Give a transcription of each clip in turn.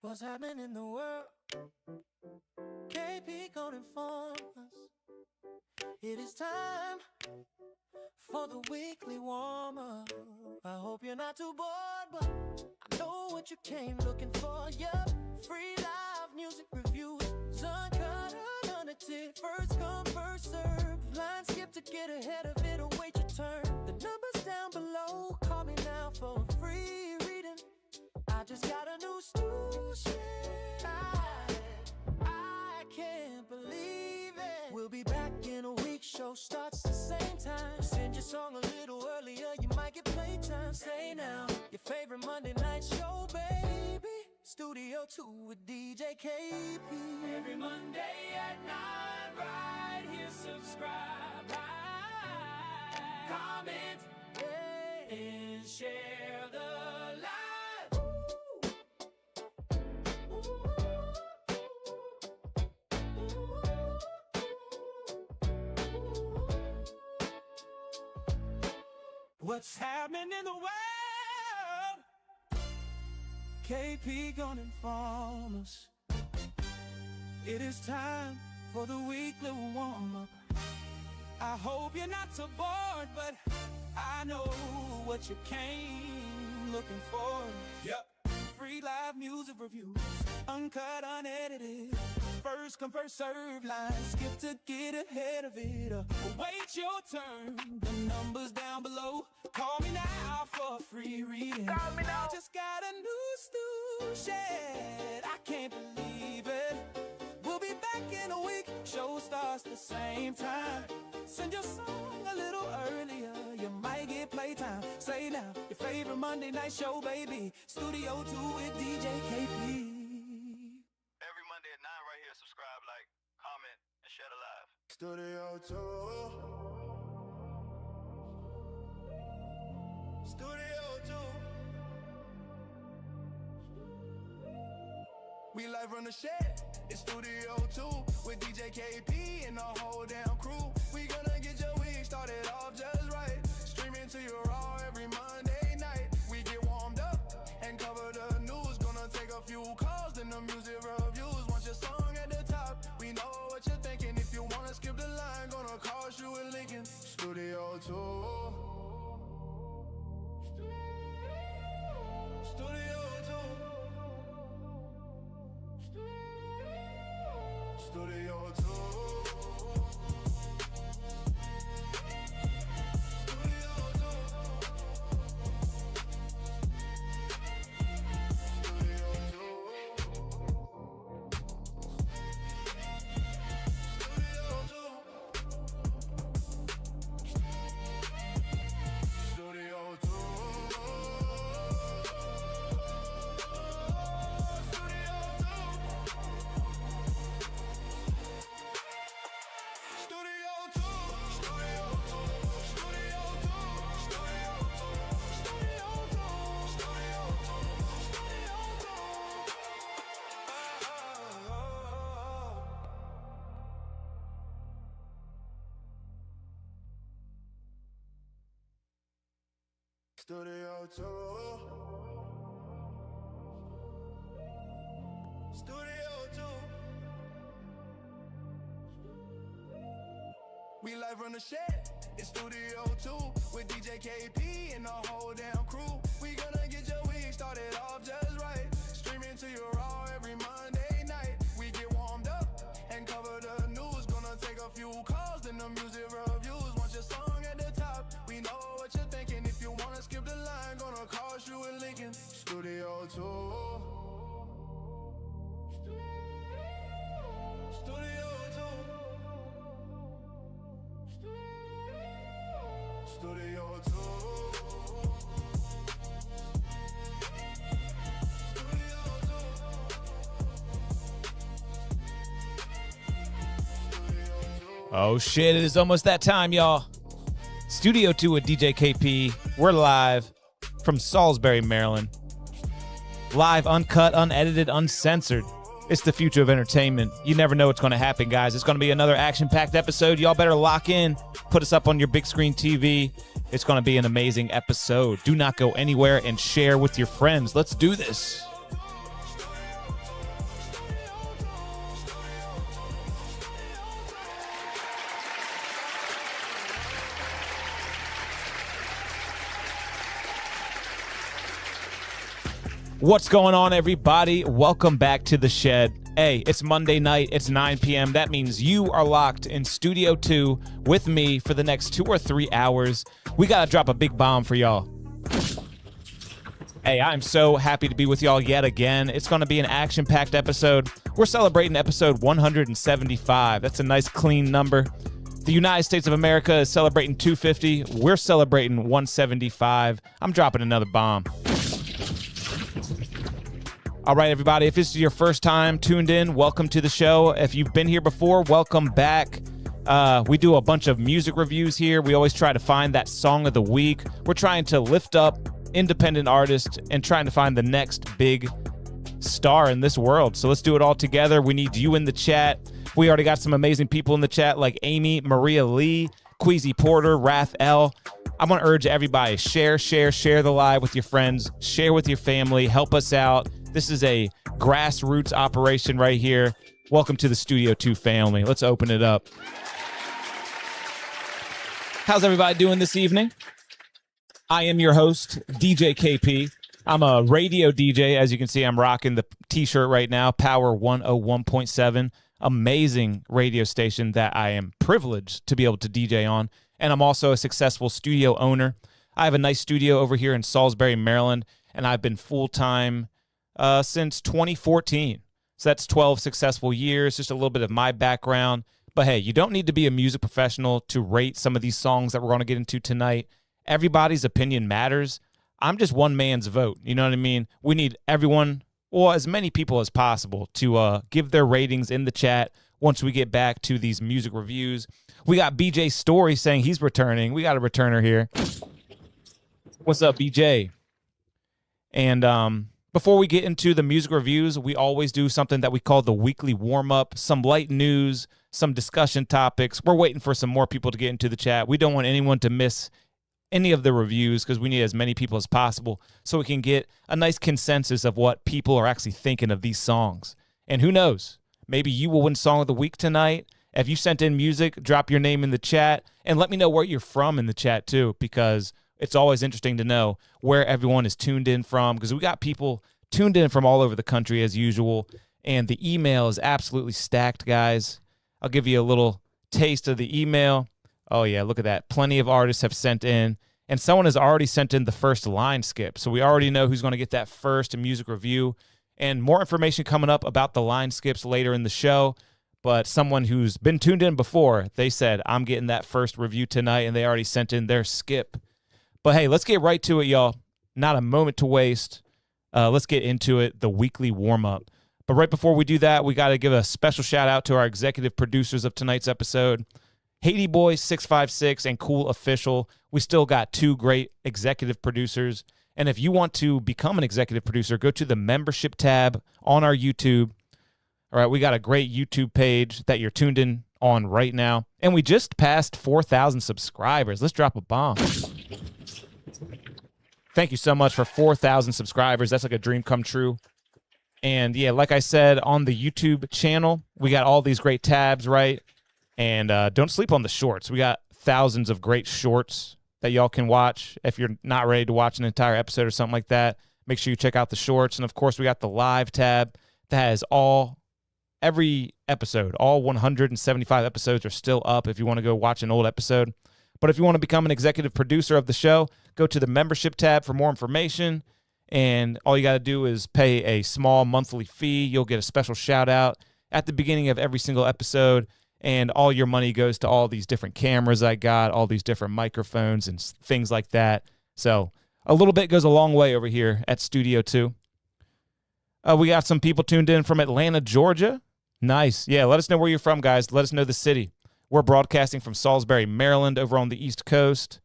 What's happening in the world? KP gonna inform us. It is time for the weekly warm-up. I hope you're not too bored, but I know what you came looking for. Yup, free live music reviews, uncut, unedited, first come, first serve. Line skip to get ahead of it, await your turn. The number's down below, call me now for a free reading. I just got a new solution. I can't believe it. We'll be back in a week, show starts the same time. Send your song a little earlier, you might get playtime. Say now, your favorite Monday night show, baby. Studio 2 with DJ KP. Every Monday at 9, right here, subscribe, like, comment, and share the live. What's happening in the world? KP gonna inform us. It is time for the weekly warm-up. I hope you're not so bored, but I know what you came looking for. Yep. Free live music reviews, uncut, unedited, first come, first serve line. Skip to get ahead of it. Wait your turn. The number's down below. Call me now for a free reading. Call me now. I just got a new solution. I can't believe it. We'll be back in a week. Show starts the same time. Send your song a little earlier, you might get playtime. Say now, your favorite Monday night show, baby. Studio 2 with DJ KP. Every Monday at 9 right here. Subscribe, like, comment, and share the live. Studio 2. Studio 2. We live from the shed. It's Studio 2 with DJ KP and the whole damn crew. We gonna get your week started off just right. Streaming to your raw every Monday night. We get warmed up and cover the news. Gonna take a few calls, then the music reviews. Want your song at the top, we know what you're thinking. If you wanna skip the line, gonna cost you a Lincoln. Studio 2. Studio 2. Studio 2. Studio 2. Studio 2. We live from the shed. It's Studio 2 with DJ KP and the whole damn crew. We gonna get your week started off just right. Streaming to your raw every Monday night. We get warmed up and cover the news. Gonna take a few calls, then the music reviews. Want your song at the top, we know what you're thinking. If you wanna skip the line, gonna cost you a Lincoln. Studio 2. Studio 2. Studio 2. Oh shit, it is almost that time, y'all. Studio 2 with DJ KP. We're live from Salisbury, Maryland. Live, uncut, unedited, uncensored. It's the future of entertainment. You never know what's going to happen, guys. It's going to be another action-packed episode. Y'all better lock in. Put us up on your big screen TV. It's going to be an amazing episode. Do not go anywhere and share with your friends. Let's do this. What's going on, everybody? Welcome back to The Shed. Hey, it's Monday night. It's 9 p.m. That means you are locked in Studio 2 with me for the next 2 or 3 hours. We got to drop a big bomb for y'all. Hey, I'm so happy to be with y'all yet again. It's going to be an action-packed episode. We're celebrating episode 175. That's a nice, clean number. The United States of America is celebrating 250. We're celebrating 175. I'm dropping another bomb. All right, everybody, if this is your first time tuned in, welcome to the show. If you've been here before, welcome back. We do a bunch of music reviews here. We always try to find that song of the week. We're trying to lift up independent artists and trying to find the next big star in this world. So let's do it all together. We need you in the chat. We already got some amazing people in the chat like Amy, Maria Lee, Queasy Porter, Rath L. I'm going to urge everybody, share the live with your friends, share with your family, help us out. This is a grassroots operation right here. Welcome to the Studio 2 family. Let's open it up. How's everybody doing this evening? I am your host, DJ KP. I'm a radio DJ. As you can see, I'm rocking the t-shirt right now, Power 101.7. Amazing radio station that I am privileged to be able to DJ on. And I'm also a successful studio owner. I have a nice studio over here in Salisbury, Maryland, and I've been full-time since 2014. So that's 12 successful years, just a little bit of my background. But hey, you don't need to be a music professional to rate some of these songs that we're going to get into tonight. Everybody's opinion matters. I'm just one man's vote. You know what I mean? We need everyone, or as many people as possible, to give their ratings in the chat once we get back to these music reviews. We got BJ Story saying he's returning. We got a returner here. What's up, BJ? And before we get into the music reviews, we always do something that we call the weekly warm-up, some light news, some discussion topics. We're waiting for some more people to get into the chat. We don't want anyone to miss any of the reviews because we need as many people as possible so we can get a nice consensus of what people are actually thinking of these songs. And who knows, maybe you will win Song of the Week tonight. If you sent in music, drop your name in the chat and let me know where you're from in the chat too, because it's always interesting to know where everyone is tuned in from, because we got people tuned in from all over the country as usual, and the email is absolutely stacked, guys. I'll give you a little taste of the email. Oh, yeah, look at that. Plenty of artists have sent in, and someone has already sent in the first line skip, so we already know who's going to get that first music review, and more information coming up about the line skips later in the show. But someone who's been tuned in before, they said, I'm getting that first review tonight, and they already sent in their skip. But hey, let's get right to it, y'all. Not a moment to waste. Let's get into it, the weekly warm-up. But right before we do that, we got to give a special shout-out to our executive producers of tonight's episode, Haiti Boy 656 and Cool Official. We still got 2 great executive producers. And if you want to become an executive producer, go to the membership tab on our YouTube. All right, we got a great YouTube page that you're tuned in on right now. And we just passed 4,000 subscribers. Let's drop a bomb. Thank you so much for 4,000 subscribers. That's like a dream come true. And yeah, like I said, on the YouTube channel, we got all these great tabs, right? And don't sleep on the shorts. We got thousands of great shorts that y'all can watch. If you're not ready to watch an entire episode or something like that, make sure you check out the shorts. And of course, we got the live tab that has every episode. All 175 episodes are still up if you want to go watch an old episode. But if you want to become an executive producer of the show, go to the membership tab for more information. And all you got to do is pay a small monthly fee. You'll get a special shout out at the beginning of every single episode. And all your money goes to all these different cameras I got, all these different microphones and things like that. So a little bit goes a long way over here at Studio 2. We got some people tuned in from Atlanta, Georgia. Nice. Yeah, let us know where you're from, guys. Let us know the city. We're broadcasting from Salisbury, Maryland, over on the East Coast.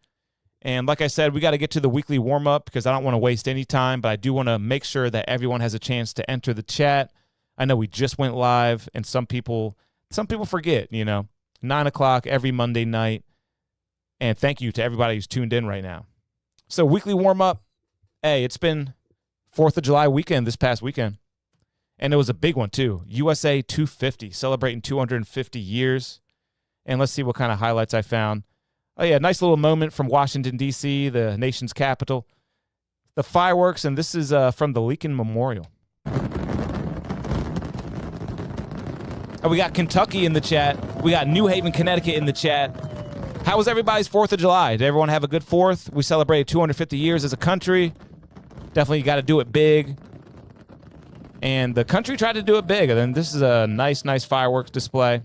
And like I said, we got to get to the weekly warm-up because I don't want to waste any time, but I do want to make sure that everyone has a chance to enter the chat. I know we just went live, and some people forget, 9 o'clock every Monday night. And thank you to everybody who's tuned in right now. So weekly warm-up, hey, it's been 4th of July weekend this past weekend. And it was a big one, too. USA 250, celebrating 250 years. And let's see what kind of highlights I found. Oh, yeah, nice little moment from Washington, D.C., the nation's capital. the fireworks, and this is from the Lincoln Memorial. Oh, we got Kentucky in the chat. We got New Haven, Connecticut in the chat. How was everybody's 4th of July? Did everyone have a good 4th? We celebrated 250 years as a country. Definitely got to do it big. And the country tried to do it big. And then this is a nice fireworks display.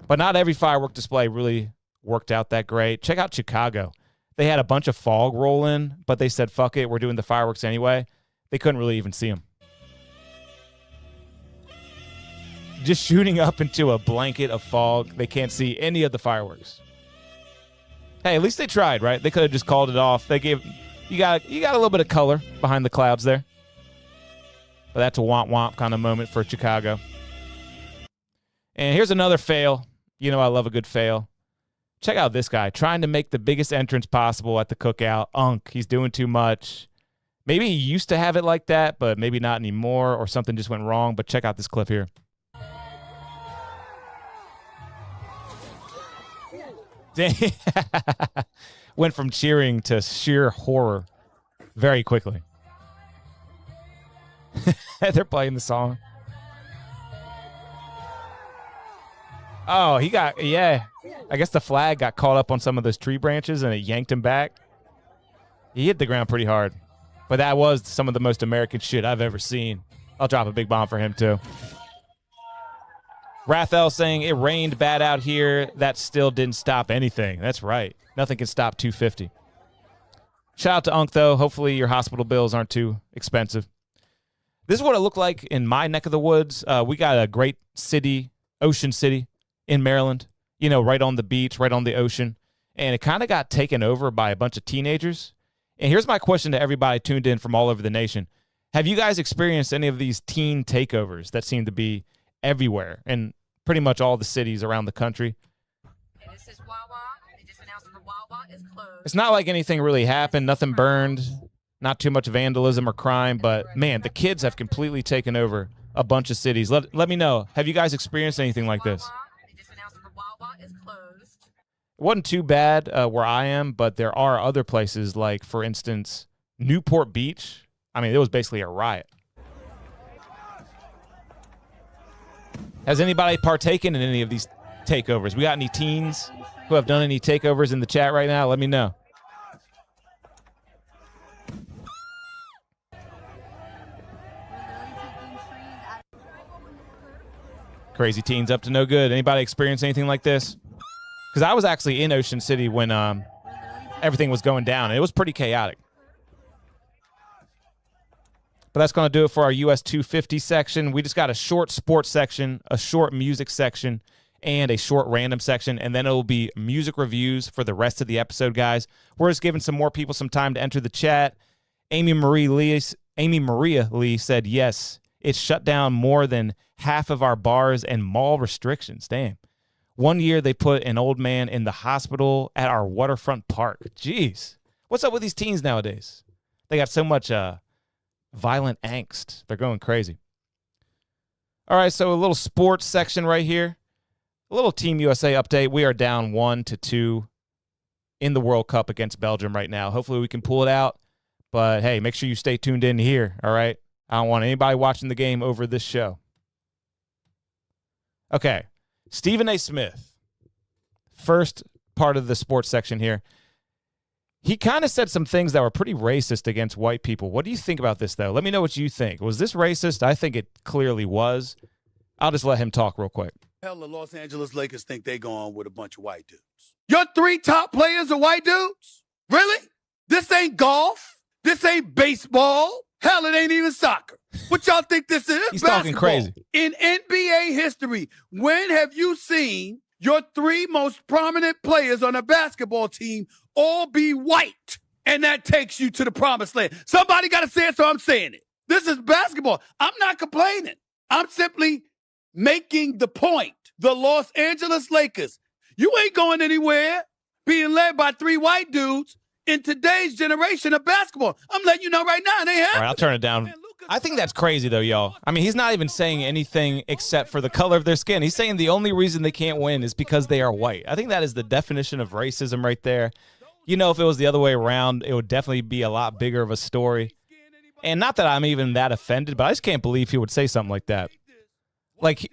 But not every firework display really worked out that great. Check out Chicago. They had a bunch of fog roll in, but they said, fuck it, we're doing the fireworks anyway. They couldn't really even see them. Just shooting up into a blanket of fog. They can't see any of the fireworks. Hey, at least they tried, right? They could have just called it off. They gave you got a little bit of color behind the clouds there. But that's a womp kind of moment for Chicago. And here's another fail. You know I love a good fail. Check out this guy trying to make the biggest entrance possible at the cookout. Unk, he's doing too much. Maybe he used to have it like that, but maybe not anymore, or something just went wrong. But check out this clip here. Went from cheering to sheer horror very quickly. They're playing the song. Oh, yeah. I guess the flag got caught up on some of those tree branches and it yanked him back. He hit the ground pretty hard. But that was some of the most American shit I've ever seen. I'll drop a big bomb for him, too. Rathel saying it rained bad out here. That still didn't stop anything. That's right. Nothing can stop 250. Shout out to Unk, though. Hopefully your hospital bills aren't too expensive. This is what it looked like in my neck of the woods. We got a great city, Ocean City, in Maryland. You know, right on the beach, right on the ocean. And it kind of got taken over by a bunch of teenagers. And here's my question to everybody tuned in from all over the nation. Have you guys experienced any of these teen takeovers that seem to be everywhere in pretty much all the cities around the country? And this is Wawa. They just announced that the Wawa is closed. It's not like anything really happened, nothing burned, not too much vandalism or crime, but man, the kids have completely taken over a bunch of cities. Let me know. Have you guys experienced anything like this? They just announced that the Wawa is closed. It wasn't too bad where I am, but there are other places like, for instance, Newport Beach. I mean, it was basically a riot. Has anybody partaken in any of these takeovers? We got any teens who have done any takeovers in the chat right now? Let me know. Crazy teens up to no good. Anybody experience anything like this? Because I was actually in Ocean City when everything was going down, and it was pretty chaotic. But that's going to do it for our US 250 section. We just got a short sports section, a short music section, and a short random section, and then it will be music reviews for the rest of the episode, guys. We're just giving some more people some time to enter the chat. Amy Maria Lee said, yes, it shut down more than half of our bars and mall restrictions. Damn. One year they put an old man in the hospital at our waterfront park. Jeez. What's up with these teens nowadays? They got so much violent angst. They're going crazy. All right, so a little sports section right here. A little Team USA update. We are down 1-2 in the World Cup against Belgium right now. Hopefully we can pull it out. But, hey, make sure you stay tuned in here, all right? I don't want anybody watching the game over this show. Okay, Stephen A. Smith. First part of the sports section here. He kind of said some things that were pretty racist against white people. What do you think about this, though? Let me know what you think. Was this racist? I think it clearly was. I'll just let him talk real quick. Hell, the Los Angeles Lakers think they going with a bunch of white dudes. Your 3 top players are white dudes? Really? This ain't golf. This ain't baseball. Hell, it ain't even soccer. What y'all think this is? He's basketball. talking crazy. In NBA history, when have you seen your 3 most prominent players on a basketball team all be white? And that takes you to the promised land. Somebody got to say it, so I'm saying it. This is basketball. I'm not complaining. I'm simply making the point. The Los Angeles Lakers, you ain't going anywhere being led by 3 white dudes in today's generation of basketball. I'm letting you know right now, they have. All right, I'll turn it down. I think that's crazy, though, y'all. I mean, he's not even saying anything except for the color of their skin. He's saying the only reason they can't win is because they are white. I think that is the definition of racism right there. You know, if it was the other way around, it would definitely be a lot bigger of a story. And not that I'm even that offended, but I just can't believe he would say something like that. Like,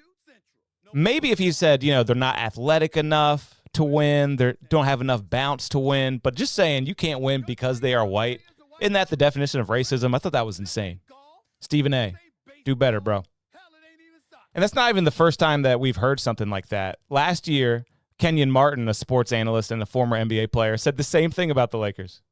maybe if he said, you know, they're not athletic enough to win, they don't have enough bounce to win, but just saying you can't win because they are white, isn't that the definition of racism? I thought that was insane. Stephen A., do better, bro. And that's not even the first time that we've heard something like that. Last year, Kenyon Martin, a sports analyst and a former NBA player, said the same thing about the Lakers.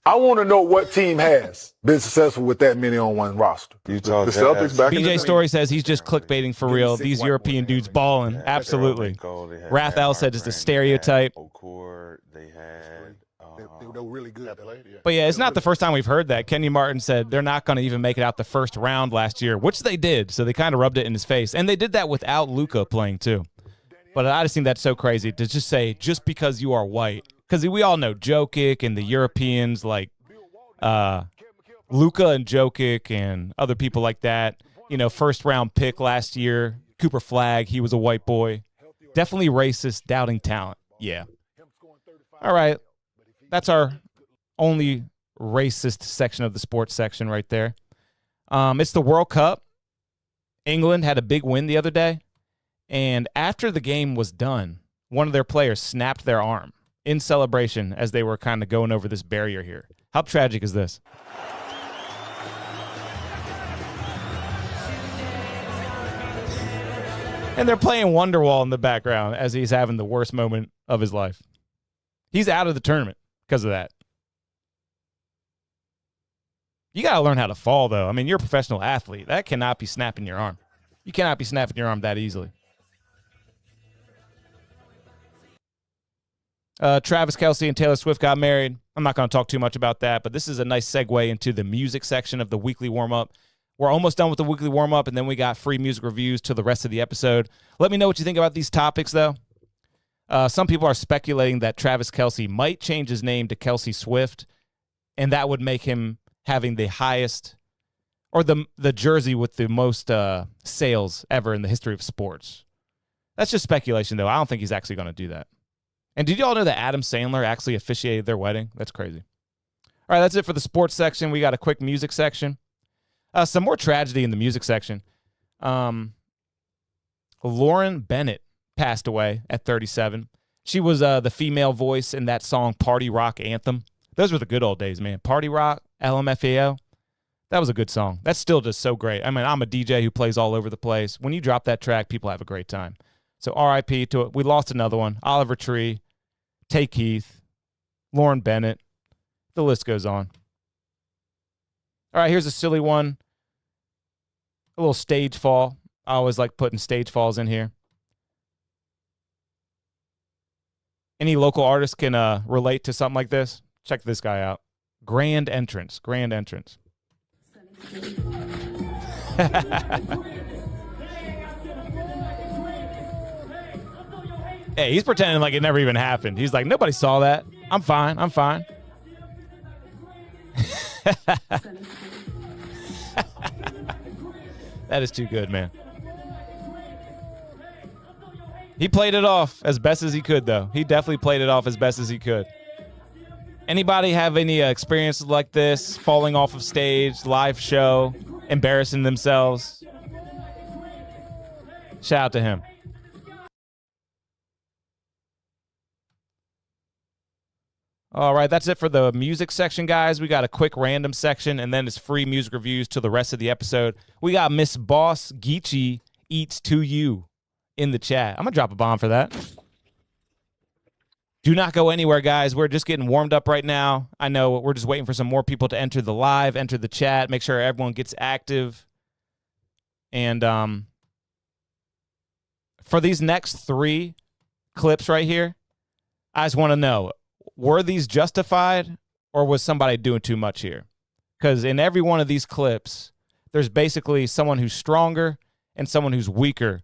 I want to know what team has been successful with that many on one roster. The Celtics back in the BJ day. Story says he's just clickbaiting for real. These European dudes balling. Absolutely. Rathel said it's a stereotype. They were really good. But yeah, it's not the first time we've heard that. Kenyon Martin said they're not going to even make it out the first round last year, which they did. So they kind of rubbed it in his face. And they did that without Luka playing too. But I just think that's so crazy to just say, just because you are white. Because we all know Jokic and the Europeans, like Luka and Jokic and other people like that. You know, first-round pick last year, Cooper Flagg, he was a white boy. Definitely racist, doubting talent. Yeah. All right. That's our only racist section of the sports section right there. It's the World Cup. England had a big win the other day. And after the game was done, one of their players snapped their arm in celebration as they were kind of going over this barrier here. How tragic is this? And they're playing Wonderwall in the background as he's having the worst moment of his life. He's out of the tournament because of that. You got to learn how to fall, though. I mean, you're a professional athlete. That cannot be snapping your arm. You cannot be snapping your arm that easily. Travis Kelce and Taylor Swift got married. I'm not going to talk too much about that, but this is a nice segue into the music section of the weekly warm-up. We're almost done with the weekly warm-up, and then we got free music reviews to the rest of the episode. Let me know what you think about these topics, though. Some people are speculating that Travis Kelce might change his name to Kelce Swift, and that would make him having the highest, or the jersey with the most sales ever in the history of sports. That's just speculation, though. I don't think he's actually going to do that. And did you all know that Adam Sandler actually officiated their wedding? That's crazy. All right, that's it for the sports section. We got a quick music section. Some more tragedy in the music section. Lauren Bennett passed away at 37. She was the female voice in that song Party Rock Anthem. Those were the good old days, man. Party Rock, LMFAO. That was a good song. That's still just so great. I mean, I'm a DJ who plays all over the place. When you drop that track, people have a great time. So RIP to it. We lost another one. Oliver Tree, Tay Keith, Lauren Bennett. The list goes on. All right, here's a silly one. A little stage fall. I always like putting stage falls in here. Any local artist can relate to something like this? Check this guy out. Grand entrance. Grand entrance. Hey, he's pretending like it never even happened. He's like, nobody saw that. I'm fine. I'm fine. That is too good, man. He played it off as best as he could, though. He definitely played it off as best as he could. Anybody have any experiences like this? Falling off of stage, live show, embarrassing themselves? Shout out to him. All right, that's it for the music section, guys. We got a quick random section, and then it's free music reviews to the rest of the episode. We got Miss Boss Geechee Eats to You in the chat. I'm going to drop a bomb for that. Do not go anywhere, guys. We're just getting warmed up right now. I know we're just waiting for some more people to enter the live, enter the chat, make sure everyone gets active. And for these next 3 clips right here, I just want to know, were these justified or was somebody doing too much here? Because in every one of these clips, there's basically someone who's stronger and someone who's weaker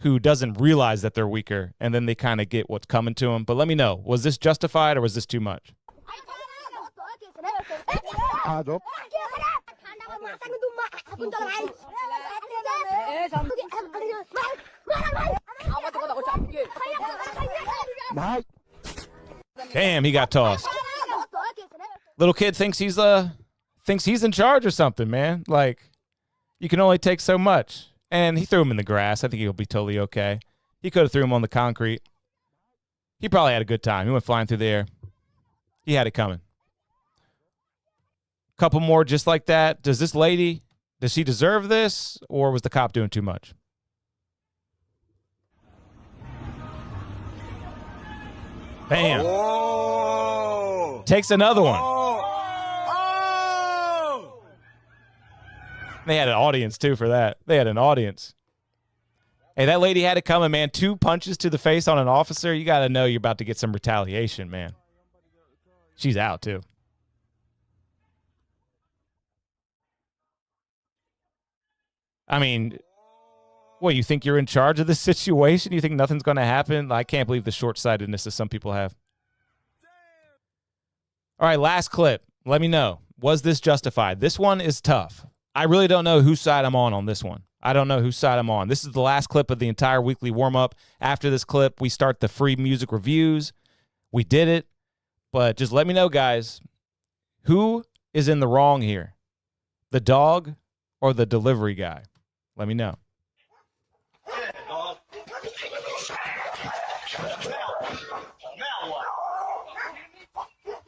who doesn't realize that they're weaker, and then they kind of get what's coming to them. But let me know, was this justified or was this too much? Damn, he got tossed. Little kid thinks he's in charge or something, man. Like, you can only take so much. And he threw him in the grass. I think he'll be totally okay. He could have threw him on the concrete. He probably had a good time. He went flying through the air. He had it coming. Couple more just like that. Does she deserve this, or was the cop doing too much? Bam. Oh. Takes another one. Oh. They had an audience, too, for that. They had an audience. Hey, that lady had it coming, man. 2 punches to the face on an officer. You got to know you're about to get some retaliation, man. She's out, too. I mean, what, you think you're in charge of the situation? You think nothing's going to happen? I can't believe the short-sightedness that some people have. All right, last clip. Let me know. Was this justified? This one is tough. I really don't know whose side I'm on this one. I don't know whose side I'm on. This is the last clip of the entire weekly warm-up. After this clip, we start the free music reviews. We did it. But just let me know, guys, who is in the wrong here? The dog or the delivery guy? Let me know.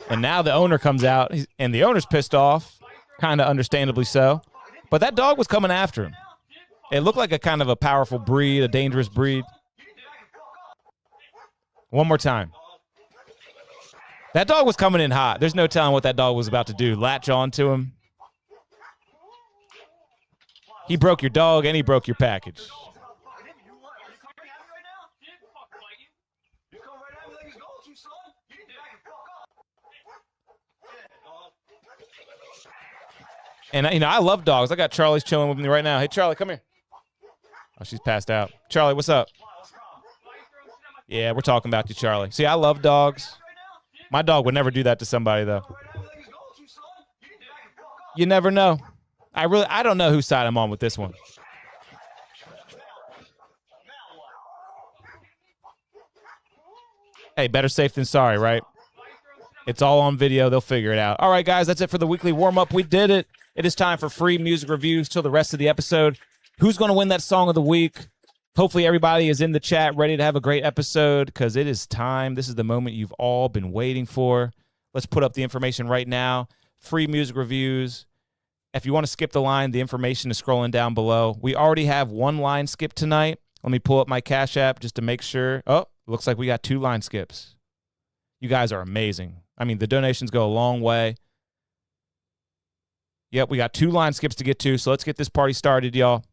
And now the owner comes out, and the owner's pissed off, kind of understandably so. But that dog was coming after him. It looked like a kind of a powerful breed, a dangerous breed. One more time. That dog was coming in hot. There's no telling what that dog was about to do. Latch on to him. He broke your dog, and he broke your package. And, I love dogs. I got Charlie's chilling with me right now. Hey, Charlie, come here. Oh, she's passed out. Charlie, what's up? Yeah, we're talking about you, Charlie. See, I love dogs. My dog would never do that to somebody, though. You never know. I don't know whose side I'm on with this one. Hey, better safe than sorry, right? It's all on video. They'll figure it out. All right, guys, that's it for the weekly warm-up. We did it. It is time for free music reviews till the rest of the episode. Who's going to win that song of the week? Hopefully everybody is in the chat ready to have a great episode because it is time. This is the moment you've all been waiting for. Let's put up the information right now. Free music reviews. If you want to skip the line, the information is scrolling down below. We already have 1 line skip tonight. Let me pull up my Cash App just to make sure. Oh, looks like we got 2 line skips. You guys are amazing. I mean, the donations go a long way. Yep, we got 2 line skips to get to, so let's get this party started, y'all.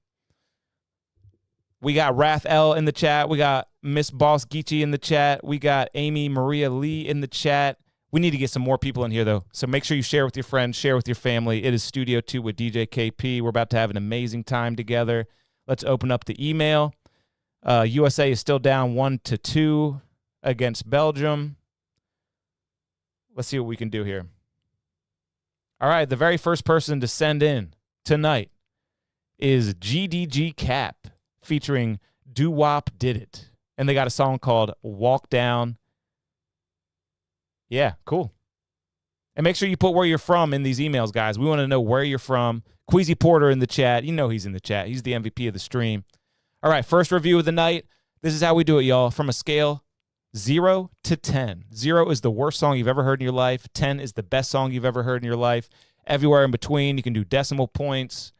We got Wrath L in the chat. We got Miss Boss Geechee in the chat. We got Amy Maria Lee in the chat. We need to get some more people in here, though, so make sure you share with your friends, share with your family. It is Studio 2 with DJ KP. We're about to have an amazing time together. Let's open up the email. USA is still down 1-2 against Belgium. Let's see what we can do here. All right, the very first person to send in tonight is GDG Cap featuring Doo Wop Did It. And they got a song called Walk Down. Yeah, cool. And make sure you put where you're from in these emails, guys. We want to know where you're from. Queasy Porter in the chat. You know he's in the chat. He's the MVP of the stream. All right, first review of the night. This is how we do it, y'all. From a scale 0 to 10. 0 is the worst song you've ever heard in your life. 10 is the best song you've ever heard in your life. Everywhere in between, you can do decimal points.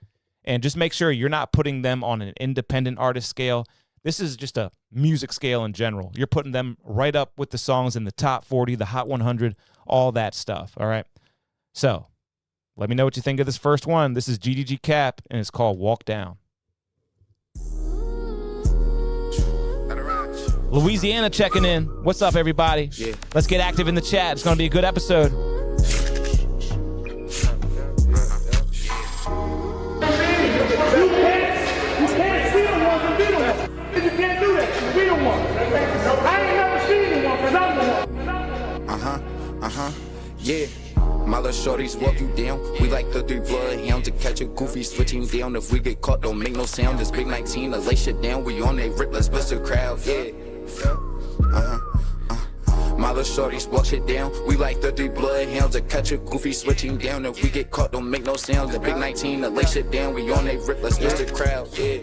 And just make sure you're not putting them on an independent artist scale. This is just a music scale in general. You're putting them right up with the songs in the top 40, the Hot 100, all that stuff, all right? So let me know what you think of this first one. This is GDG Cap, and it's called Walk Down. Louisiana checking in. What's up, everybody? Yeah. Let's get active in the chat. It's going to be a good episode. Yeah. My little shorties walk you down. We like the 3 bloodhounds to catch a goofy switching down. If we get caught, don't make no sound. This big 19 to lay shit down. We on they rip, let's bust the crowd. Yeah. My little shorties walk shit down. We like the 3 bloodhounds to catch a goofy switching down. If we get caught, don't make no sound. The big 19 to lay shit down. We on they rip, let's bust the crowd. Yeah.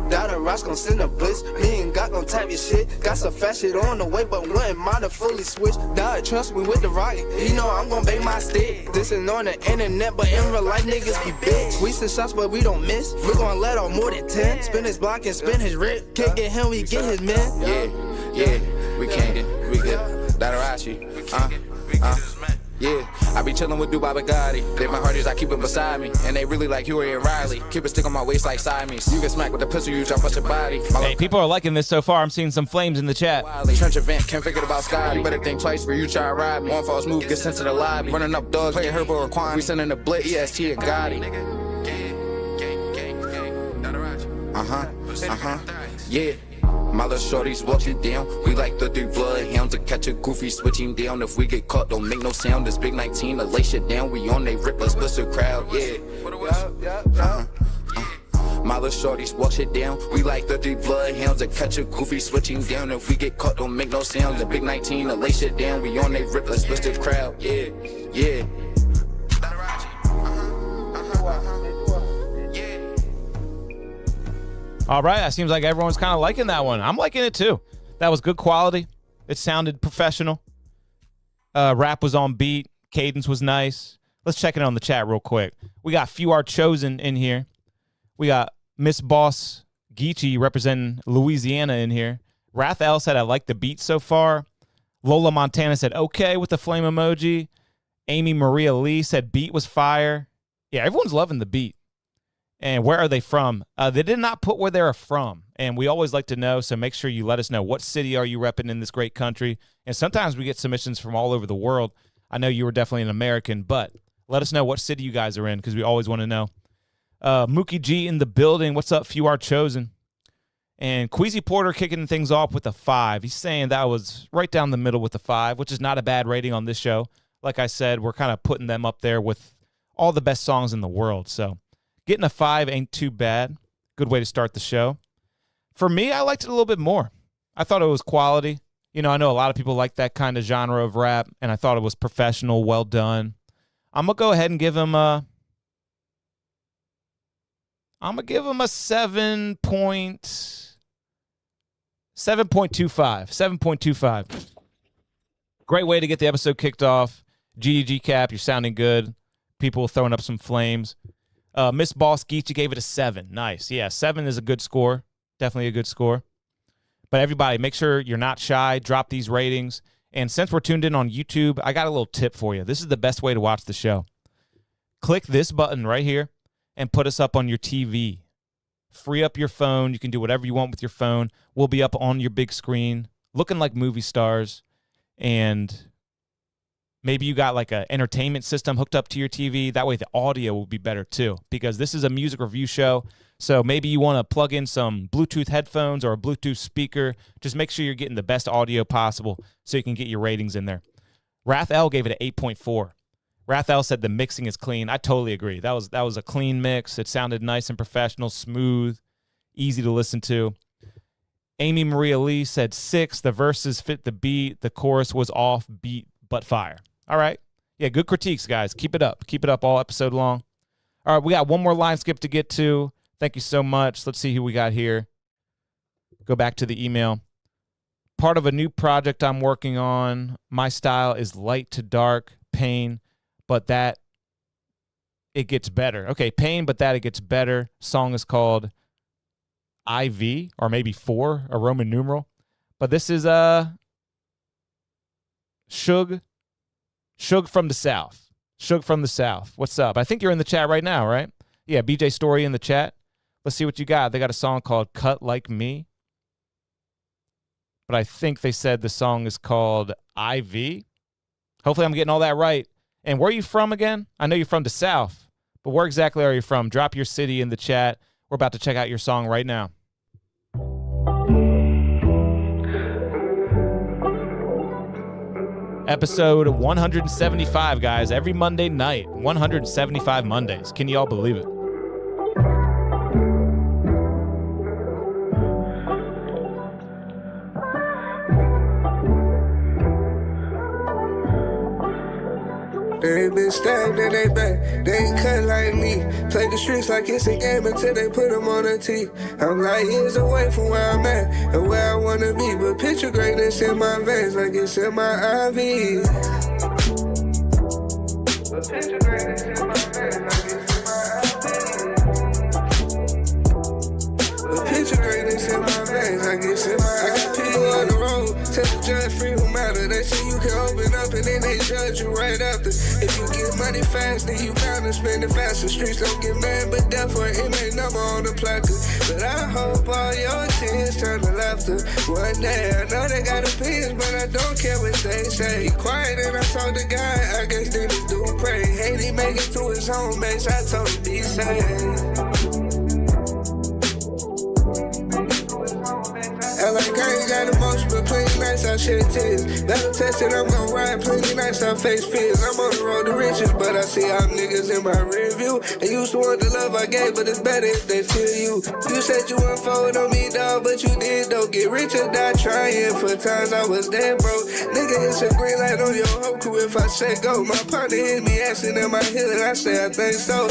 Dada Ross gon' send a blitz. Me and God gon' type your shit. Got some fast shit on the way, but wouldn't mind to fully switch. Dada, trust me with the rocket. You know I'm gon' bake my stick. This is on the internet, but in real life niggas be bitch. We send shots, but we don't miss. We gon' let off more than 10. Spin his block and spin his rip. Can't get him, we get his man. Yeah, we can't get, we get Dada Rashi. Yeah, I be chillin' with Dubai Bugatti. They my hearties, I keep it beside me. And they really like Huey and Riley. Keep it stick on my waist like Siamese. You get smacked with the pistol, you jump out your body. Hey, people are liking this so far. I'm seeing some flames in the chat. Trench event, can't forget about Scotty. You better think twice for you try to ride me. One false move, get sent to the lobby. Running up dogs, play Herbo or Quan. We sending a blitz, EST and Gotti. Yeah. My little shorties walk you down. We like the 3 bloodhounds to catch a goofy switching down. If we get caught, don't make no sound. This big 19 to lay shit down. We on they rip, let's bust the crowd. Yeah. My little shorties walk shit down. We like the 3 bloodhounds to catch a goofy switching down. If we get caught, don't make no sound. The big 19 to lay shit down. We on they rip, let's bust the crowd. Yeah. All right, it seems like everyone's kind of liking that one. I'm liking it too. That was good quality. It sounded professional. Rap was on beat. Cadence was nice. Let's check it on the chat real quick. We got Few Are Chosen in here. We got Miss Boss Geechee representing Louisiana in here. Rath L said, I like the beat so far. Lola Montana said, okay, with the flame emoji. Amy Maria Lee said, beat was fire. Yeah, everyone's loving the beat. And where are they from? They did not put where they're from, and we always like to know, so make sure you let us know what city are you repping in this great country. And sometimes we get submissions from all over the world. I know you were definitely an American, but let us know what city you guys are in because we always want to know. Mookie G in the building. What's up, Few Are Chosen? And Queasy Porter kicking things off with a 5. He's saying that was right down the middle with a 5, which is not a bad rating on this show. Like I said, we're kind of putting them up there with all the best songs in the world, so getting a 5 ain't too bad. Good way to start the show. For me, I liked it a little bit more. I thought it was quality. You know, I know a lot of people like that kind of genre of rap, and I thought it was professional, well done. I'm going to go ahead and give him a 7.25. 7.25. Great way to get the episode kicked off. GDG Cap, you're sounding good. People throwing up some flames. Miss Boss Geechee gave it a 7. Nice. Yeah, 7 is a good score. Definitely a good score. But everybody, make sure you're not shy. Drop these ratings. And since we're tuned in on YouTube, I got a little tip for you. This is the best way to watch the show. Click this button right here and put us up on your TV. Free up your phone. You can do whatever you want with your phone. We'll be up on your big screen looking like movie stars. And maybe you got like an entertainment system hooked up to your TV. That way the audio will be better too, because this is a music review show. So maybe you want to plug in some Bluetooth headphones or a Bluetooth speaker. Just make sure you're getting the best audio possible so you can get your ratings in there. Rath L gave it an 8.4. Rath L said the mixing is clean. I totally agree. That was a clean mix. It sounded nice and professional, smooth, easy to listen to. Amy Maria Lee said 6. The verses fit the beat. The chorus was off beat but fire. All right. Yeah, good critiques, guys. Keep it up. Keep it up all episode long. All right, we got one more line skip to get to. Thank you so much. Let's see who we got here. Go back to the email. Part of a new project I'm working on. My style is light to dark, pain, but that it gets better. Okay, pain, but that it gets better. Song is called IV, or maybe 4, a Roman numeral. But this is Suge from the South. Suge from the South. What's up? I think you're in the chat right now, right? Yeah, BJ Story in the chat. Let's see what you got. They got a song called Cut Like Me. But I think they said the song is called IV. Hopefully I'm getting all that right. And where are you from again? I know you're from the South, but where exactly are you from? Drop your city in the chat. We're about to check out your song right now. Episode 175, guys. Every Monday night. 175 Mondays. Can you all believe it? They ain't been stabbed in they back, they ain't cut like me. Play the streets like it's a game until they put them on the tee. I'm like years away from where I'm at and where I wanna be, but picture greatness in my veins like it's in my IV. But picture greatness in my veins like it's in my IV. But picture greatness in my veins like it's in my I got people on the road, tell the judge free who matter. They say you can open up and then they judge you right after. If you get money fast, then you bound to spend it fast. The streets don't get mad, but death for it ain't number on the placard. But I hope all your tears turn to laughter. One day, I know they got opinions, but I don't care what they say. Be quiet and I talk to God, I guess niggas do pray. Hate he make it to his home base, I told him be safe. I like I ain't got emotion, but plenty nights I shed tears. Battle tested, I'm gon' ride plenty nights I face fears. I'm on the road to riches, but I see all niggas in my rear view. They used to want the love I gave, but it's better if they feel you. You said you unfold on me, dog, but you did, though. Get rich or die trying. For times I was dead broke. Nigga, it's a green light on your whole crew if I say go. My partner hit me asking am I healing, I say I think so.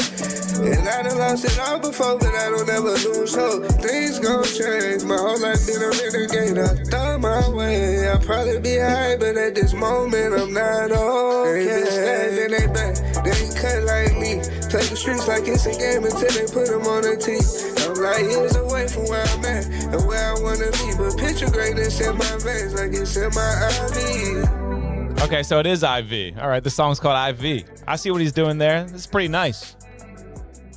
And I done lost it all before, but I don't ever lose hope. Things gon' change, my whole life been a renegade. I thought my way, I'll probably be high, but at this moment I'm not okay. They been stabbed in they back, they ain't cut like me. Play the streets like it's a game until they put them on the tee. I'm like years away from where I'm at and where I wanna be, but picture greatness in my veins like it's in my IV. Okay, so it is IV. All right, the song's called IV. I see what he's doing there. This is pretty nice.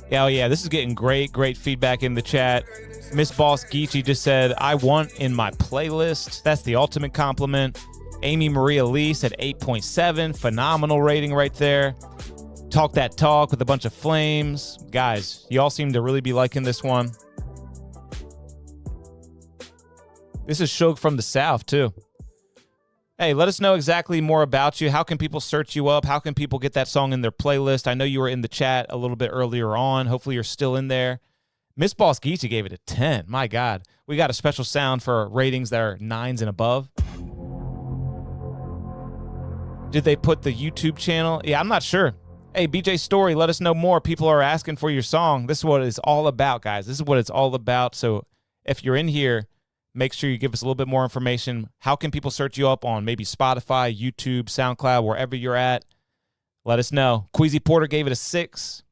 Yeah, oh yeah, this is getting great feedback in the chat. Miss Boss Geechee just said, I want in my playlist. That's the ultimate compliment. Amy Marie Elise at 8.7. Phenomenal rating right there. Talk that talk with a bunch of flames. Guys, you all seem to really be liking this one. This is Suge from the South, too. Hey, let us know exactly more about you. How can people search you up? How can people get that song in their playlist? I know you were in the chat a little bit earlier on. Hopefully you're still in there. Miss Boss Geechee gave it a 10. My God. We got a special sound for ratings that are 9s and above. Did they put the YouTube channel? Yeah, I'm not sure. Hey, BJ Story, let us know more. People are asking for your song. This is what it's all about, guys. This is what it's all about. So if you're in here, make sure you give us a little bit more information. How can people search you up on maybe Spotify, YouTube, SoundCloud, wherever you're at? Let us know. Queasy Porter gave it a 6.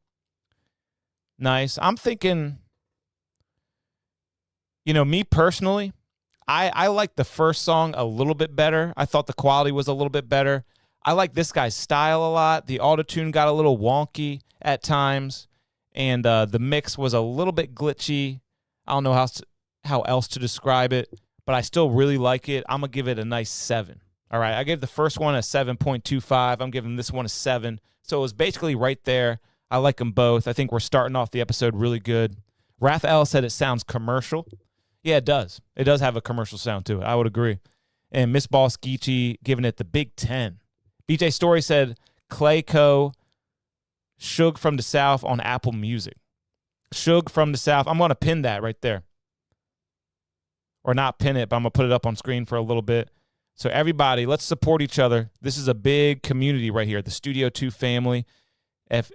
Nice. I'm thinking, you know, me personally, I like the first song a little bit better. I thought the quality was a little bit better. I like this guy's style a lot. The auto-tune got a little wonky at times, and the mix was a little bit glitchy. I don't know how else to describe it, but I still really like it. I'm going to give it a nice 7. All right, I gave the first one a 7.25. I'm giving this one a 7. So it was basically right there. I like them both. I think we're starting off the episode really good. Raphael said it sounds commercial. Yeah, it does. It does have a commercial sound to it. I would agree. And Miss Boss Geechee giving it the big 10. BJ Story said Clayco, Suge from the South on Apple Music. Suge from the South. I'm going to pin that right there. Or not pin it, but I'm going to put it up on screen for a little bit. So everybody, let's support each other. This is a big community right here, the Studio 2 family. If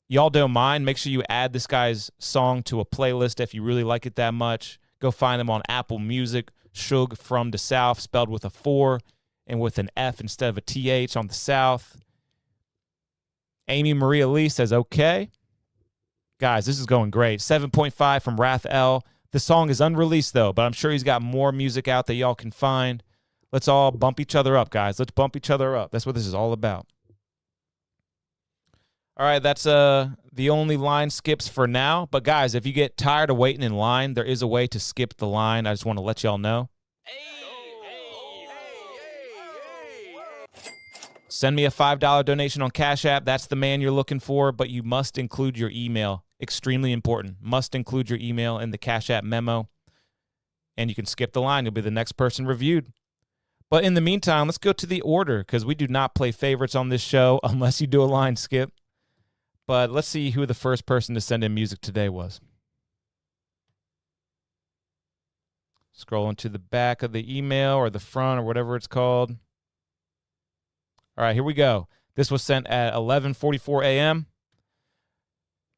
y'all don't mind, make sure you add this guy's song to a playlist if you really like it that much. Go find him on Apple Music, Suge from the South, spelled with a 4 and with an F instead of a TH on the South. Amy Maria Lee says, okay. Guys, this is going great. 7.5 from Wrath L. The song is unreleased, though, but I'm sure he's got more music out that y'all can find. Let's all bump each other up, guys. Let's bump each other up. That's what this is all about. All right, that's the only line skips for now. But, guys, if you get tired of waiting in line, there is a way to skip the line. I just want to let y'all know. Send me a $5 donation on Cash App. That's the man you're looking for, but you must include your email. Extremely important. Must include your email in the Cash App memo, and you can skip the line. You'll be the next person reviewed. But in the meantime, let's go to the order because we do not play favorites on this show unless you do a line skip. But let's see who the first person to send in music today was. Scrolling to the back of the email or the front or whatever it's called. All right, here we go. This was sent at 11:44 a.m.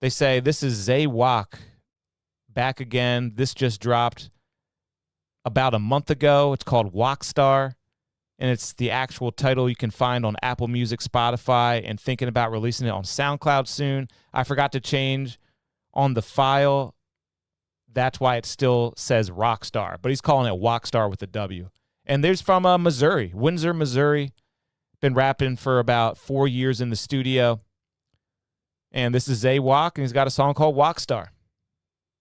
They say, this is Zay Wak back again. This just dropped about a month ago. It's called Walkstar, and it's the actual title you can find on Apple Music, Spotify, and thinking about releasing it on SoundCloud soon. I forgot to change on the file. That's why it still says Rockstar, but he's calling it Walkstar with a W. And there's from Missouri, Windsor, Missouri. Been rapping for about 4 years in the studio. And this is Zay Wak, and he's got a song called Walkstar.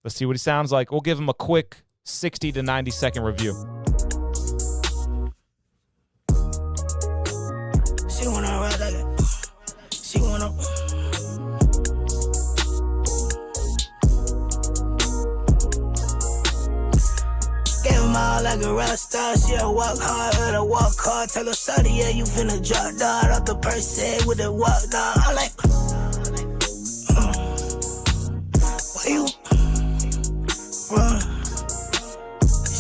Let's see what he sounds like. We'll give him a quick 60 to 90 second review. She wanna ride like it. She wanna. Gave him all like a rock star. She a walk hard, let her walk hard. Tell her, sorry, yeah, you finna drop down off the purse with the walk down. I'm like, why you run?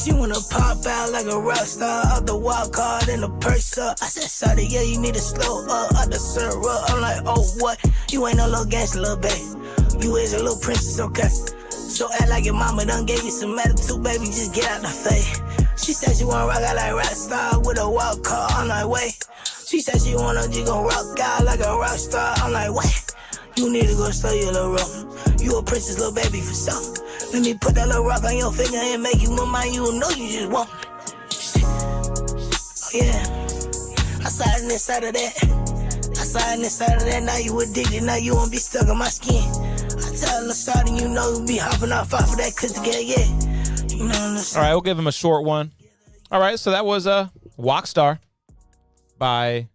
She wanna pop out like a rock star, out the walk hard in the purse up. I said, sorry, yeah, you need to slow up, out the syrup. I'm like, oh, what? You ain't no little gangster, little babe. You is a little princess, okay? So act like your mama done gave you some attitude, baby, just get out the face. She said she wanna rock out like rock star with a walk car. I'm like, wait. She said she wanna just gon' rock out like a rock star. I'm like, wait. You need to go slow your little roll. You a princess, little baby, for sure. Let me put that little rock on your finger and make you move mine. You know you just won't. Oh yeah, I saw it inside of that. I saw it inside of that. Now you addicted. Now you won't be stuck on my skin. I tell her starting, you know you be hopping off of that cause together, yeah. You know. All right, we'll give him a short one. All right, so that was Walkstar by.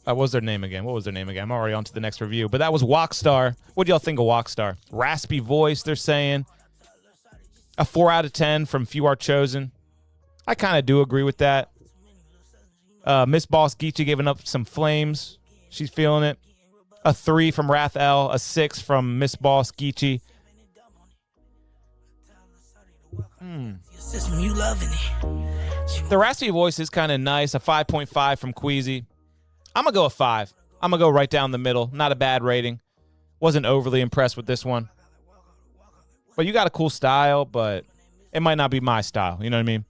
What was their name again? What was their name again? I'm already on to the next review. But that was Walkstar. What do y'all think of Walkstar? Raspy voice, they're saying. A 4 out of 10 from Few Are Chosen. I kind of do agree with that. Miss Boss Geechee giving up some flames. She's feeling it. A 3 from Wrath L. A 6 from Miss Boss Geechee. The raspy voice is kind of nice. A 5.5 from Queasy. I'm going to go a 5. I'm going to go right down the middle. Not a bad rating. Wasn't overly impressed with this one. But you got a cool style, but it might not be my style. You know what I mean?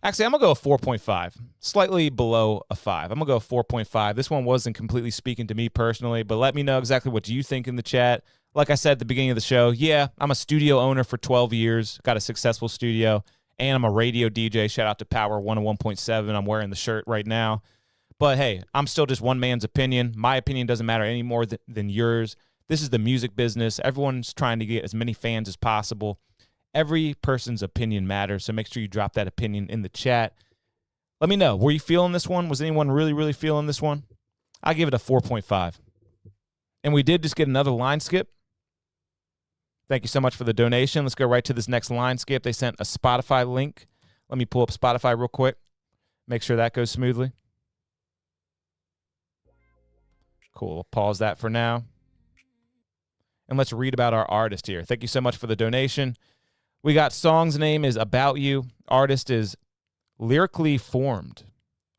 Actually, I'm going to go a 4.5. Slightly below a 5. I'm going to go 4.5. This one wasn't completely speaking to me personally, but let me know exactly what you think in the chat. Like I said at the beginning of the show, yeah, I'm a studio owner for 12 years. Got a successful studio, and I'm a radio DJ. Shout out to Power 101.7. I'm wearing the shirt right now. But hey, I'm still just one man's opinion. My opinion doesn't matter any more than yours. This is the music business. Everyone's trying to get as many fans as possible. Every person's opinion matters, so make sure you drop that opinion in the chat. Let me know. Were you feeling this one? Was anyone really, really feeling this one? I give it a 4.5. And we did just get another line skip. Thank you so much for the donation. Let's go right to this next line skip. They sent a Spotify link. Let me pull up Spotify real quick. Make sure that goes smoothly. Cool. Pause that for now. And let's read about our artist here. Thank you so much for the donation. We got song's name is About You. Artist is Lyrically Formed.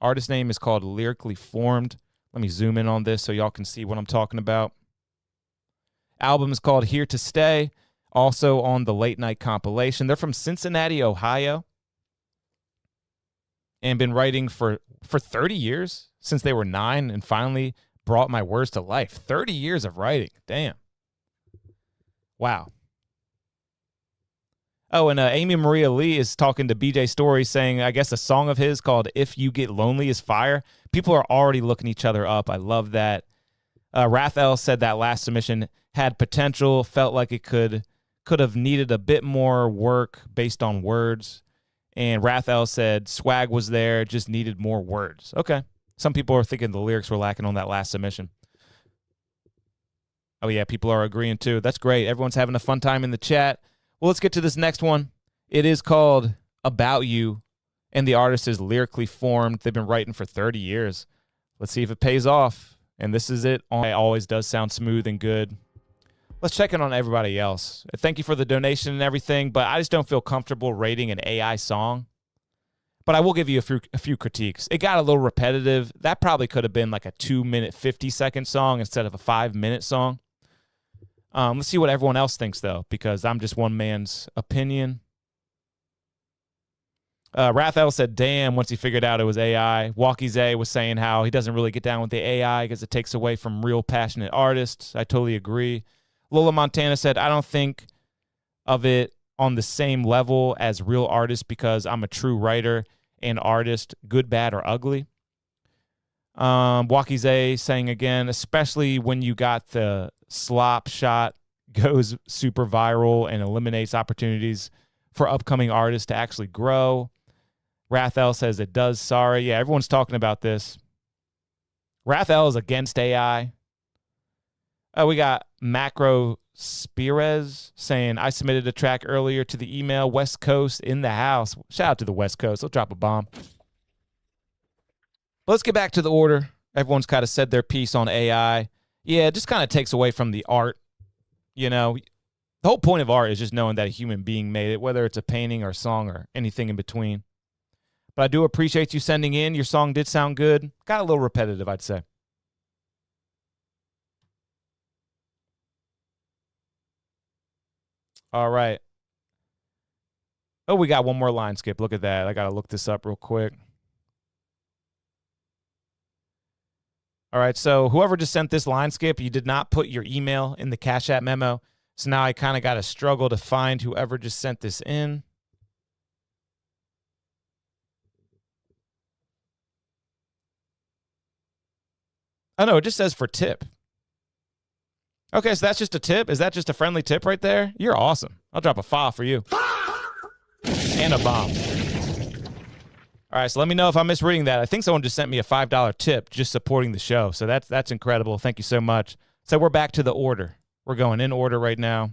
Artist name is called Lyrically Formed. Let me zoom in on this so y'all can see what I'm talking about. Album is called Here to Stay. Also on the Late Night compilation. They're from Cincinnati, Ohio. And been writing for 30 years, since they were 9, and finally brought my words to life. 30 years of writing. Damn. Wow. Oh, and Amy Maria Lee is talking to BJ Story saying, I guess a song of his called If You Get Lonely is fire. People are already looking each other up. I love that. Rathel said that last submission had potential, felt like it could have needed a bit more work based on words. And Rathel said swag was there, just needed more words. Okay. Some people are thinking the lyrics were lacking on that last submission. Oh, yeah, people are agreeing too. That's great. Everyone's having a fun time in the chat. Well, let's get to this next one. It is called about you and the artist is lyrically formed. They've been writing for 30 years. Let's see if it pays off. And this is it. It always does sound smooth and good. Let's check in on everybody else. Thank you for the donation and everything, but I just don't feel comfortable rating an AI song. But I will give you a few critiques. It got a little repetitive. That probably could have been like a 2-minute, 50-second song instead of a 5-minute song. Let's see what everyone else thinks, though, because I'm just one man's opinion. Raphael said, damn, once he figured out it was AI. Walkie Zay was saying how he doesn't really get down with the AI because it takes away from real passionate artists. I totally agree. Lola Montana said, I don't think of it on the same level as real artists because I'm a true writer and artist, good, bad, or ugly. Walkie Zay saying again, especially when you got the slop shot goes super viral and eliminates opportunities for upcoming artists to actually grow. Raphael says it does. Sorry. Yeah, everyone's talking about this. Raphael is against AI. We got Macro Spirez saying, I submitted a track earlier to the email, West Coast in the house. Shout out to the West Coast. They'll drop a bomb. Let's get back to the order. Everyone's kind of said their piece on AI. Yeah, it just kind of takes away from the art. You know, the whole point of art is just knowing that a human being made it, whether it's a painting or a song or anything in between. But I do appreciate you sending in. Your song did sound good. Got a little repetitive, I'd say. All right. Oh, we got one more line skip. Look at that. I got to look this up real quick. All right, so whoever just sent this line skip, you did not put your email in the Cash App memo. So now I kind of got to struggle to find whoever just sent this in. Oh, no, it just says for tip. Okay, so that's just a tip? Is that just a friendly tip right there? You're awesome. I'll drop a file for you. And a bomb. All right, so let me know if I'm misreading that. I think someone just sent me a $5 tip just supporting the show. So that's incredible. Thank you so much. So we're back to the order. We're going in order right now.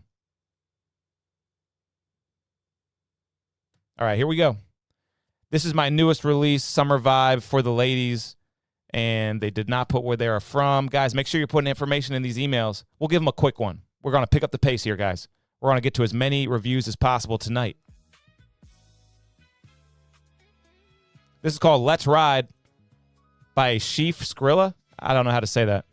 All right, here we go. This is my newest release, Summer Vibe for the ladies. And they did not put where they are from. Guys, make sure you're putting information in these emails. We'll give them a quick one. We're going to pick up the pace here, guys. We're going to get to as many reviews as possible tonight. This is called Let's Ride by Sheaf Skrilla. I don't know how to say that.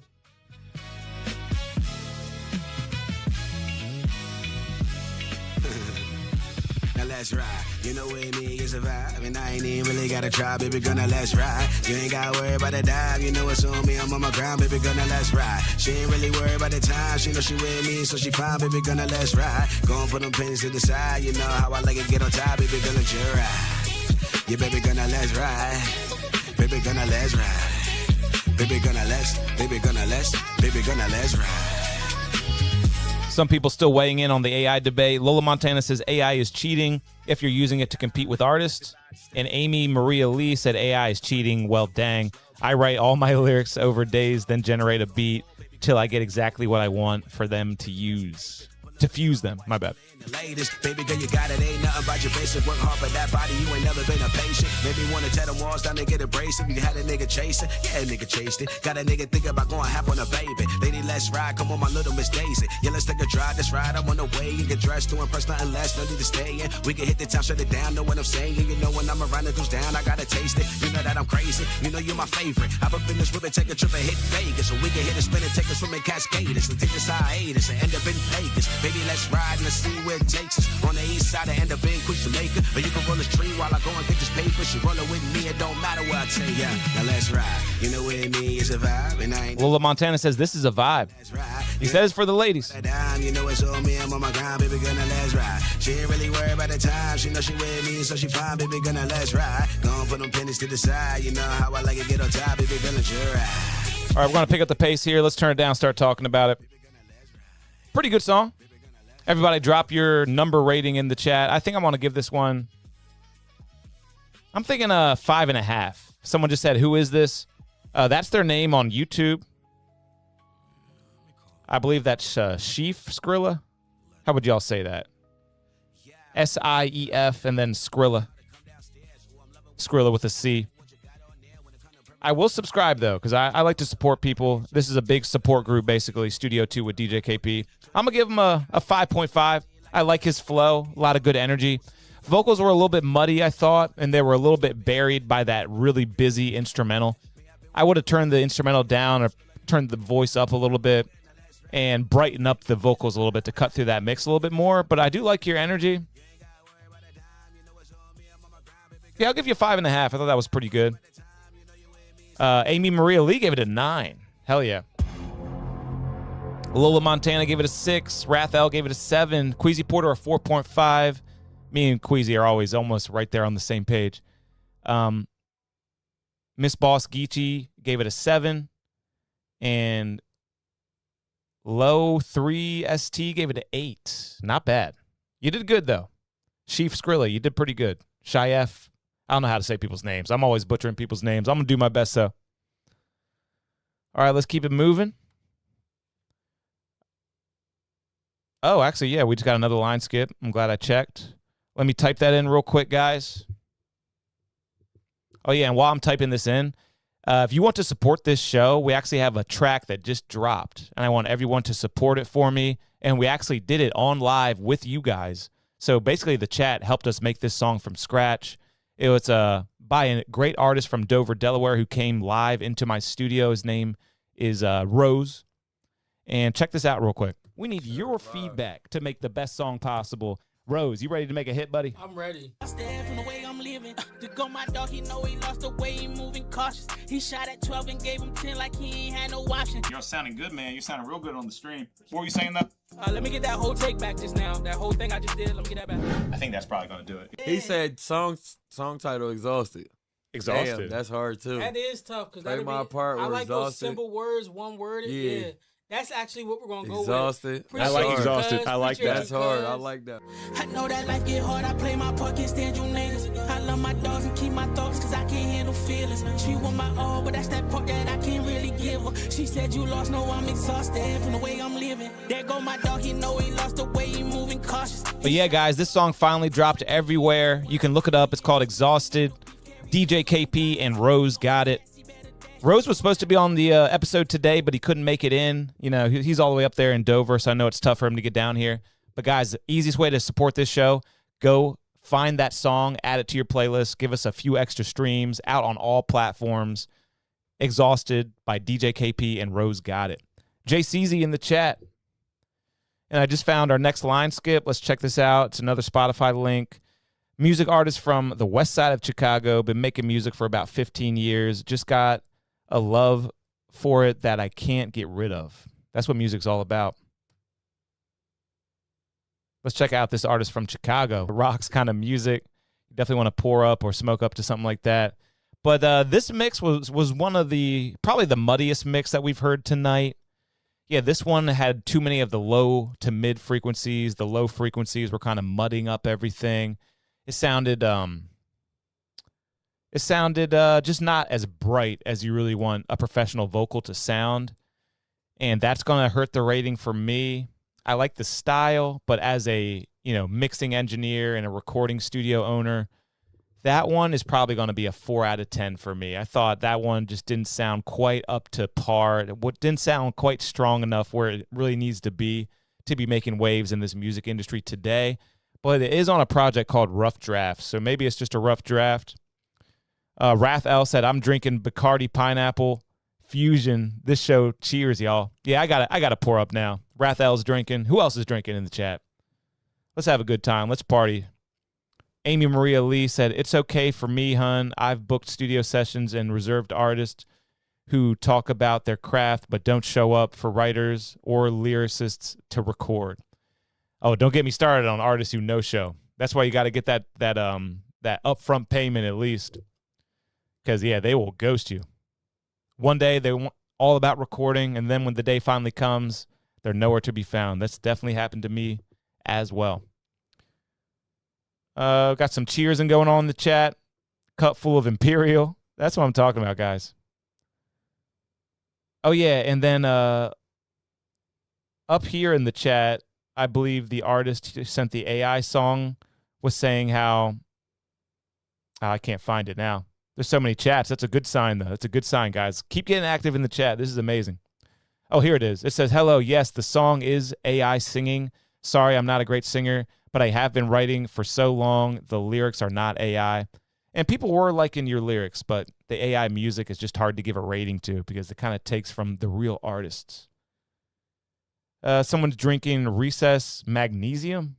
Now let's ride. You know with me is a vibe, and I ain't even really gotta try, baby, gonna let's ride. You ain't gotta worry about the dime, you know it's on me, I'm on my ground, baby, gonna let's ride. She ain't really worried about the time, she know she with me, so she fine, baby, gonna let's ride. Gonna put them pennies to the side, you know how I like it, get on top, baby, gonna let you ride. Yeah, baby, gonna let's ride. Baby, gonna let's ride. Baby, gonna let's ride. Some people still weighing in on the AI debate. Lola Montana says AI is cheating if you're using it to compete with artists. And Amy Maria Lee said AI is cheating. Well, dang. I write all my lyrics over days, then generate a beat till I get exactly what I want for them to use. To fuse them. My bad. Latest, baby girl, you got it. Ain't nothing but your basic. Work hard for that body. You ain't never been a patient. Maybe wanna tear them walls down and get abrasive. You had a nigga chasing. Yeah, a nigga chased it. Got a nigga thinking about going half on a baby. Lady, let's ride. Come on, my little Miss Daisy. Yeah, let's take a drive. Let's ride. I'm on the way. You get dressed to impress nothing less. No need to stay in. We can hit the town, shut it down. Know what I'm saying? You know when I'm around, it goes down. I gotta taste it. You know that I'm crazy. You know you're my favorite. Hop up in this whip and take a trip and hit Vegas. So we can hit a spin and take a swim in Cascades. And take this hiatus and end up in Vegas. Baby, let's ride and let's see where it takes us. On the east side, I end up in Queen Jamaica. Or you can roll this tree while I go and get this paper. She rollin' with me, it don't matter where I take ya. Now let's ride. You know with me is a vibe, and I ain't. Lola Montana says this is a vibe. He says for the ladies. You know it's on me, I'm on my grind, baby, gonna let's ride. She ain't really worried about the time, she know she with me, so she fine, baby, gonna let's ride. Gonna put them pennies to the side, you know how I like it, get on top, baby, gonna ride. All right, we're gonna pick up the pace here. Let's turn it down, start talking about it. Pretty good song. Everybody drop your number rating in the chat. I think I'm going to give this one, I'm thinking 5.5. Someone just said, who is this? That's their name on YouTube. I believe that's Sheaf Skrilla. How would y'all say that? S-I-E-F and then Skrilla. Skrilla with a C. I will subscribe, though, because I like to support people. This is a big support group, basically, Studio 2 with DJ KP. I'm going to give him a 5.5. I like his flow, a lot of good energy. Vocals were a little bit muddy, I thought, and they were a little bit buried by that really busy instrumental. I would have turned the instrumental down or turned the voice up a little bit and brighten up the vocals a little bit to cut through that mix a little bit more, but I do like your energy. Yeah, I'll give you a 5.5. I thought that was pretty good. Amy Maria Lee gave it a 9. Hell yeah. Lola Montana gave it a 6. Rathel gave it a 7. Queasy Porter a 4.5. Me and Queasy are always almost right there on the same page. Miss Boss Geechee gave it a 7. And Low 3 ST gave it an 8. Not bad. You did good, though. Chief Skrilla, you did pretty good. Shy F. I don't know how to say people's names. I'm always butchering people's names. I'm going to do my best, though. All right, let's keep it moving. Oh, actually, yeah, we just got another line skip. I'm glad I checked. Let me type that in real quick, guys. Oh, yeah, and while I'm typing this in, if you want to support this show, we actually have a track that just dropped, and I want everyone to support it for me, and we actually did it on live with you guys. So basically, the chat helped us make this song from scratch. It was by a great artist from Dover, Delaware, who came live into my studio. His name is Rose. And check this out real quick. We need your feedback to make the best song possible. Rose, you ready to make a hit, buddy? I'm ready. I stand from the way I'm living. To go my dog, he know he lost the way he moving cautious. He shot at 12 and gave him 10 like he ain't had no option. You're sounding good, man. You're sounding real good on the stream. What were you saying, though? Let me get that whole take back just now. That whole thing I just did. Let me get that back. I think that's probably going to do it. He said song title Exhausted. Exhausted. Damn, that's hard, too. That is tough. Cause Play my part. I like exhausted. those simple words, one word. Yeah. That's actually what we're going to go exhausted. with. I like exhausted. I like that. That's hard. I like that. I know that life get hard. I play my part, can't stand you niggas. I love my dogs and keep my thoughts because I can't handle feelings. She want my all, but that's that part that I can't really give her. She said you lost, no, I'm exhausted from the way I'm living. There go my dog, he know he lost the way he moving cautious. But yeah, guys, this song finally dropped everywhere. You can look it up. It's called Exhausted. DJ KP and Rose got it. Rose was supposed to be on the episode today, but he couldn't make it in. You know, he's all the way up there in Dover, so I know it's tough for him to get down here. But guys, the easiest way to support this show, go find that song, add it to your playlist, give us a few extra streams, out on all platforms. Exhausted by DJ KP and Rose got it. JCZ in the chat. And I just found our next line skip. Let's check this out. It's another Spotify link. Music artist from the west side of Chicago, been making music for about 15 years. Just got a love for it that I can't get rid of. That's what music's all about. Let's check out this artist from Chicago. Rocks kind of music. You definitely want to pour up or smoke up to something like that. But this mix was one of probably the muddiest mix that we've heard tonight. Yeah, this one had too many of the low to mid frequencies. The low frequencies were kind of mudding up everything. It sounded just not as bright as you really want a professional vocal to sound. And that's going to hurt the rating for me. I like the style, but as a, mixing engineer and a recording studio owner, that one is probably going to be a 4 out of 10 for me. I thought that one just didn't sound quite up to par. It didn't sound quite strong enough where it really needs to be making waves in this music industry today. But it is on a project called Rough Draft, so maybe it's just a rough draft. Wrath L said, I'm drinking Bacardi Pineapple Fusion. This show, cheers, y'all. Yeah, I got to pour up now. Wrath L's drinking. Who else is drinking in the chat? Let's have a good time. Let's party. Amy Maria Lee said, it's okay for me, hun. I've booked studio sessions and reserved artists who talk about their craft but don't show up for writers or lyricists to record. Oh, don't get me started on artists who no-show. That's why you got to get that upfront payment at least. Because, yeah, they will ghost you. One day they want all about recording, and then when the day finally comes, they're nowhere to be found. That's definitely happened to me as well. Got some cheersing going on in the chat. Cup full of Imperial. That's what I'm talking about, guys. Oh, yeah, and then up here in the chat, I believe the artist who sent the AI song was saying how I can't find it now. There's so many chats. That's a good sign, though. That's a good sign, guys. Keep getting active in the chat. This is amazing. Oh, here it is. It says, hello, yes, the song is AI singing. Sorry, I'm not a great singer, but I have been writing for so long. The lyrics are not AI. And people were liking your lyrics, but the AI music is just hard to give a rating to because it kind of takes from the real artists. Someone's drinking Recess Magnesium.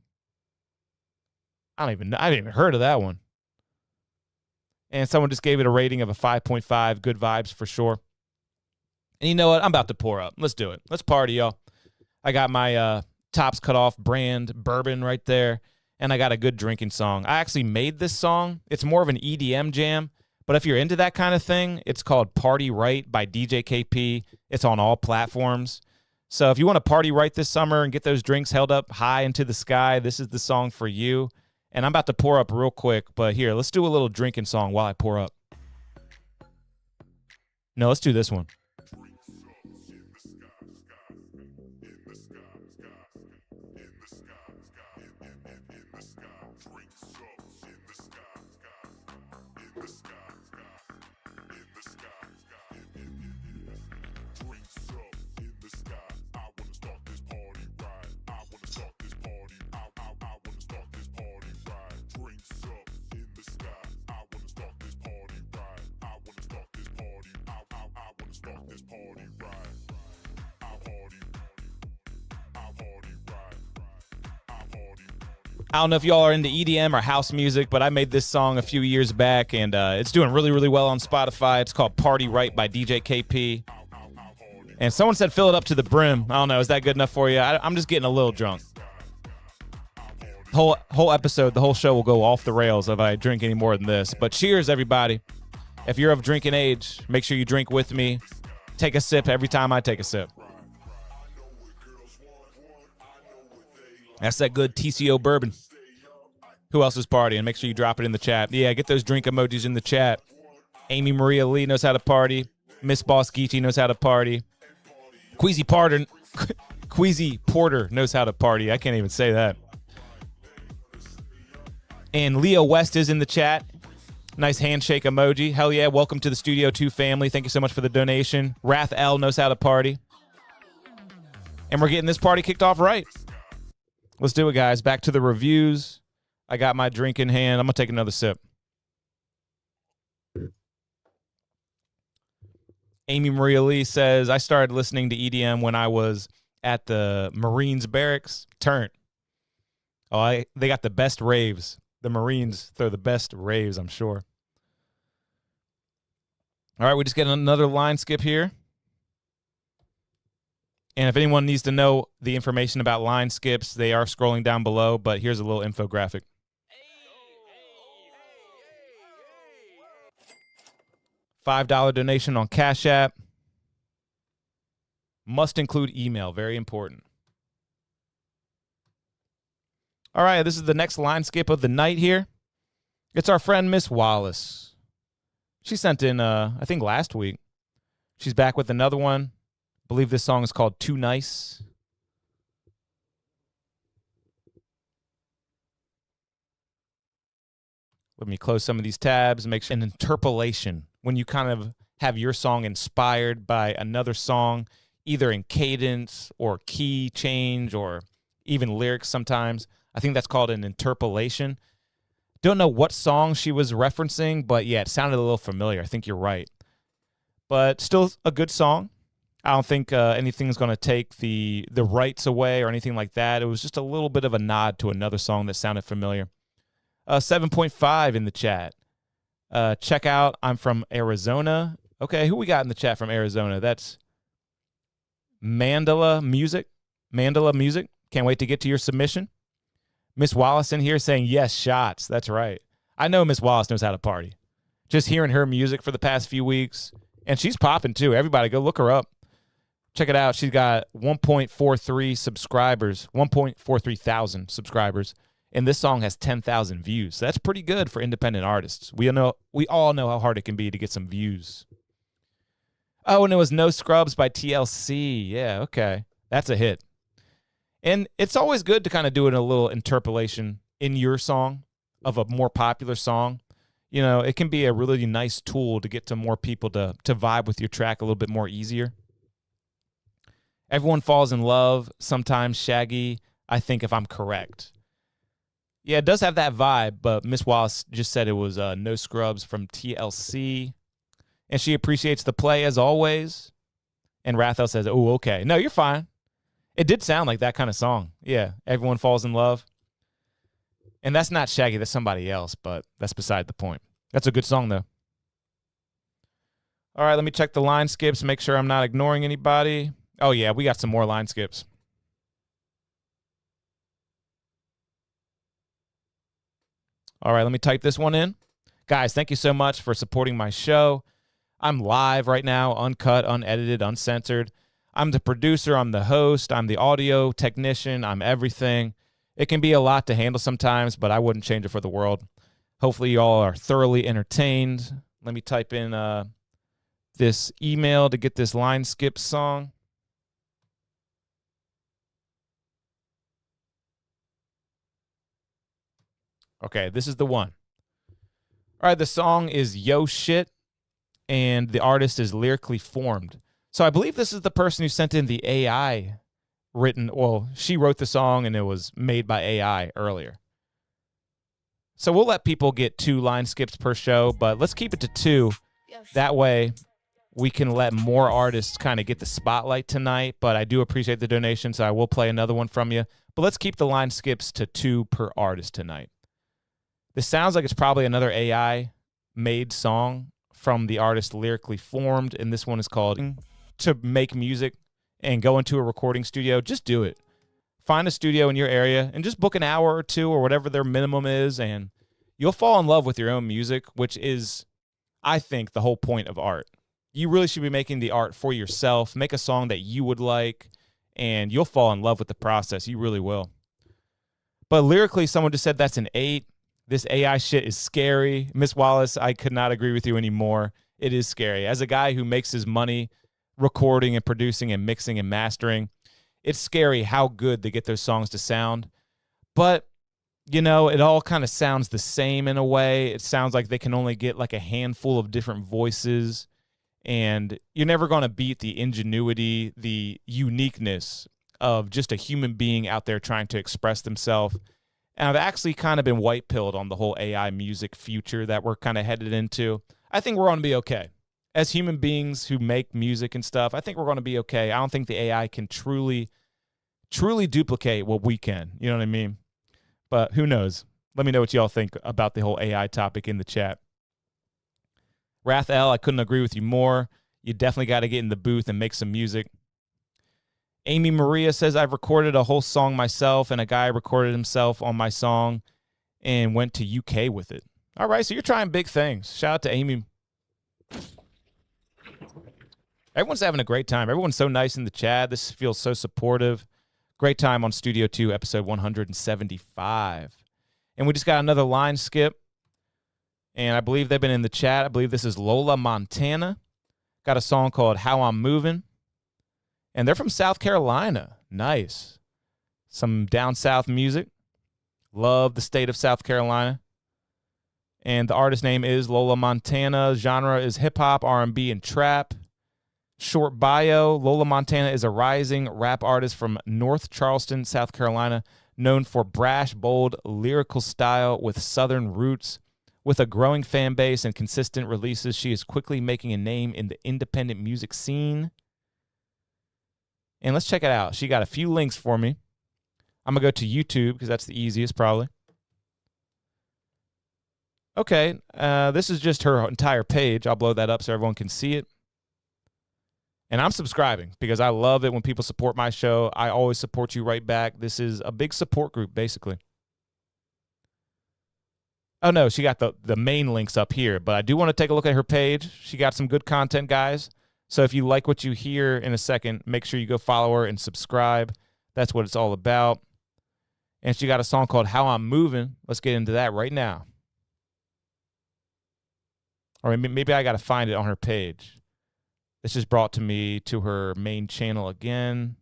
I haven't even heard of that one. And someone just gave it a rating of a 5.5. Good vibes for sure. And you know what? I'm about to pour up. Let's do it. Let's party, y'all. I got my Tops Cut Off brand bourbon right there, and I got a good drinking song. I actually made this song. It's more of an EDM jam, but if you're into that kind of thing, it's called Party Right by DJ KP. It's on all platforms. So if you want to party right this summer and get those drinks held up high into the sky, this is the song for you. And I'm about to pour up real quick, but here, let's do a little drinking song while I pour up. No, let's do this one. I don't know if y'all are into EDM or house music, but I made this song a few years back, and it's doing really, really well on Spotify. It's called Party Right by DJ KP. And someone said fill it up to the brim. I don't know. Is that good enough for you? I'm just getting a little drunk. Whole episode, the whole show will go off the rails if I drink any more than this. But cheers, everybody. If you're of drinking age, make sure you drink with me. Take a sip every time I take a sip. That's that good TCO bourbon. Who else is partying? Make sure you drop it in the chat. Yeah, get those drink emojis in the chat. Amy Maria Lee knows how to party. Miss Boss Geechee knows how to party. Queasy Porter knows how to party. I can't even say that. And Leo West is in the chat. Nice handshake emoji. Hell yeah, welcome to the Studio 2 family. Thank you so much for the donation. Wrath L knows how to party. And we're getting this party kicked off right. Let's do it, guys. Back to the reviews. I got my drink in hand. I'm going to take another sip. Amy Maria Lee says, I started listening to EDM when I was at the Marines barracks. Turn. Oh, they got the best raves. The Marines throw the best raves, I'm sure. All right, we just get another line skip here. And if anyone needs to know the information about line skips, they are scrolling down below, but here's a little infographic. $5 donation on Cash App. Must include email. Very important. All right, this is the next line skip of the night here. It's our friend Miss Wallace. She sent in, I think, last week. She's back with another one. I believe this song is called Too Nice. Let me close some of these tabs. Make sure an interpolation, when you kind of have your song inspired by another song, either in cadence or key change or even lyrics sometimes. I think that's called an interpolation. Don't know what song she was referencing, but yeah, it sounded a little familiar. I think you're right. But still a good song. I don't think anything's going to take the rights away or anything like that. It was just a little bit of a nod to another song that sounded familiar. 7.5 in the chat. Check out, I'm from Arizona. Okay, who we got in the chat from Arizona? That's Mandela Music. Mandela Music. Can't wait to get to your submission. Miss Wallace in here saying, yes, shots. That's right. I know Miss Wallace knows how to party. Just hearing her music for the past few weeks. And she's popping, too. Everybody, go look her up. Check it out. She's got 1.43 subscribers, 1.43 thousand subscribers. And this song has 10,000 views. So that's pretty good for independent artists. We all know how hard it can be to get some views. Oh, and it was No Scrubs by TLC. Yeah, okay. That's a hit. And it's always good to kind of do it in a little interpolation in your song of a more popular song. you know, it can be a really nice tool to get to more people to vibe with your track a little bit more easier. Everyone Falls in Love, sometimes Shaggy, I think, if I'm correct. Yeah, it does have that vibe, but Miss Wallace just said it was No Scrubs from TLC. And she appreciates the play as always. And Rathel says, oh, okay. No, you're fine. It did sound like that kind of song. Yeah, Everyone Falls in Love. And that's not Shaggy, that's somebody else, but that's beside the point. That's a good song, though. All right, let me check the line skips, make sure I'm not ignoring anybody. Oh, yeah, we got some more line skips. All right, let me type this one in. Guys, thank you so much for supporting my show. I'm live right now, uncut, unedited, uncensored. I'm the producer, I'm the host, I'm the audio technician, I'm everything. It can be a lot to handle sometimes, but I wouldn't change it for the world. Hopefully you all are thoroughly entertained. Let me type in this email to get this line skip song. Okay, this is the one. All right, the song is Yo Shit, and the artist is Lyrically Formed. So I believe this is the person who sent in the AI written, well, she wrote the song and it was made by AI earlier. So we'll let people get 2 line skips per show, but let's keep it to 2. That way we can let more artists kind of get the spotlight tonight, but I do appreciate the donation, so I will play another one from you. But let's keep the line skips to 2 per artist tonight. This sounds like it's probably another AI-made song from the artist Lyrically Formed, and this one is called To Make Music and Go into a Recording Studio. Just do it. Find a studio in your area and just book an hour or 2 or whatever their minimum is, and you'll fall in love with your own music, which is, I think, the whole point of art. You really should be making the art for yourself. Make a song that you would like, and you'll fall in love with the process. You really will. But lyrically, someone just said that's an 8. This AI shit is scary. Miss Wallace, I could not agree with you anymore. It is scary. As a guy who makes his money recording and producing and mixing and mastering, it's scary how good they get those songs to sound. But, you know, it all kind of sounds the same in a way. It sounds like they can only get like a handful of different voices. And you're never going to beat the ingenuity, the uniqueness of just a human being out there trying to express themselves. And I've actually kind of been white-pilled on the whole AI music future that we're kind of headed into. I think we're going to be okay. As human beings who make music and stuff, I think we're going to be okay. I don't think the AI can truly duplicate what we can. You know what I mean? But who knows? Let me know what y'all think about the whole AI topic in the chat. Rathel, I couldn't agree with you more. You definitely got to get in the booth and make some music. Amy Maria says, I've recorded a whole song myself, and a guy recorded himself on my song and went to UK with it. All right, so you're trying big things. Shout out to Amy. Everyone's having a great time. Everyone's so nice in the chat. This feels so supportive. Great time on Studio 2, episode 175. And we just got another line skip. And I believe they've been in the chat. I believe this is Lola Montana. Got a song called How I'm Moving. And they're from South Carolina. Nice. Some down south music. Love the state of South Carolina. And the artist name is Lola Montana. Genre is hip-hop, R&B, and trap. Short bio, Lola Montana is a rising rap artist from North Charleston, South Carolina, known for brash, bold, lyrical style with southern roots. With a growing fan base and consistent releases, she is quickly making a name in the independent music scene. And let's check it out. She got a few links for me. I'm going to go to YouTube because that's the easiest probably. Okay, this is just her entire page. I'll blow that up so everyone can see it. And I'm subscribing because I love it when people support my show. I always support you right back. This is a big support group, basically. Oh, no, she got the main links up here, but I do want to take a look at her page. She got some good content, guys. So if you like what you hear in a second, make sure you go follow her and subscribe. That's what it's all about. And she got a song called How I'm Moving. Let's get into that right now. Or maybe I got to find it on her page. This just brought to me to her main channel again.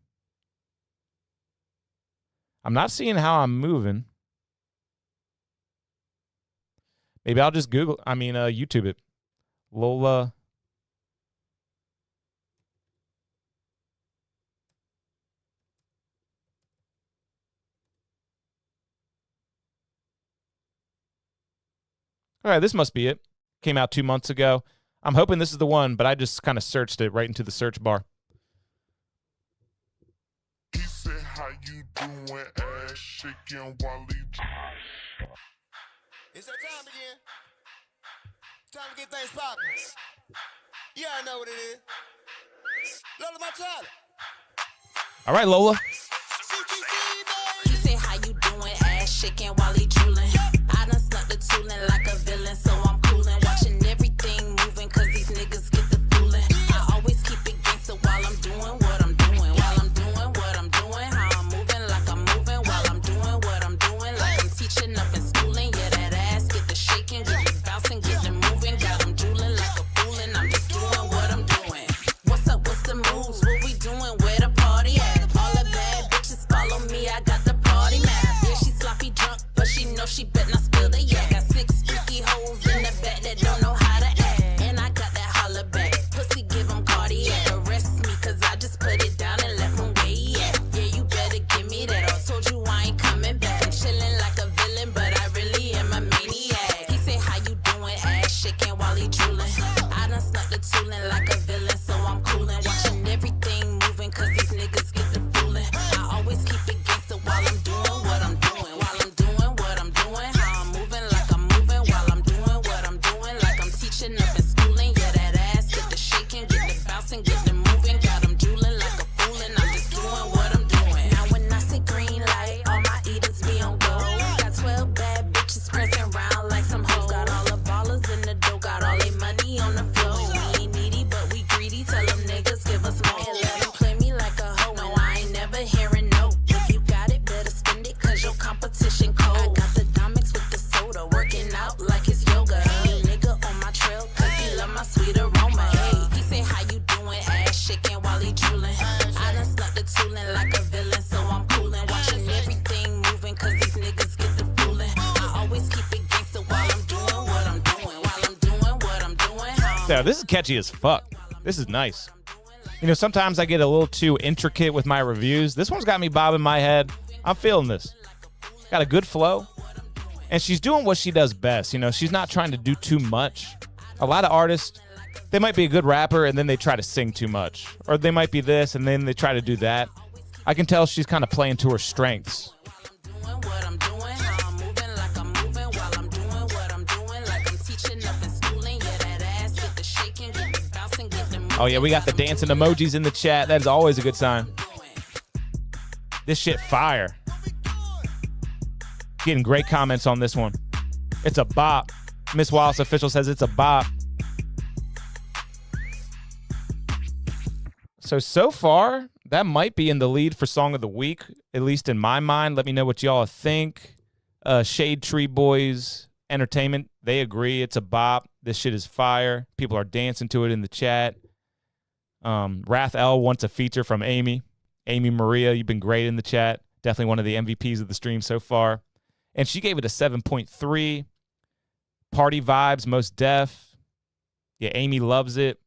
I'm not seeing How I'm Moving. Maybe I'll just YouTube it. Lola. All right, this must be it. Came out 2 months ago. I'm hoping this is the one, but I just kind of searched it right into the search bar. He said, how you doing, ass shaking while he... It's that time again. Time to get things popping. Yeah, I know what it is. Lola Montana. All right, Lola. He said, how you doing, ass shaking while he drooling. I done snuck the tooling like a villain, so I'm coolin'. Watching everything moving, cause these niggas get the fooling. I always keep it gangsta while I'm doing what I'm doing. While I'm doing what I'm doing, how I'm moving like I'm moving. While I'm doing what I'm doing, like I'm teaching up in schooling. Yeah, that ass get the shaking, get the bouncing, get the moving. Got them drooling like a foolin'. I'm just doing what I'm doing. What's up, what's the moves? What we doing? Where the party at? All the bad bitches follow me, I got the party map. Yeah, she sloppy drunk, but she know she bet not spill the yak. Got 6 freaky hoes in the back that don't know how to act. And I got that holla back. Pussy give 'em cardiac. Arrest me, cause I just put it down and left 'em where he at. Yeah, you better give me that. I told you I ain't coming back. I'm chillin' like a villain, but I really am a maniac. He say, how you doing? Ass shaking while he drooling. I done snuck the tooling like a villain, so I'm coolin'. Watching everything moving, cause these niggas get the fooling. I always keep it gangsta while I'm doing what I'm doing. While I'm doing what I'm doing, how I'm moving like I'm moving. While I'm doing what I'm doing, like I'm teaching up in schooling. Yeah, that ass get the shaking, get the bouncing, get the moving. Got them drooling like a foolin'. I'm just doing what I'm doing. Now when I say green light, all my eaters be on go. Got 12 bad bitches pressing round like some hoes. Got all the ballers in the dough, got all they money on the floor. We ain't needy, but we greedy. Tell them niggas give us more. And let them play me like a hoe. No, I ain't never hearing no. If you got it, better spend it, cause your competition cold. I got the Domix with the soda, working out like it's yoga. Hey, nigga on my trail, cause he love my sweet aroma. Hey, he say, how you doing? Ass shaking while he drooling. I done snuck the tooling like a villain, so I'm coolin'. Watching everything moving, cause these niggas get the fooling. I always keep it gangsta while I'm doing what I'm doing. While I'm doing what I'm doing, how I'm Yeah, this is catchy as fuck. This is nice. You know, sometimes I get a little too intricate with my reviews. This one's got me bobbing my head. I'm feeling this. Got a good flow. And she's doing what she does best. You know, she's not trying to do too much. A lot of artists, they might be a good rapper and then they try to sing too much. Or they might be this and then they try to do that. I can tell she's kind of playing to her strengths. what I'm doing, how I'm moving like I'm moving. While I'm doing what I'm doing, like I'm teaching up in schooling. Yeah, that ass get the shaking, get the bouncing, get the moving. Oh, yeah, we got the dancing emojis in the chat. That is always a good sign. This shit fire. Getting great comments on this one. It's a bop. Miss Wallace Official says it's a bop. So far, that might be in the lead for Song of the Week, at least in my mind. Let me know what y'all think. Shade Tree Boys Entertainment, they agree. It's a bop. This shit is fire. People are dancing to it in the chat. Wrath L wants a feature from Amy. Amy Maria, you've been great in the chat. Definitely one of the MVPs of the stream so far. And she gave it a 7.3. Party Vibes, Most Def. Yeah, Amy loves it.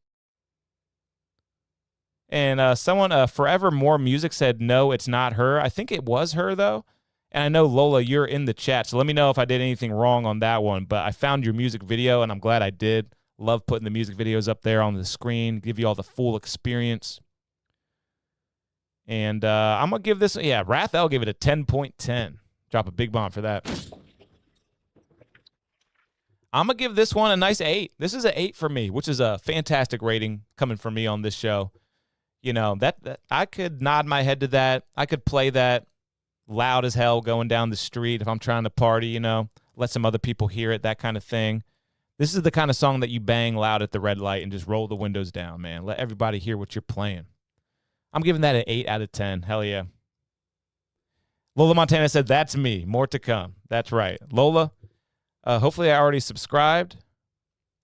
And someone, Forever More Music, said, no, it's not her. I think it was her, though. And I know, Lola, you're in the chat, so let me know if I did anything wrong on that one. But I found your music video, and I'm glad I did. Love putting the music videos up there on the screen, give you all the full experience. And I'm going to give this, yeah, Wrath L gave it a 10.10. Drop a big bomb for that. I'm going to give this one a nice 8. This is an 8 for me, which is a fantastic rating coming from me on this show. You know, that I could nod my head to that. I could play that loud as hell going down the street if I'm trying to party, you know, let some other people hear it, that kind of thing. This is the kind of song that you bang loud at the red light and just roll the windows down, man. Let everybody hear what you're playing. I'm giving that an 8 out of 10. Hell yeah. Lola Montana said, that's me. More to come. That's right. Lola, hopefully I already subscribed.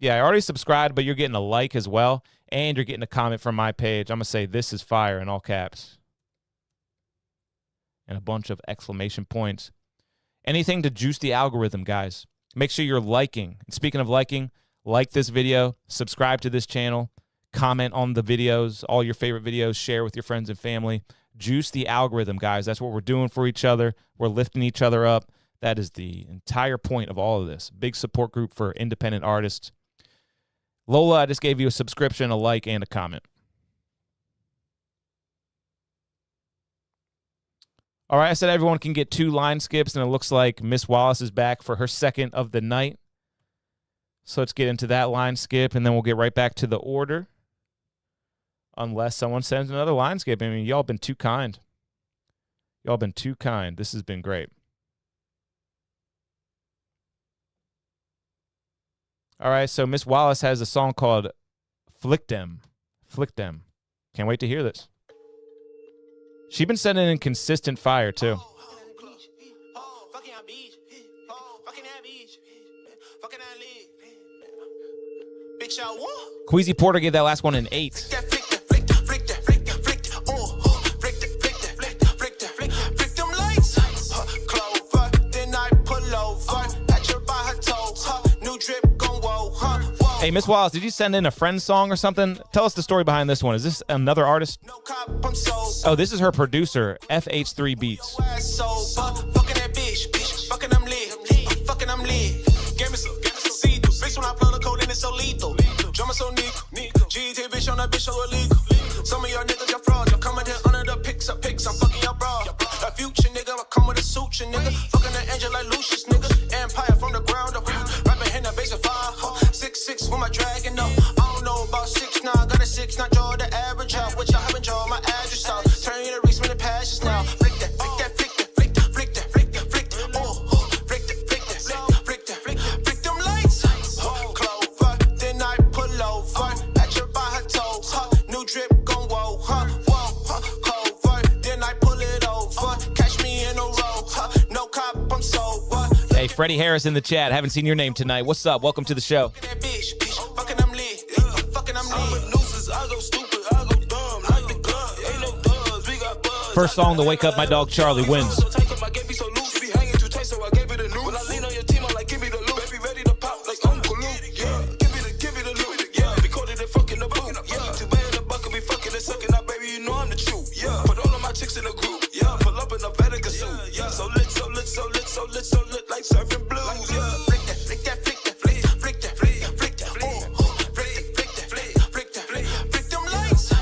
Yeah, I already subscribed, but you're getting a like as well. And you're getting a comment from my page. I'm going to say, this is fire in all caps. And a bunch of exclamation points. Anything to juice the algorithm, guys. Make sure you're liking. And speaking of liking, like this video, subscribe to this channel, comment on the videos, all your favorite videos, share with your friends and family. Juice the algorithm, guys. That's what we're doing for each other. We're lifting each other up. That is the entire point of all of this. Big support group for independent artists. Lola, I just gave you a subscription, a like, and a comment. All right, I said everyone can get 2 line skips, and it looks like Miss Wallace is back for her second of the night. So let's get into that line skip, and then we'll get right back to the order. Unless someone sends another line skip. I mean, y'all been too kind. Y'all been too kind. This has been great. All right, so Miss Wallace has a song called Flick Dem. Flick Dem. Can't wait to hear this. She's been sending in consistent fire, too. Queasy Porter gave that last one an 8. Hey, Miss Wallace, did you send in a friend song or something? Tell us the story behind this one. Is this another artist? Oh, this is her producer, FH3 Beats. Some of y'all niggas got fraud. Y'all coming here under the pics. I'm fucking your bra. That future nigga, I come with a suture nigga. Fucking the angel like Lucius nigga. Empire from the ground up. Rapping in the base of 5. 6'6" with my dragon up. I don't know about 6'9". Got a 6, not draw the average out. Which I haven't drawn my address out. Turn you to reach me the passions now. Flick that, flick that, flick that, flick that, flick that, flick that, flick that. Flick that, flick that, flick that, flick that, flick them lights. Clover, then I pull over. At your by her toes. New drip gon' whoa, Clover, then I pull it over. Catch me in a row. No cop, I'm sober. Hey, Freddie Harris in the chat. Haven't seen your name tonight. What's up? Welcome to the show. First song to wake up my dog Charlie wins. So lit like surfing blues. Yeah. Flick that, flick that, flick that, flick that, flick that, flick that, flick that, flick that, flick that, flick them lights.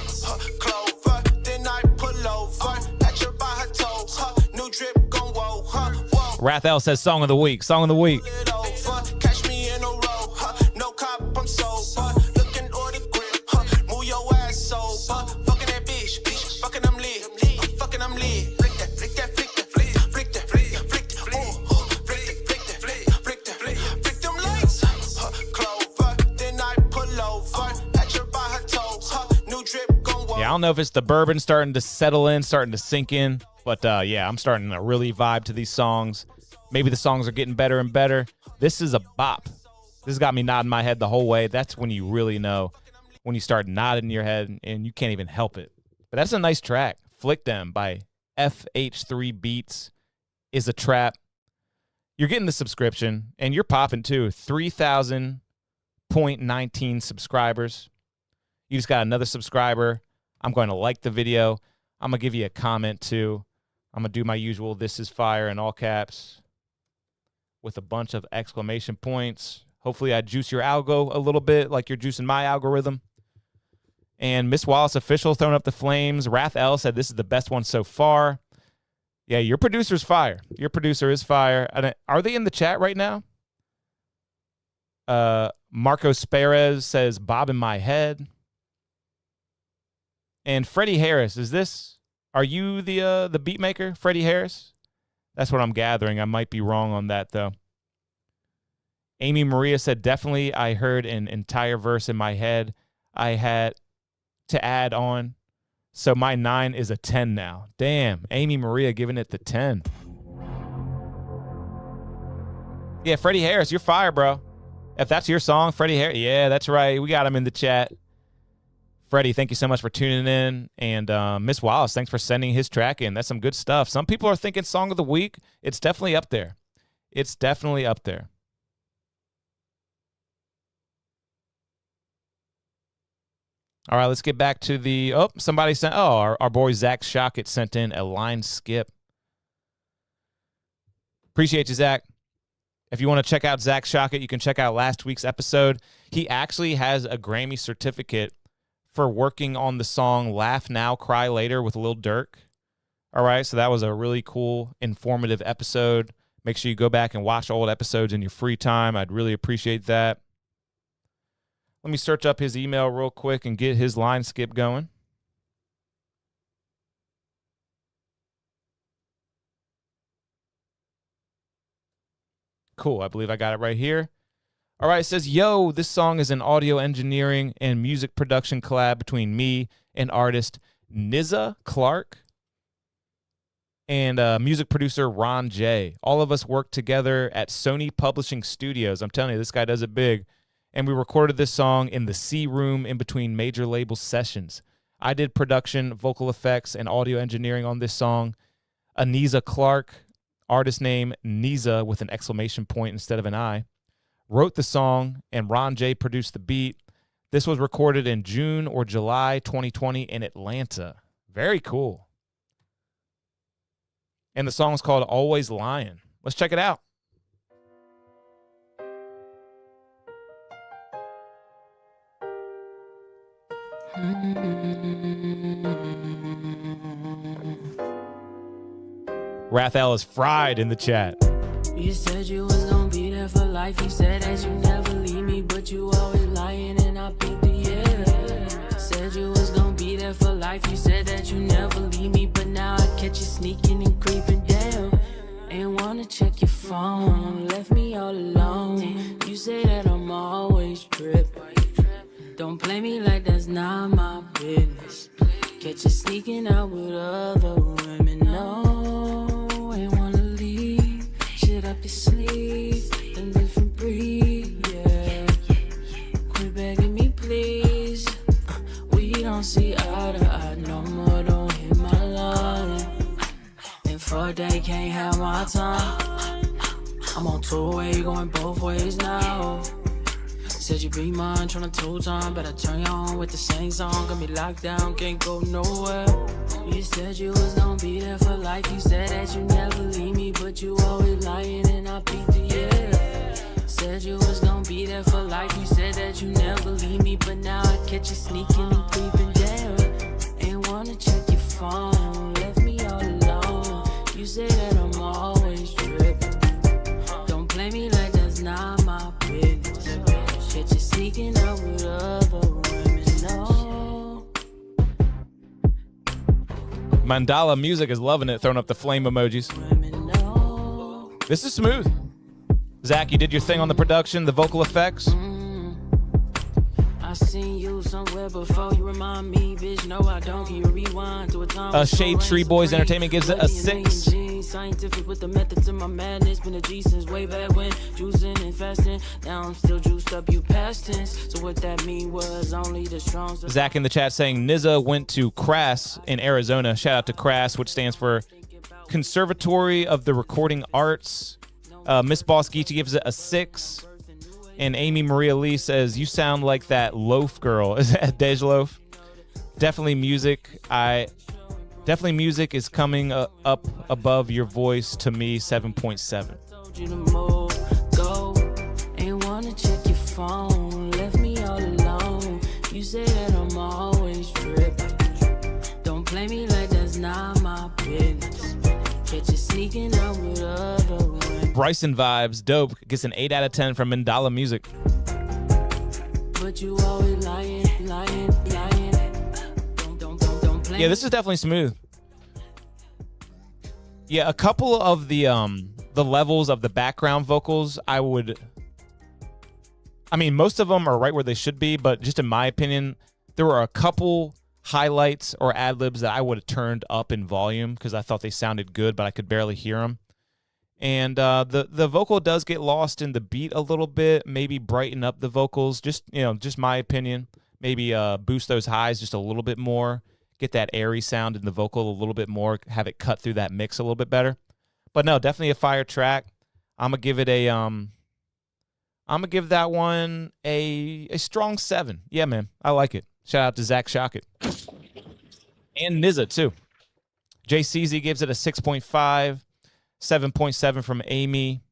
Clover, then I pull over. At your by her toes. New drip gon' whoa, Rathel says song of the week. Song of the week. Catch me in a row. No cop, I'm sober. Looking or the grip. Move your ass sober. Fucking that bitch. Fucking I'm lit. Fucking I'm lit. Flick that, flick that, flick that, flick that, flick that, flick that, flick that. Yeah, I don't know if it's the bourbon starting to settle in, starting to sink in, but yeah, I'm starting to really vibe to these songs. Maybe the songs are getting better and better. This is a bop. This has got me nodding my head the whole way. That's when you really know, when you start nodding your head and you can't even help it. But that's a nice track. Flick Dem by FH3 Beats is a trap. You're getting the subscription, and you're popping too. 3,000.19 subscribers. You just got another subscriber. I'm going to like the video. I'm going to give you a comment too. I'm going to do my usual "This is fire" in all caps with a bunch of exclamation points. Hopefully I juice your algo a little bit like you're juicing my algorithm. And Miss Wallace Official throwing up the flames. Rath L said this is the best one so far. Yeah, your producer's fire. Your producer is fire. Are they in the chat right now? Marcos Perez says "Bob in my head." And Freddie Harris, are you the beat maker, Freddie Harris? That's what I'm gathering. I might be wrong on that, though. Amy Maria said, definitely I heard an entire verse in my head I had to add on. So my 9 is a 10 now. Damn, Amy Maria giving it the 10. Yeah, Freddie Harris, you're fire, bro. If that's your song, Freddie Harris, yeah, that's right. We got him in the chat. Freddie, thank you so much for tuning in. And Miss Wallace, thanks for sending his track in. That's some good stuff. Some people are thinking song of the week. It's definitely up there. It's definitely up there. All right, let's get back to the somebody sent our boy Zach Shockett sent in a line skip. Appreciate you, Zach. If you want to check out Zach Shockett, you can check out last week's episode. He actually has a Grammy certificate for working on the song Laugh Now, Cry Later with Lil Durk. All right, so that was a really cool, informative episode. Make sure you go back and watch old episodes in your free time. I'd really appreciate that. Let me search up his email real quick and get his line skip going. Cool, I believe I got it right here. All right, it says, yo, this song is an audio engineering and music production collab between me and artist Niza Clark and music producer Ron J. All of us worked together at Sony Publishing Studios. I'm telling you, this guy does it big. And we recorded this song in the C room in between major label sessions. I did production, vocal effects, and audio engineering on this song. Niza Clark, artist name Niza with an exclamation point instead of an I, wrote the song, and Ron J produced the beat. This was recorded in June or July 2020 in Atlanta. Very cool. And the song is called Always Lying. Let's check it out. Rathel is fried in the chat. You said you was gonna be there for life. You said that you never leave me, but you always lying, and I beat the yeah. Said you was gonna be there for life. You said that you never leave me, but now I catch you sneaking and creeping down. Ain't wanna check your phone, left me all alone. You say that I'm always tripping. Don't play me like that's not my business. Catch you sneaking out with other women. No, ain't wanna leave. Shit up your sleeve, a different breed, yeah. Quit begging me, please. We don't see eye to eye no more. Don't hit my line. And for a day, can't have my time. I'm on two-way, going both ways now. Said you be mine, tryna two-time, but I turn you on with the same song. Got me locked down, can't go nowhere. You said you was gonna be there for life. You said that you never leave me, but you always lying, and I beat the yeah. Said you was gonna be there for life. You said that you never leave me, but now I catch you sneaking and creeping down. Ain't wanna check your phone, left me all alone. You say that I'm always tripping. Don't play me like that's not my business. Catch you sneaking out with other women, no. Mandala Music is loving it, throwing up the flame emojis. This is smooth. Zach, you did your thing on the production, the vocal effects. I seen you somewhere before, you remind me, bitch. No, I don't. Can you rewind to a time? Shade Tree Boys Entertainment gives it a 6. Scientific with the methods in my madness. Been a G since way back when, juicing and fasting. Now I'm still juiced up, you past tense. So what that mean was only the strong. Zach in the chat saying Niza went to CRAS in Arizona. Shout out to CRAS, which stands for Conservatory of the Recording Arts. Miss Boss Geechee gives it a 6. And Amy Maria Lee says, you sound like that Loaf girl. Is that Dej Loaf? Definitely music. Definitely music is coming up above your voice to me, 7.7. Ain't wanna check your phone, left me all alone. You say that I'm always tripping. Don't play me like that's not my business. Catch you sneaking out with other women. Bryson Vibes, dope, gets an 8 out of 10 from Mandala Music. But you always lying. Don't play. Yeah, this is definitely smooth. Yeah, a couple of the levels of the background vocals, most of them are right where they should be, but just in my opinion, there were a couple highlights or ad-libs that I would have turned up in volume because I thought they sounded good, but I could barely hear them. And the vocal does get lost in the beat a little bit. Maybe brighten up the vocals. Just my opinion. Maybe boost those highs just a little bit more. Get that airy sound in the vocal a little bit more. Have it cut through that mix a little bit better. But no, definitely a fire track. I'm gonna give it a I'm gonna give that one a strong 7. Yeah, man, I like it. Shout out to Zach Shockett. And Nizza, too. JCZ gives it a 6.5. 7.7 from Amy.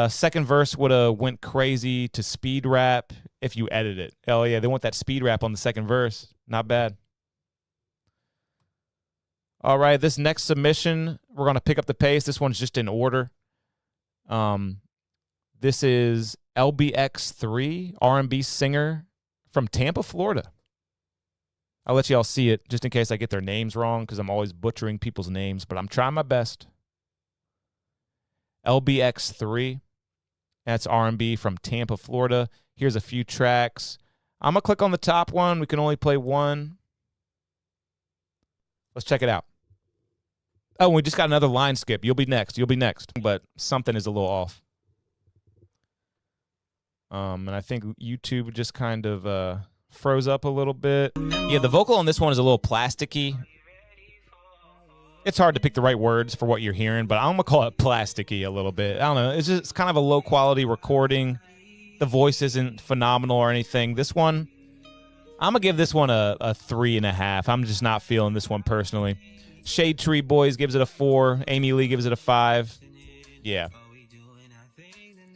Second verse would have went crazy to speed rap if you edit it. Oh, yeah, they want that speed rap on the second verse. Not bad. All right, this next submission, we're going to pick up the pace. This one's just in order. This is LBX3, R&B singer from Tampa, Florida. I'll let you all see it just in case I get their names wrong because I'm always butchering people's names, but I'm trying my best. LBX3, that's R&B from Tampa, Florida. Here's a few tracks. I'm going to click on the top one. We can only play one. Let's check it out. Oh, we just got another line skip. You'll be next. You'll be next. But something is a little off. And I think YouTube just kind of froze up a little bit. Yeah, the vocal on this one is a little plasticky. It's hard to pick the right words for what you're hearing, but I'm going to call it plasticky a little bit. I don't know. It's just kind of a low-quality recording. The voice isn't phenomenal or anything. This one, I'm going to give this one a 3.5. I'm just not feeling this one personally. Shade Tree Boys gives it a 4. Amy Lee gives it a 5. Yeah.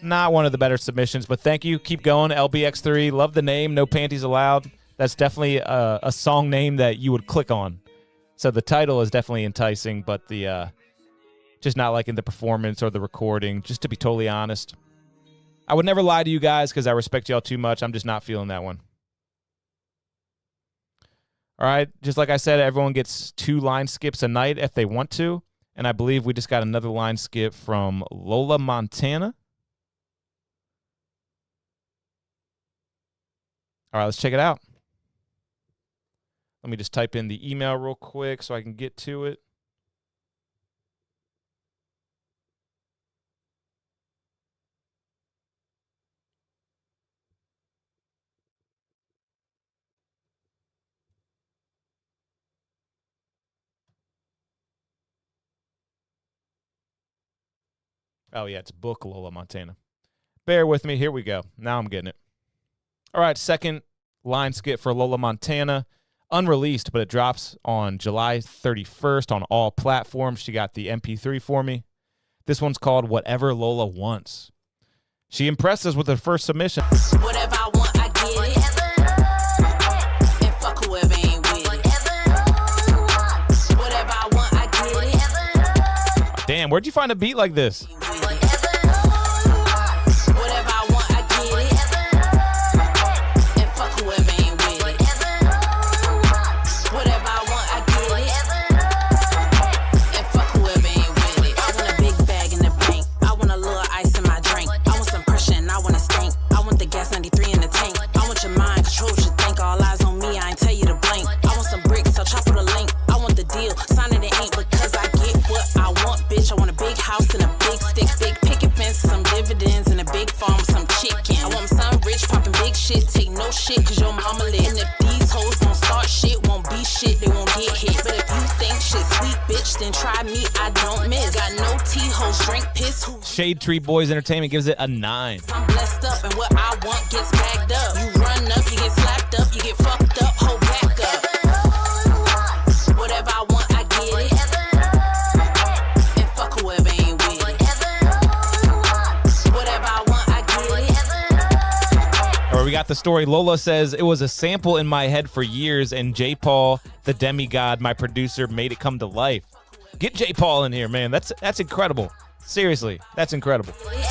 Not one of the better submissions, but thank you. Keep going, LBX3. Love the name. No panties allowed. That's definitely a song name that you would click on. So the title is definitely enticing, but the just not liking the performance or the recording, just to be totally honest. I would never lie to you guys because I respect y'all too much. I'm just not feeling that one. All right, just like I said, everyone gets 2 line skips a night if they want to, and I believe we just got another line skip from Lola Montana. All right, let's check it out. Let me just type in the email real quick so I can get to it. Oh, yeah, it's book Lola Montana. Bear with me. Here we go. Now I'm getting it. All right, second line skip for Lola Montana. Unreleased, but it drops on July 31st on all platforms. She got the MP3 for me. This one's called Whatever Lola Wants. She impressed us with her first submission. Whatever I want, I get it. And fuck whoever ain't with it. Whatever I want, I get it. Damn, where'd you find a beat like this? Whatever I want, I get it. And fuck whoever ain't with it. Whatever I want, I get it. And fuck whoever ain't with it. I want a big bag in the bank. I want a little ice in my drink. I want some pressure and I want a stank. I want the gas 93 in the tank. I want your mind, control what you think. All eyes on me, I ain't tell you to blink. I want some bricks, so chop with a link. I want the deal, sign it ain't because I get what I want, bitch. I want a big house and a big stick, big picket fence, some dividends and a big farm, some chicken. I want my son rich, popping big shit, take no shit, cause your mama lit. And if these hoes don't start shit, won't be shit, they won't get hit. But if you think shit sweet, bitch, then try me, I don't miss. Got no T-hoes, drink piss. Shade Tree Boys Entertainment gives it a 9. I'm blessed up and what I want gets bagged up. You run up, you get slapped up, you get fucked up, hold back up. Whatever I want, I get it. And fuck whoever ain't with it. Whatever I want, I get it. All right, we got the story. Lola says, it was a sample in my head for years, and J. Paul, the demigod, my producer, made it come to life. Get J. Paul in here, man. That's incredible. Seriously, that's incredible. And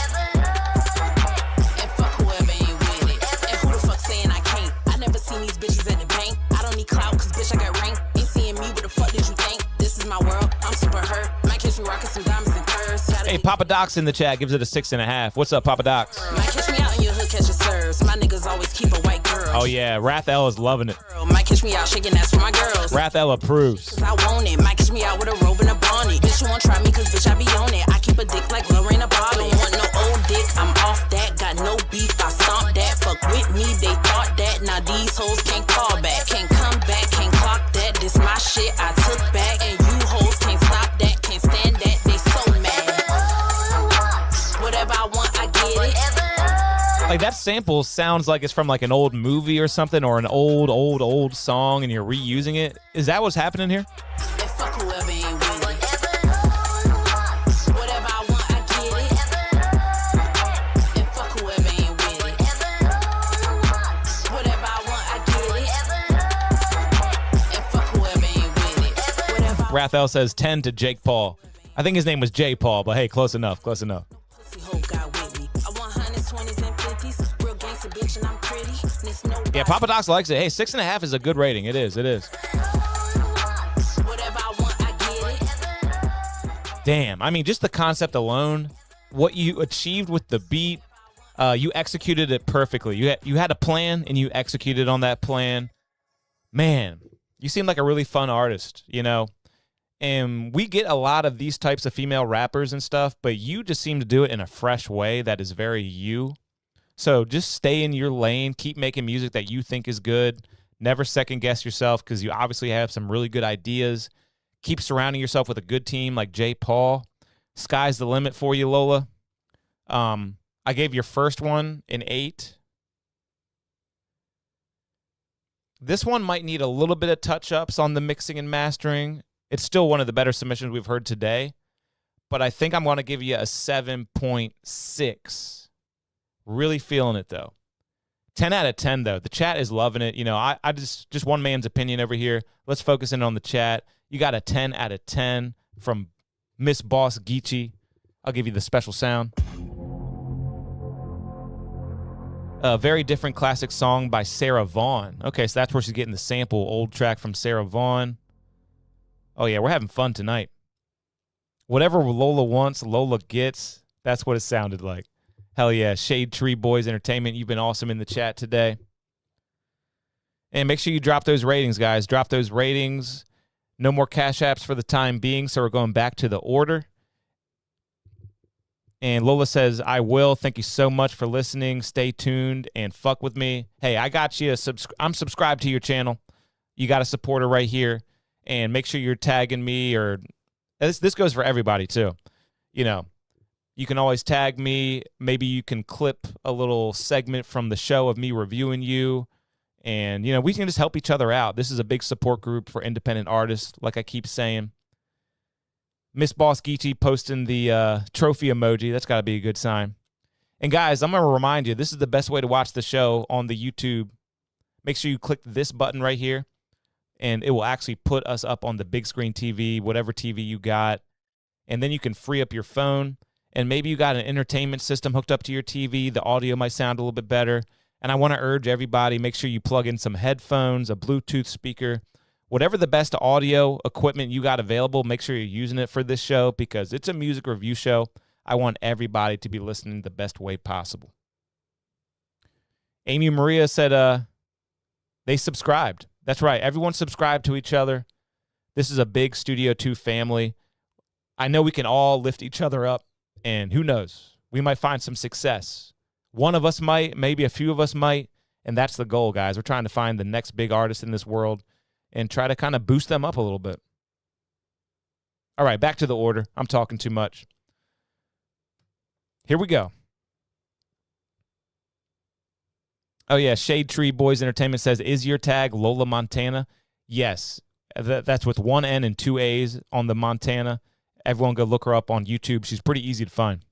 fuck whoever ain't with it. And who the fuck saying I can't? I never seen these bitches at the bank. I don't need clout, cause bitch, I got rank. Ain't seeing me, what the fuck did you think? This is my world, I'm super hurt. Might catch me rocking some diamonds and furs. Hey, Papa Doc's in the chat. Gives it a 6.5. What's up, Papa Docs? Might catch me out in your hood, catch a serves. My niggas always keep a white girl. Oh, yeah. Wrath L is loving it. Might catch me out shaking ass for my girls. Wrath L approves. Cause I want it. Might catch me out with a robe and a bonnet. Bitch, you won't try me cause bitch, I be on it. I keep a dick like Lorena Bobbitt. Don't want no old dick, I'm off that. Got no beef, I stomp that. Fuck with me, they thought that. Now these hoes can't call back. Can't come back, can't clock that. This my shit, I took back. And you hoes can't stop that. Can't stand that, they so mad. Whatever I want, I get it. Like, that sample sounds like it's from like an old movie or something, or an old song, and you're reusing it. Is that what's happening here? Rathel says 10 to Jake Paul. I think his name was Jay Paul, but hey, close enough, close enough. Yeah, Papa Docs likes it. Hey, 6.5 is a good rating. It is. Damn, I mean, just the concept alone, what you achieved with the beat, you executed it perfectly. You had a plan, and you executed on that plan. Man, you seem like a really fun artist, you know? And we get a lot of these types of female rappers and stuff, but you just seem to do it in a fresh way that is very you. So just stay in your lane. Keep making music that you think is good. Never second guess yourself, because you obviously have some really good ideas. Keep surrounding yourself with a good team like Jay Paul. Sky's the limit for you, Lola. I gave your first one an 8. This one might need a little bit of touch-ups on the mixing and mastering. It's still one of the better submissions we've heard today, but I think I'm going to give you a 7.6. Really feeling it, though. 10 out of 10, though. The chat is loving it. You know, I just one man's opinion over here. Let's focus in on the chat. You got a 10 out of 10 from Miss Boss Geechee. I'll give you the special sound. A very different classic song by Sarah Vaughan. Okay, so that's where she's getting the sample. Old track from Sarah Vaughan. Oh, yeah, we're having fun tonight. Whatever Lola wants, Lola gets. That's what it sounded like. Hell yeah. Shade Tree Boys Entertainment, you've been awesome in the chat today. And make sure you drop those ratings, guys. Drop those ratings. No more Cash Apps for the time being, so we're going back to the order. And Lola says, I will. Thank you so much for listening. Stay tuned and fuck with me. Hey, I got you. I'm subscribed to your channel. You got a supporter right here. And make sure you're tagging me, or this goes for everybody too. You know, you can always tag me. Maybe you can clip a little segment from the show of me reviewing you. And, you know, we can just help each other out. This is a big support group for independent artists, like I keep saying. Miss Boss Geechee posting the trophy emoji. That's got to be a good sign. And, guys, I'm going to remind you, this is the best way to watch the show on the YouTube. Make sure you click this button right here, and it will actually put us up on the big screen TV, whatever TV you got. And then you can free up your phone. And maybe you got an entertainment system hooked up to your TV. The audio might sound a little bit better. And I want to urge everybody, make sure you plug in some headphones, a Bluetooth speaker, whatever the best audio equipment you got available, make sure you're using it for this show, because it's a music review show. I want everybody to be listening the best way possible. Amy Maria said they subscribed. That's right. Everyone subscribed to each other. This is a big Studio 2 family. I know we can all lift each other up, and who knows? We might find some success. One of us might, maybe a few of us might, and that's the goal, guys. We're trying to find the next big artist in this world and try to kind of boost them up a little bit. All right, back to the order. I'm talking too much. Here we go. Oh, yeah, Shade Tree Boys Entertainment says, is your tag Lola Montana? Yes, that's with 1 N and 2 A's on the Montana. Everyone go look her up on YouTube. She's pretty easy to find.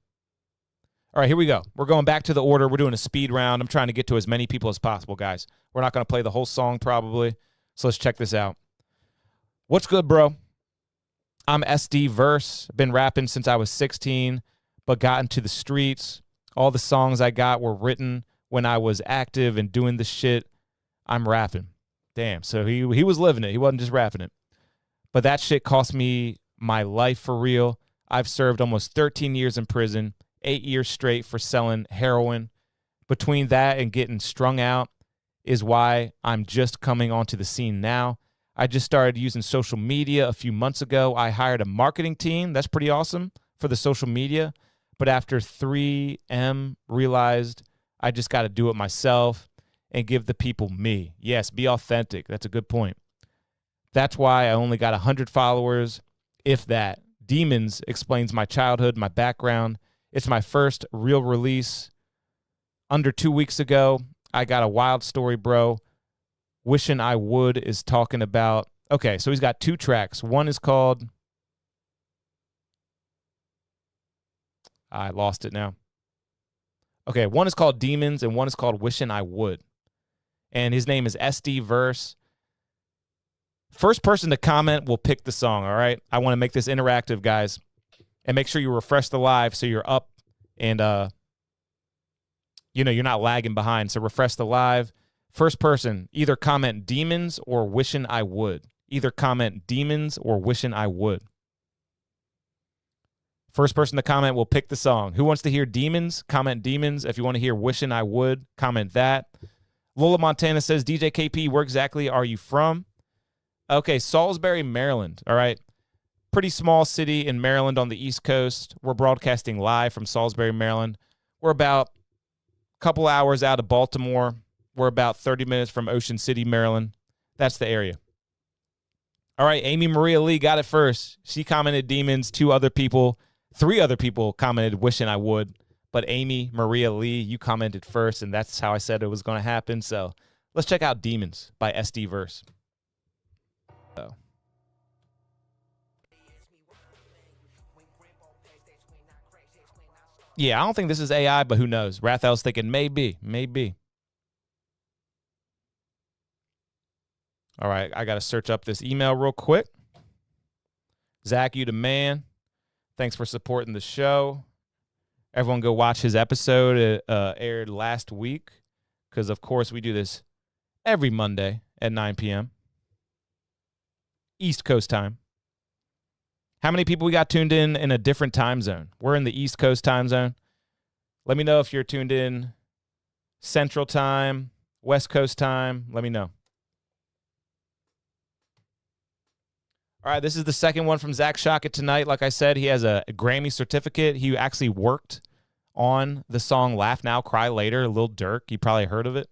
All right, here we go. We're going back to the order. We're doing a speed round. I'm trying to get to as many people as possible, guys. We're not going to play the whole song probably, so let's check this out. What's good, bro? I'm SD Verse. Been rapping since I was 16, but got into the streets. All the songs I got were written when I was active and doing the shit I'm rapping. Damn, so he was living it. He wasn't just rapping it. But that shit cost me my life for real. I've served almost 13 years in prison, 8 years straight for selling heroin. Between that and getting strung out is why I'm just coming onto the scene now. I just started using social media a few months ago. I hired a marketing team. That's pretty awesome for the social media. But after 3M, realized I just got to do it myself and give the people me. Yes, be authentic. That's a good point. That's why I only got 100 followers, if that. Demons explains my childhood, my background. It's my first real release. under 2 weeks ago. I got a wild story, bro. Wishing I Would is talking about, okay, so he's got 2 tracks. One is called, I lost it now. Okay, one is called Demons and one is called Wishing I Would. And his name is SD Verse. First person to comment will pick the song, all right? I want to make this interactive, guys. And make sure you refresh the live so you're up and, you're not lagging behind. So refresh the live. First person, either comment Demons or Wishing I Would. Either comment Demons or Wishing I Would. First person to comment will pick the song. Who wants to hear Demons? Comment Demons. If you want to hear Wishing I Would, comment that. Lola Montana says, DJ KP, where exactly are you from? Okay, Salisbury, Maryland. All right. Pretty small city in Maryland on the East Coast. We're broadcasting live from Salisbury, Maryland. We're about a couple hours out of Baltimore. We're about 30 minutes from Ocean City, Maryland. That's the area. All right, Amy Maria Lee got it first. She commented Demons. 3 other people commented Wishing I Would. But Amy Maria Lee, you commented first, and that's how I said it was going to happen. So let's check out Demons by SD Verse. Yeah, I don't think this is AI, but who knows? Rathel's thinking maybe. All right, I got to search up this email real quick. Zach, you the man. Thanks for supporting the show. Everyone go watch his episode. It aired last week because, of course, we do this every Monday at 9 p.m. East Coast time. How many people we got tuned in a different time zone? We're in the East Coast time zone. Let me know if you're tuned in Central time, West Coast time. Let me know. All right, this is the second one from Zach Shockett tonight. Like I said, he has a Grammy certificate. He actually worked on the song Laugh Now, Cry Later, Lil Durk. You probably heard of it.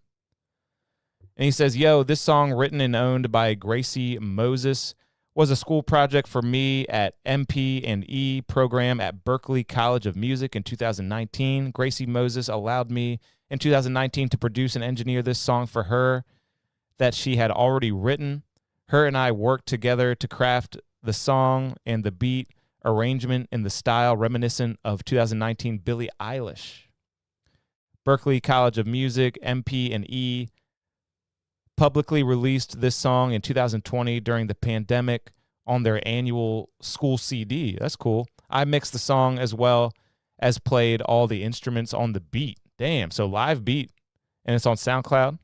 And he says, yo, this song written and owned by Gracie Moses was a school project for me at MP&E program at Berklee College of Music in 2019. Gracie Moses allowed me in 2019 to produce and engineer this song for her that she had already written. Her and I worked together to craft the song and the beat arrangement in the style reminiscent of 2019 Billie Eilish. Berklee College of Music, MP&E, publicly released this song in 2020 during the pandemic on their annual school CD. That's cool. I mixed the song as well as played all the instruments on the beat. Damn, so live beat. And it's on SoundCloud.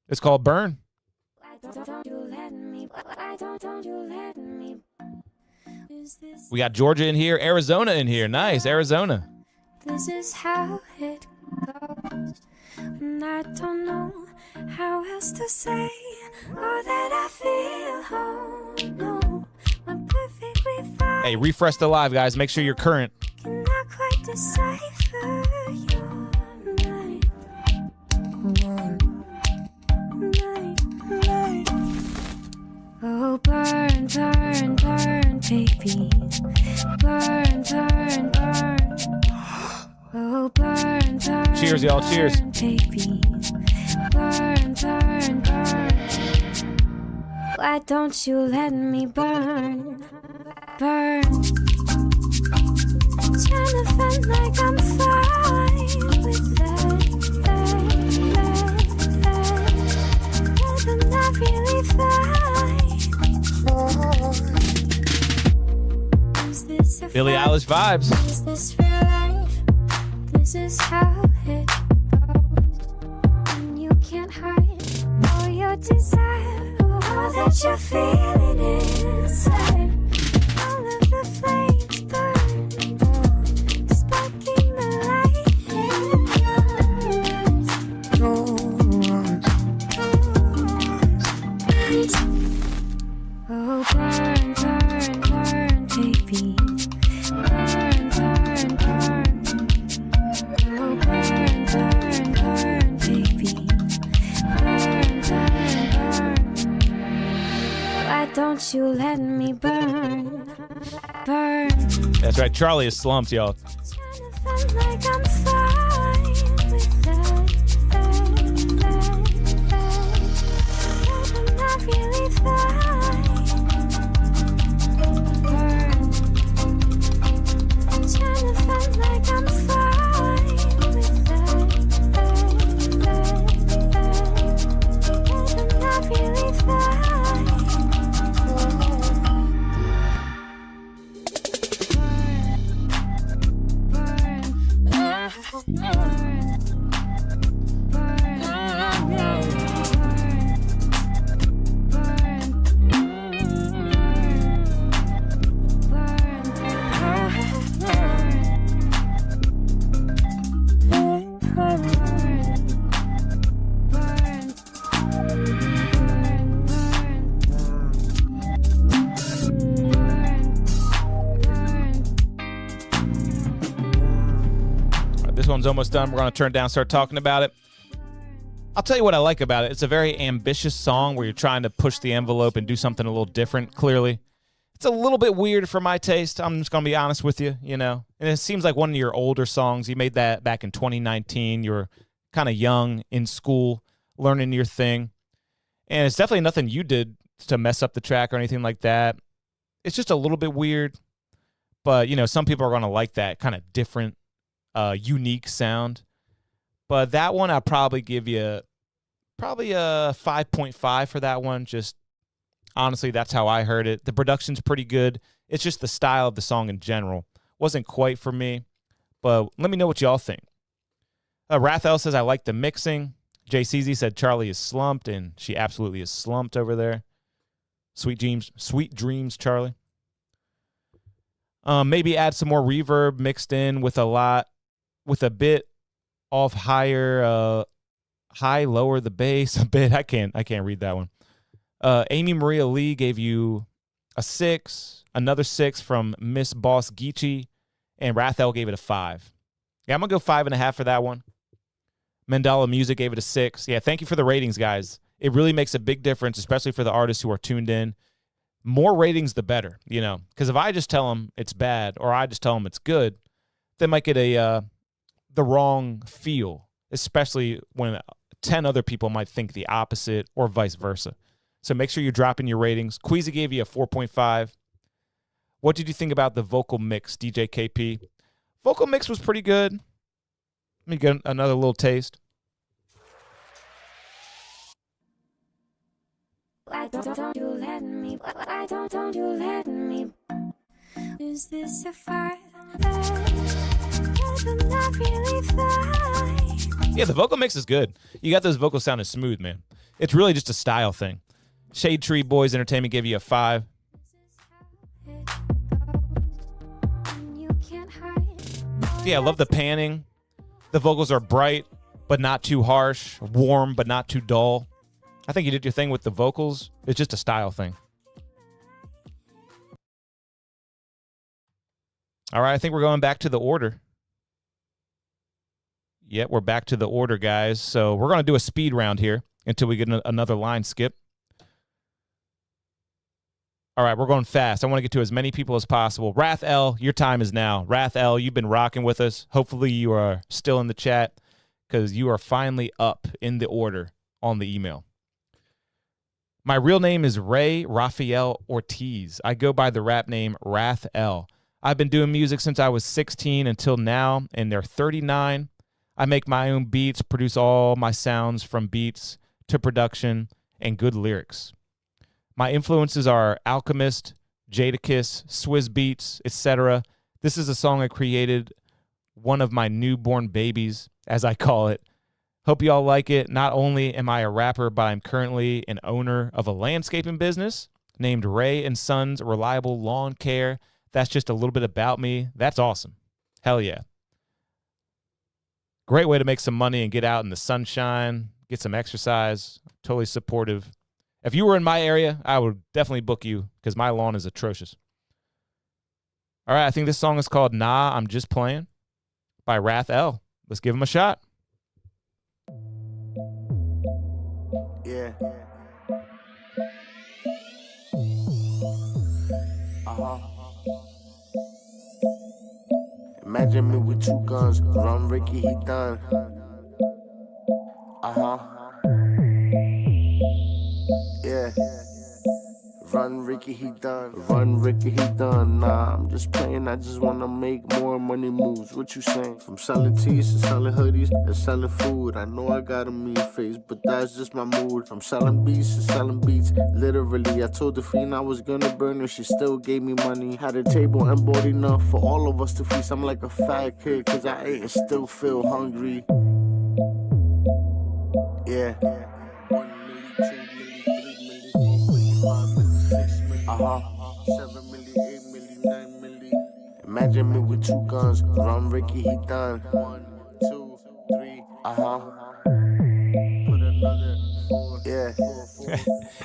It's called Burn. We got Georgia in here, Arizona in here. Nice, Arizona. This is how it goes. And I don't know how else to say all that I feel. Oh, no, I'm perfectly fine. Hey, refresh the live, guys. Make sure you're current. Cannot quite decipher your mind. Oh, burn, burn, burn, baby. Burn, burn, burn. Oh, burn, burn. Cheers, y'all. Cheers. Baby. Burn, burn, burn. Why don't you let me burn? Burn. Trying to feel like I'm fine with that. But I'm not really fine. Is this a Billie Eilish vibes. Is this real life? This is how it goes. And you can't hide all your desire, all that you're feeling inside. All of the flames burn, sparking the light in your eyes. Oh, burn, burn, burn, baby. Burn, burn, burn. Oh, burn, burn, burn, baby. Burn, burn, burn. Why don't you let me burn? Burn. That's right. Charlie is slumped, y'all. felt like I'm fine with that. But I'm not really fine. Trying to feel like I'm fine with that. But I'm not really fine. This one's almost done. We're going to turn it down, start talking about it. I'll tell you what I like about it. It's a very ambitious song where you're trying to push the envelope and do something a little different, clearly. It's a little bit weird for my taste. I'm just going to be honest with you, you know. And it seems like one of your older songs. You made that back in 2019. You were kind of young, in school, learning your thing. And it's definitely nothing you did to mess up the track or anything like that. It's just a little bit weird. But, you know, some people are going to like that kind of different, unique sound. But that one, I'll probably give you probably a 5.5 for that one. Just honestly, that's how I heard it. The production's pretty good. It's just the style of the song in general wasn't quite for me. But let me know what y'all think. Rathel says, I like the mixing. JCZ said Charlie is slumped, and she absolutely is slumped over there. Sweet dreams, Charlie. Maybe add some more reverb mixed in with a bit off higher, lower the bass a bit. I can't read that one. Amy Maria Lee gave you a 6, another 6 from Miss Boss Geechee, and Rathel gave it a 5. Yeah, I'm going to go 5.5 for that one. Mandala Music gave it a 6. Yeah, thank you for the ratings, guys. It really makes a big difference, especially for the artists who are tuned in. More ratings, the better, you know, because if I just tell them it's bad or I just tell them it's good, they might get the wrong feel, especially when 10 other people might think the opposite or vice versa. So make sure you're dropping your ratings. Queasy gave you a 4.5. What did you think about the vocal mix, DJ KP? Vocal mix was pretty good. Let me get another little taste. Why don't you let me? Why don't you let me? Is this a fight? I'm not really fine. Yeah, the vocal mix is good. You got those vocals sounding smooth, man. It's really just a style thing. Shade Tree Boys Entertainment gave you a 5. Yeah, I love the panning. The vocals are bright, but not too harsh. Warm, but not too dull. I think you did your thing with the vocals. It's just a style thing. All right, I think we're going back to the order. Yep, we're back to the order, guys. So we're going to do a speed round here until we get another line skip. All right, we're going fast. I want to get to as many people as possible. Wrath L, your time is now. Wrath L, you've been rocking with us. Hopefully you are still in the chat because you are finally up in the order on the email. My real name is Ray Rafael Ortiz. I go by the rap name Wrath L. I've been doing music since I was 16 until now, and they're 39. I make my own beats, produce all my sounds from beats to production and good lyrics. My influences are Alchemist, Jadakiss, Swizz Beats, etc. This is a song I created, one of my newborn babies, as I call it. Hope you all like it. Not only am I a rapper, but I'm currently an owner of a landscaping business named Ray & Sons Reliable Lawn Care. That's just a little bit about me. That's awesome. Hell yeah. Great way to make some money and get out in the sunshine, get some exercise. Totally supportive. If you were in my area, I would definitely book you because my lawn is atrocious. All right, I think this song is called Nah, I'm Just Playing by Wrath L. Let's give him a shot. Yeah. Imagine Imagine me with 2 guns. Run Ricky, he done. Yeah. Run Ricky, he done. Run Ricky, he done. Nah, I'm just playing. I just wanna make more money moves. What you saying? From selling tees to selling hoodies and selling food. I know I got a mean face, but that's just my mood. From selling beats to selling beats. Literally, I told the fiend I was gonna burn her. She still gave me money. Had a table and bought enough for all of us to feast. I'm like a fat kid, cause I ate and still feel hungry. Yeah. 1 milli, 2 milli, 3 milli, 4 milli, 5 milli, 6 milli, 7 milli, 8 milli, 9 milli. Imagine me with 2 guns. Run Ricky, he done. 1, 2, 3. Put another 4. Yeah.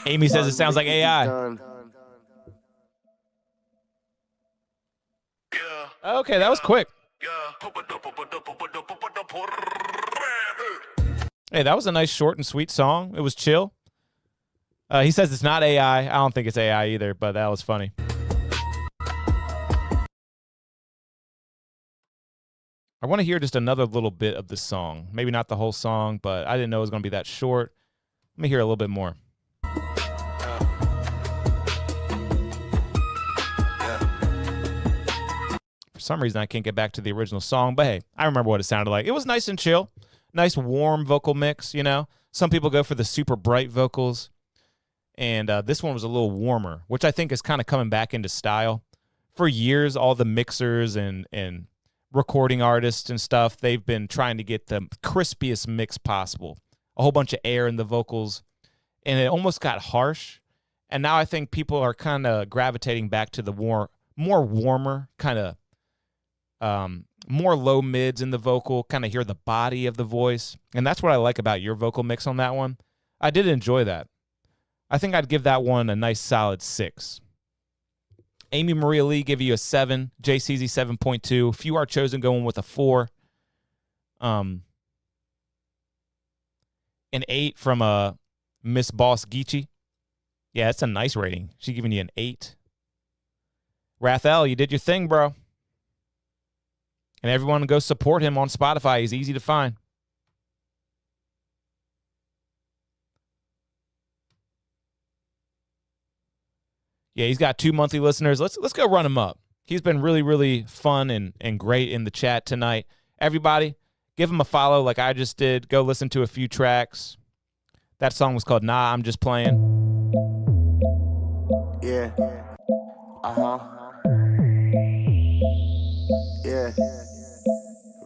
Amy says it sounds like AI. Okay, that was quick. Hey, that was a nice short and sweet song. It was chill. He says it's not AI. I don't think it's AI either, but that was funny. I want to hear just another little bit of this song. Maybe not the whole song, but I didn't know it was going to be that short. Let me hear a little bit more. For some reason, I can't get back to the original song, but hey, I remember what it sounded like. It was nice and chill. Nice warm vocal mix, you know. Some people go for the super bright vocals, and this one was a little warmer, which I think is kind of coming back into style. For years, all the mixers and recording artists and stuff, they've been trying to get the crispiest mix possible. A whole bunch of air in the vocals, and it almost got harsh. And now I think people are kind of gravitating back to the more warmer, kind of more low mids in the vocal, kind of hear the body of the voice. And that's what I like about your vocal mix on that one. I did enjoy that. I think I'd give that one a nice solid 6. Amy Maria Lee give you a 7. JCZ 7.2. Few Are Chosen going with a 4. An 8 from Miss Boss Geechee. Yeah, that's a nice rating. She's giving you an 8. Rathel, you did your thing, bro. And everyone go support him on Spotify. He's easy to find. Yeah, he's got 2 monthly listeners. Let's go run him up. He's been really, really fun and great in the chat tonight. Everybody, give him a follow like I just did. Go listen to a few tracks. That song was called Nah, I'm Just Playing. Yeah. Yeah.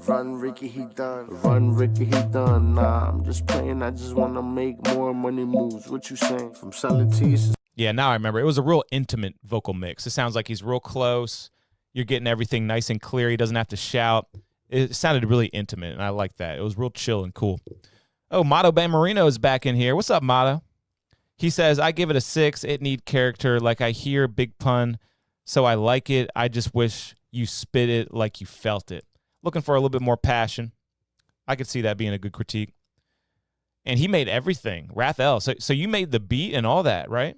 Run Ricky, he done. Run Ricky, he done. Nah, I'm just playing. I just want to make more money moves. What you saying? From selling teas. Yeah, now I remember. It was a real intimate vocal mix. It sounds like he's real close. You're getting everything nice and clear. He doesn't have to shout. It sounded really intimate, and I like that. It was real chill and cool. Oh, Mato Bammarino is back in here. What's up, Mato? He says, I give it a 6. It need character. Like I hear big pun, so I like it. I just wish you spit it like you felt it. Looking for a little bit more passion. I could see that being a good critique. And he made everything. Rathel. So you made the beat and all that, right?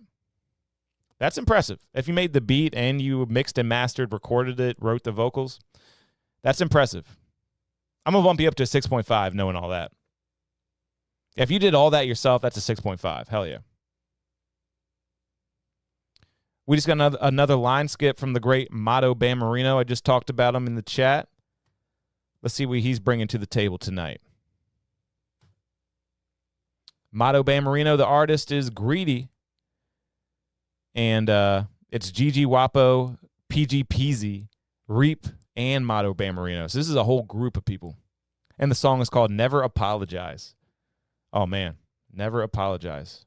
That's impressive. If you made the beat and you mixed and mastered, recorded it, wrote the vocals, that's impressive. I'm going to bump you up to a 6.5 knowing all that. If you did all that yourself, that's a 6.5. Hell yeah. We just got another line skip from the great Mato Bammarino. I just talked about him in the chat. Let's see what he's bringing to the table tonight. Mato Bammarino, the artist, is Greedy. And it's Gigi Wapo, PG Peasy, Reap, and Mato Bammarino. So this is a whole group of people. And the song is called Never Apologize. Oh, man. Never Apologize.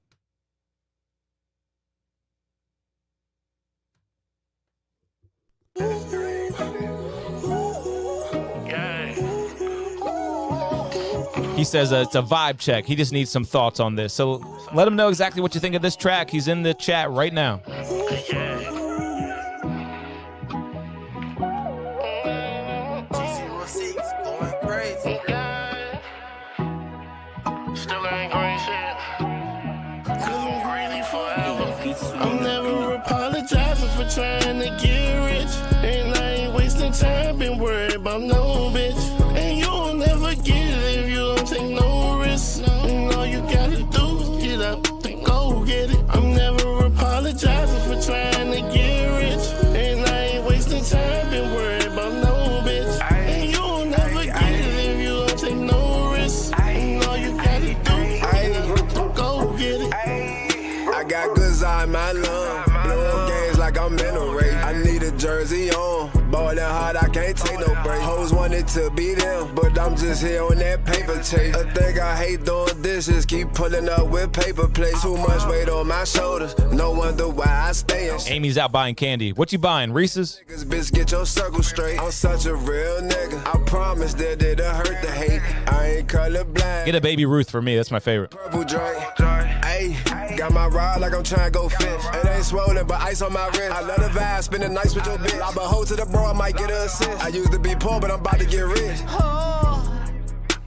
He says it's a vibe check. He just needs some thoughts on this. So let him know exactly what you think of this track. He's in the chat right now. I'm never apologizing for trying to get rich. And I ain't wasting time, been worried about no inside my lung. Blowing games like I'm in a race. I need a jersey on. Ballin' hard, I can't take no break. Hoes wanted to be them, but I'm just here on that paper chase. I think I hate doing dishes, keep pulling up with paper plates. Too much weight on my shoulders, no wonder why I stay in shit. Amy's out buying candy. What you buying, Reese's? Bitch, get your circle straight. I'm such a real nigga. I promise that it'll hurt the hate. I ain't colorblind. Get a Baby Ruth for me. That's my favorite. Purple drink. Ayy, got my ride like I'm trying to go fish. It ain't swollen, but ice on my wrist. I love the vibe, spending nights with your bitch. I'm a hoe to the bro, I might get a assist. I used to be poor, but I'm about to get rich.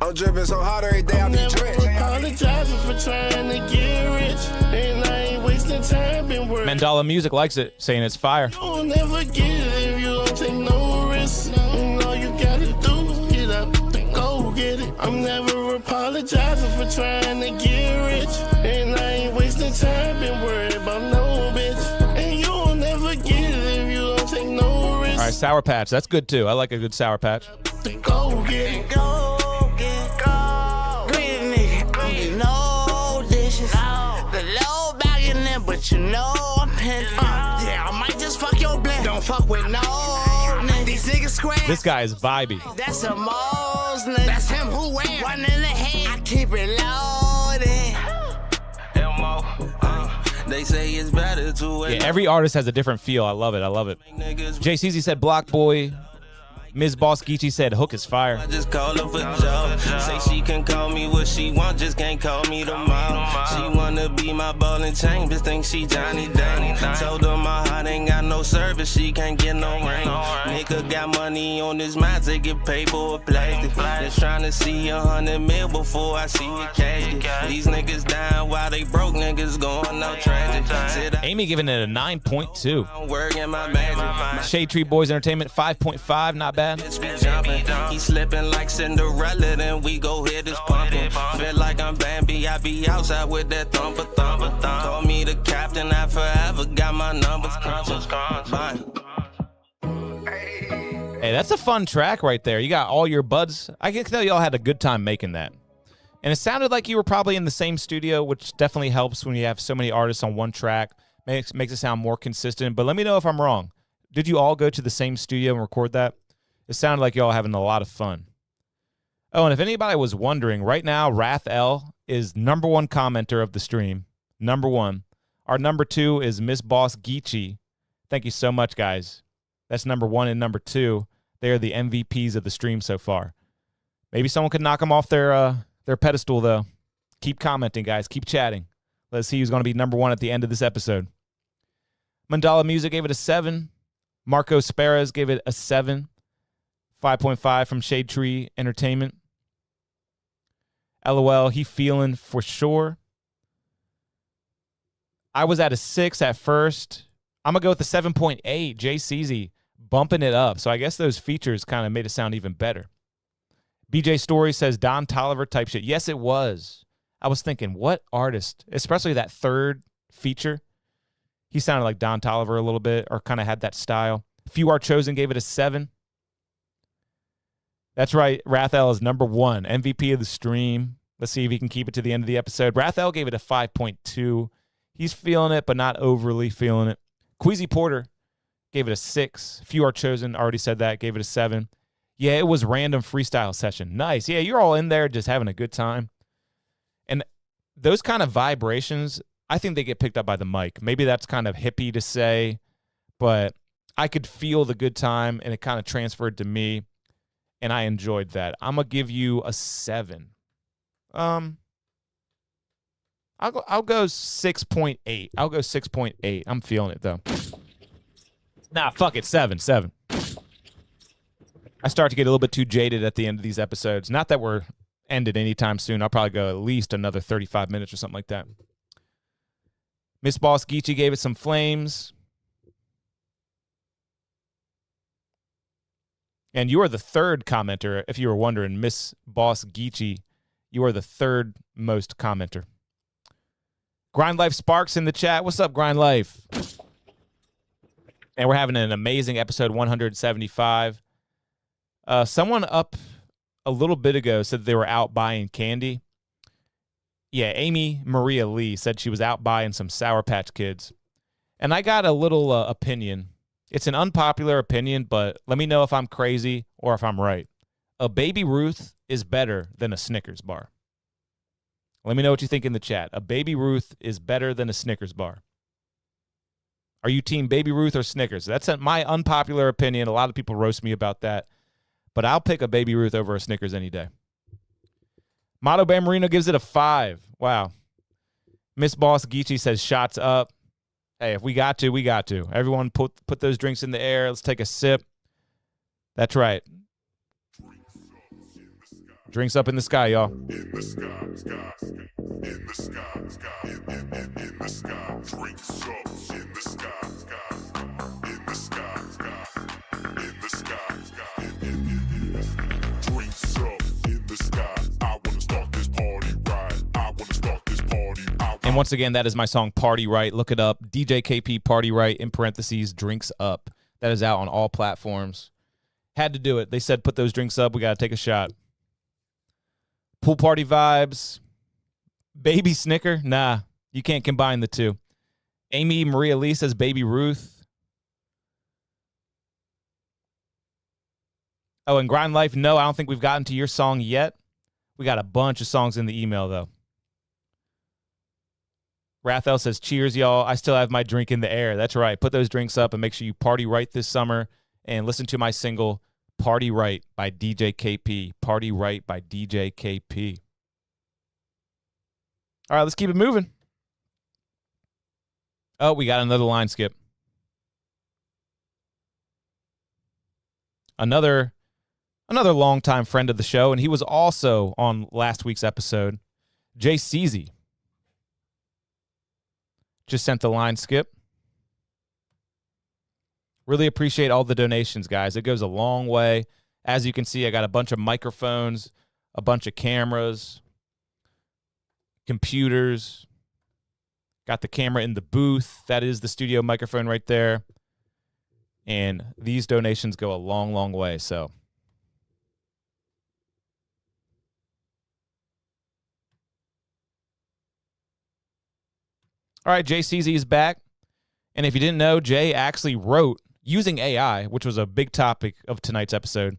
I'm dripping so hard every day, I be drenched. Apologizing for trying to get rich, and I ain't wasting time been working. Mandala Music likes it, saying it's fire. You'll never get it if you don't take no risks. And all you gotta do is get up and go get it. I'm never apologizing for trying to get rich, and I ain't wasting time been worried about no bitch. And you'll never get it if you don't take no risks. All right, Sour Patch. That's good too. I like a good Sour Patch. Go get it. But you know I'm pissed. Yeah, I might just fuck your blend. Don't fuck with no niggas. These niggas square. This guy is vibey. That's a Mo's nigga. That's him who wear. One in the head. I keep it loaded. They say it's better to Yeah, every artist has a different feel. I love it. I love it. JCZ said Block Boy. Ms. Boss Geechee said Hook is fire. I just call her for Joe. Say she can call me what she want, just can't call me tomorrow. She wanna be my ball and chain, bitch think she Johnny Dang. Told her my heart ain't got no service, she can't get no ring. Nigga got money on his mind to get paid for a plastic. Just tryna see 100 mil before I see a casket. These niggas dying while they broke, niggas going out tragic. Amy giving it a 9.2. I'm working my magic. Shade Tree Boys Entertainment 5.5, not bad. He slipping like Cinderella, then we go hit his pumping. Feel like I'm Bambi, I be outside with that thumper. Call me the captain, I forever got my numbers crunching. Bye. Hey, that's a fun track right there. You got all your buds. I can tell y'all had a good time making that. And it sounded like you were probably in the same studio, which definitely helps when you have so many artists on one track. Makes it sound more consistent. But let me know if I'm wrong. Did you all go to the same studio and record that? It sounded like y'all having a lot of fun. Oh, and if anybody was wondering, right now, Wrath L is #1 commenter of the stream. #1. Our #2 is Miss Boss Geechee. Thank you so much, guys. That's #1 and #2. They are the MVPs of the stream so far. Maybe someone could knock them off their pedestal, though. Keep commenting, guys. Keep chatting. Let's see who's going to be #1 at the end of this episode. Mandala Music gave it a 7. Marco Sparrows gave it a 7. 5.5 from Shade Tree Entertainment. LOL, he feeling for sure. I was at a 6 at first. I'm going to go with the 7.8. JCZ bumping it up. So I guess those features kind of made it sound even better. BJ Story says Don Toliver type shit. Yes, it was. I was thinking, what artist, especially that third feature, he sounded like Don Toliver a little bit or kind of had that style. Few Are Chosen gave it a 7. That's right. Rathel is #1, MVP of the stream. Let's see if he can keep it to the end of the episode. Rathel gave it a 5.2. He's feeling it, but not overly feeling it. Queasy Porter gave it a 6. Few Are Chosen, already said that, gave it a 7. Yeah, it was random freestyle session. Nice. Yeah, you're all in there just having a good time. And those kind of vibrations, I think they get picked up by the mic. Maybe that's kind of hippie to say, but I could feel the good time, and it kind of transferred to me. And I enjoyed that. I'm gonna give you a 7. I'll go 6.8. I'll go 6.8. I'm feeling it though. Nah, fuck it. 7. I start to get a little bit too jaded at the end of these episodes. Not that we're ended anytime soon. I'll probably go at least another 35 minutes or something like that. Miss Boss Geechee gave it some flames. And you are the third commenter, if you were wondering, Miss Boss Geechee. You are the third most commenter. Grind Life Sparks in the chat. What's up, Grind Life? And we're having an amazing episode 175. Someone up a little bit ago said they were out buying candy. Yeah, Amy Maria Lee said she was out buying some Sour Patch Kids. And I got a little opinion. It's an unpopular opinion, but let me know if I'm crazy or if I'm right. A Baby Ruth is better than a Snickers bar. Let me know what you think in the chat. A Baby Ruth is better than a Snickers bar. Are you team Baby Ruth or Snickers? That's my unpopular opinion. A lot of people roast me about that. But I'll pick a Baby Ruth over a Snickers any day. Mato Bammarino gives it a 5. Wow. Miss Boss Geechee says shots up. Hey, if we got to, we got to. Everyone put those drinks in the air. Let's take a sip. That's right. Drinks up in the sky, y'all. In the sky, sky, in the sky, sky, in the sky. Drinks up in the sky, sky, in the sky, sky, in the sky, sky. Drinks up in the sky. I want to start this party right. I want to start this party. And once again, that is my song Party Right. Look it up. DJ KP Party Right in parentheses Drinks Up. That is out on all platforms. Had to do it. They said put those drinks up. We got to take a shot. Pool party vibes. Baby Snicker? Nah, you can't combine the two. Amy Maria Lee says Baby Ruth. Oh, and Grind Life, no, I don't think we've gotten to your song yet. We got a bunch of songs in the email, though. Rathel says, cheers, y'all. I still have my drink in the air. That's right. Put those drinks up and make sure you party right this summer and listen to my single, Party Right by DJ KP. Party Right by DJ KP. All right, let's keep it moving. Oh, we got another line skip. Another longtime friend of the show, and he was also on last week's episode, Jay Ceasy. Just sent the line skip. Really appreciate all the donations, guys. It goes a long way. As you can see, I got a bunch of microphones, a bunch of cameras, computers. Got the camera in the booth. That is the studio microphone right there. And these donations go a long, long way. So, all right, Jay Ceasy is back. And if you didn't know, Jay actually wrote, using AI, which was a big topic of tonight's episode,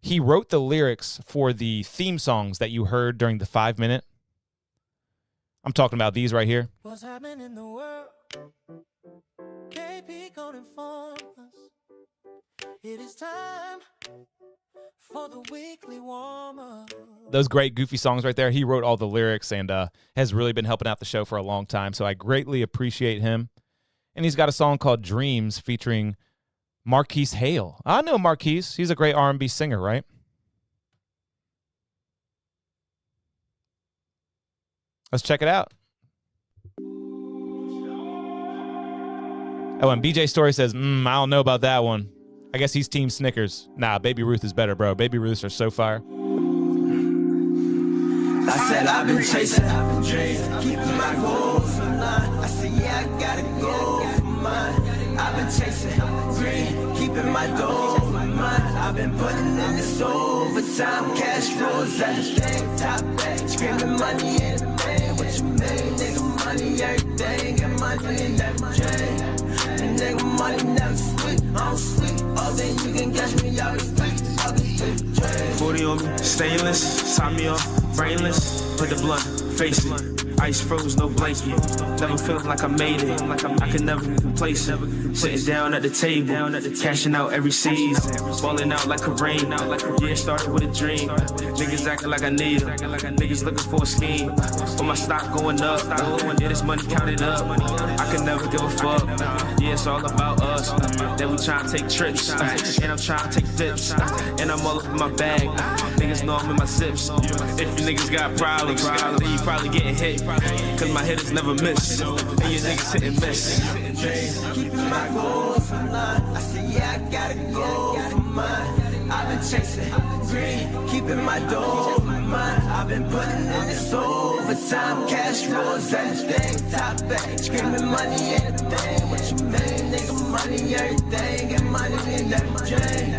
he wrote the lyrics for the theme songs that you heard during the 5-minute. I'm talking about these right here. What's happening in the world? KP gonna inform us. It is time for the weekly warm-up. Those great goofy songs right there. He wrote all the lyrics and has really been helping out the show for a long time. So I greatly appreciate him. And he's got a song called Dreams featuring Marquise Hale. I know Marquise. He's a great R&B singer, right? Let's check it out. Oh, and BJ Story says, I don't know about that one. I guess he's Team Snickers. Nah, Baby Ruth is better, bro. Baby Ruths are so fire. I said I've been chasing, I've been dreaming, keeping my goals in line. I said yeah, I gotta go for mine. I've been chasing, green, keeping my dough in mind. I've been putting in this overtime, cash flows, everything, top back, screaming money in the bank. What you mean, nigga? Money, everything, and money in that chain. Nigga, money never sweet, I'm sweet. All day you can catch me out the street. 40 on me, stainless, top me off, brainless, put the blunt, face it, ice froze, no blanket, never felt like I made it, I could never be complacent, sitting down at the table, cashing out every season, balling out like a rain, yeah, started with a dream, niggas acting like I need them, niggas looking for a scheme, but my stock going up, yeah, this money counted up, I could never give a fuck, yeah, it's all about us, then we trying to take trips, and I'm trying to take dips, and I'm all up in my bag, niggas know I'm in my zips, if you niggas got problems, then you probably getting hit, cause my hitters never miss, and your niggas hit and miss. Keeping my goals in line, I said yeah, I gotta go for mine. I've been chasing green, keeping my dough in mind. I've been putting in this overtime, cash flows, everything, top back, screaming money, everything. What you mean, nigga? Money, everything, and money in that chain.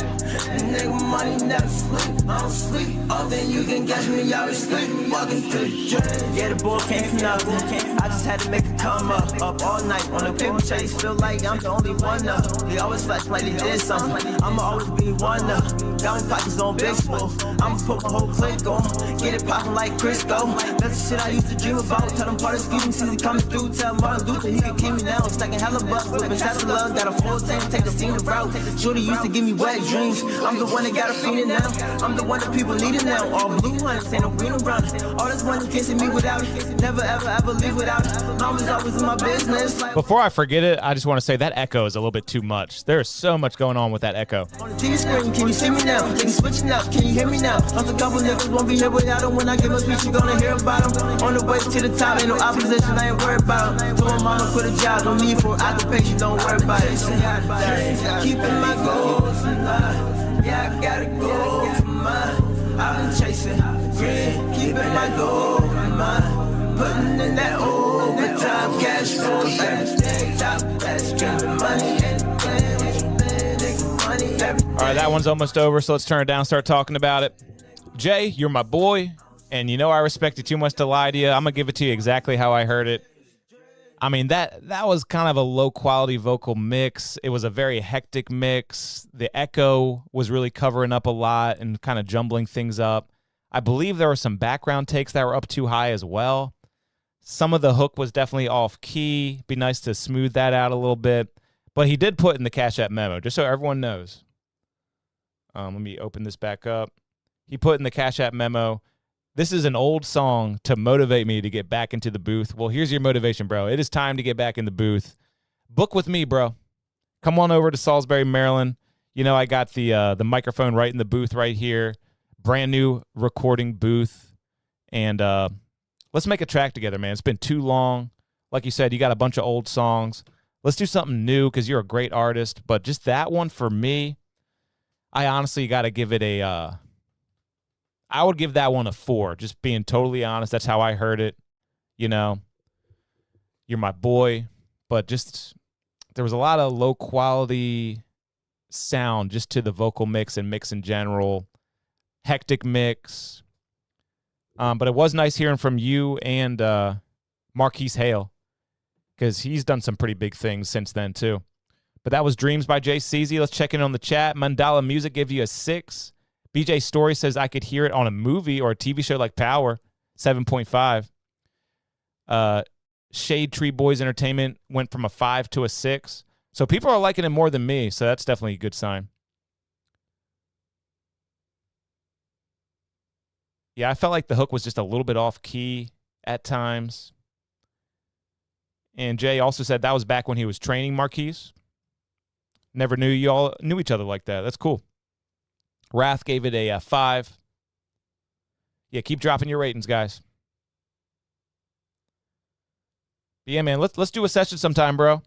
Nigga, money, never sleep. I don't sleep. Oh, then you can catch me out the street, walking through the dream. Yeah, the bull came from nothing. I just had to make it come up all night on a paper chase. Feel like I'm the only one up. They always flash like they did something. I'ma always be one up. Got my pockets on big spool. I'ma put my whole clique on. Get it poppin' like Crisco. That's the shit I used to dream about. Tell them part of scheming season coming through. Tell Martin Luther he can keep me now. Stacking hella bucks, whipping Tesla. Got a full tank, take the scene route. Shorty used to give me wet dreams. I'm the one that got a feeling now. I'm the one that people need it now. All blue hunters, ain't no green around it. All this money kissing me without it. Never ever leave without it. Mama's always in my business. Before I forget it, I just want to say that echo is a little bit too much. There is so much going on with that echo. On the TV screen, can you see me now? Niggas switching up, can you hear me now? I'm a couple niggas won't be here without them. When I give a speech, you gonna hear about them. On the way to the top, ain't no opposition, I ain't worried about them. Told my mama quit a job, no need for occupation, don't worry about it. Keeping my goals in line. Yeah, I gotta go for mine. I've been chasing green, keeping my goal in mind. Putting in that overtime cash flow. Top, that's keeping money and All right, that one's almost over, so let's turn it down and start talking about it. Jay, you're my boy, and you know I respect you too much to lie to you. I'm going to give it to you exactly how I heard it. I mean, that was kind of a low-quality vocal mix. It was a very hectic mix. The echo was really covering up a lot and kind of jumbling things up. I believe there were some background takes that were up too high as well. Some of the hook was definitely off-key. Be nice to smooth that out a little bit. But he did put in the Cash App memo, just so everyone knows. Let me open this back up. He put in the Cash App memo, this is an old song to motivate me to get back into the booth. Well, here's your motivation, bro. It is time to get back in the booth. Book with me, bro. Come on over to Salisbury, Maryland. You know I got the microphone right in the booth right here. Brand new recording booth. And let's make a track together, man. It's been too long. Like you said, you got a bunch of old songs. Let's do something new because you're a great artist. But just that one for me, I honestly got to give it I would give that one a 4, just being totally honest. That's how I heard it. You know, you're my boy. But just there was a lot of low-quality sound just to the vocal mix and mix in general. Hectic mix. But it was nice hearing from you and Marquise Hale because he's done some pretty big things since then, too. But that was Dreams by Jay Ceasy. Let's check in on the chat. Mandala Music gave you a 6. BJ Story says I could hear it on a movie or a TV show like Power, 7.5. Shade Tree Boys Entertainment went from a 5 to a 6. So people are liking it more than me, so that's definitely a good sign. Yeah, I felt like the hook was just a little bit off key at times. And Jay also said that was back when he was training Marquise. Never knew you all knew each other like that. That's cool. Wrath gave it a 5. Yeah, keep dropping your ratings, guys. But yeah, man, let's do a session sometime, bro.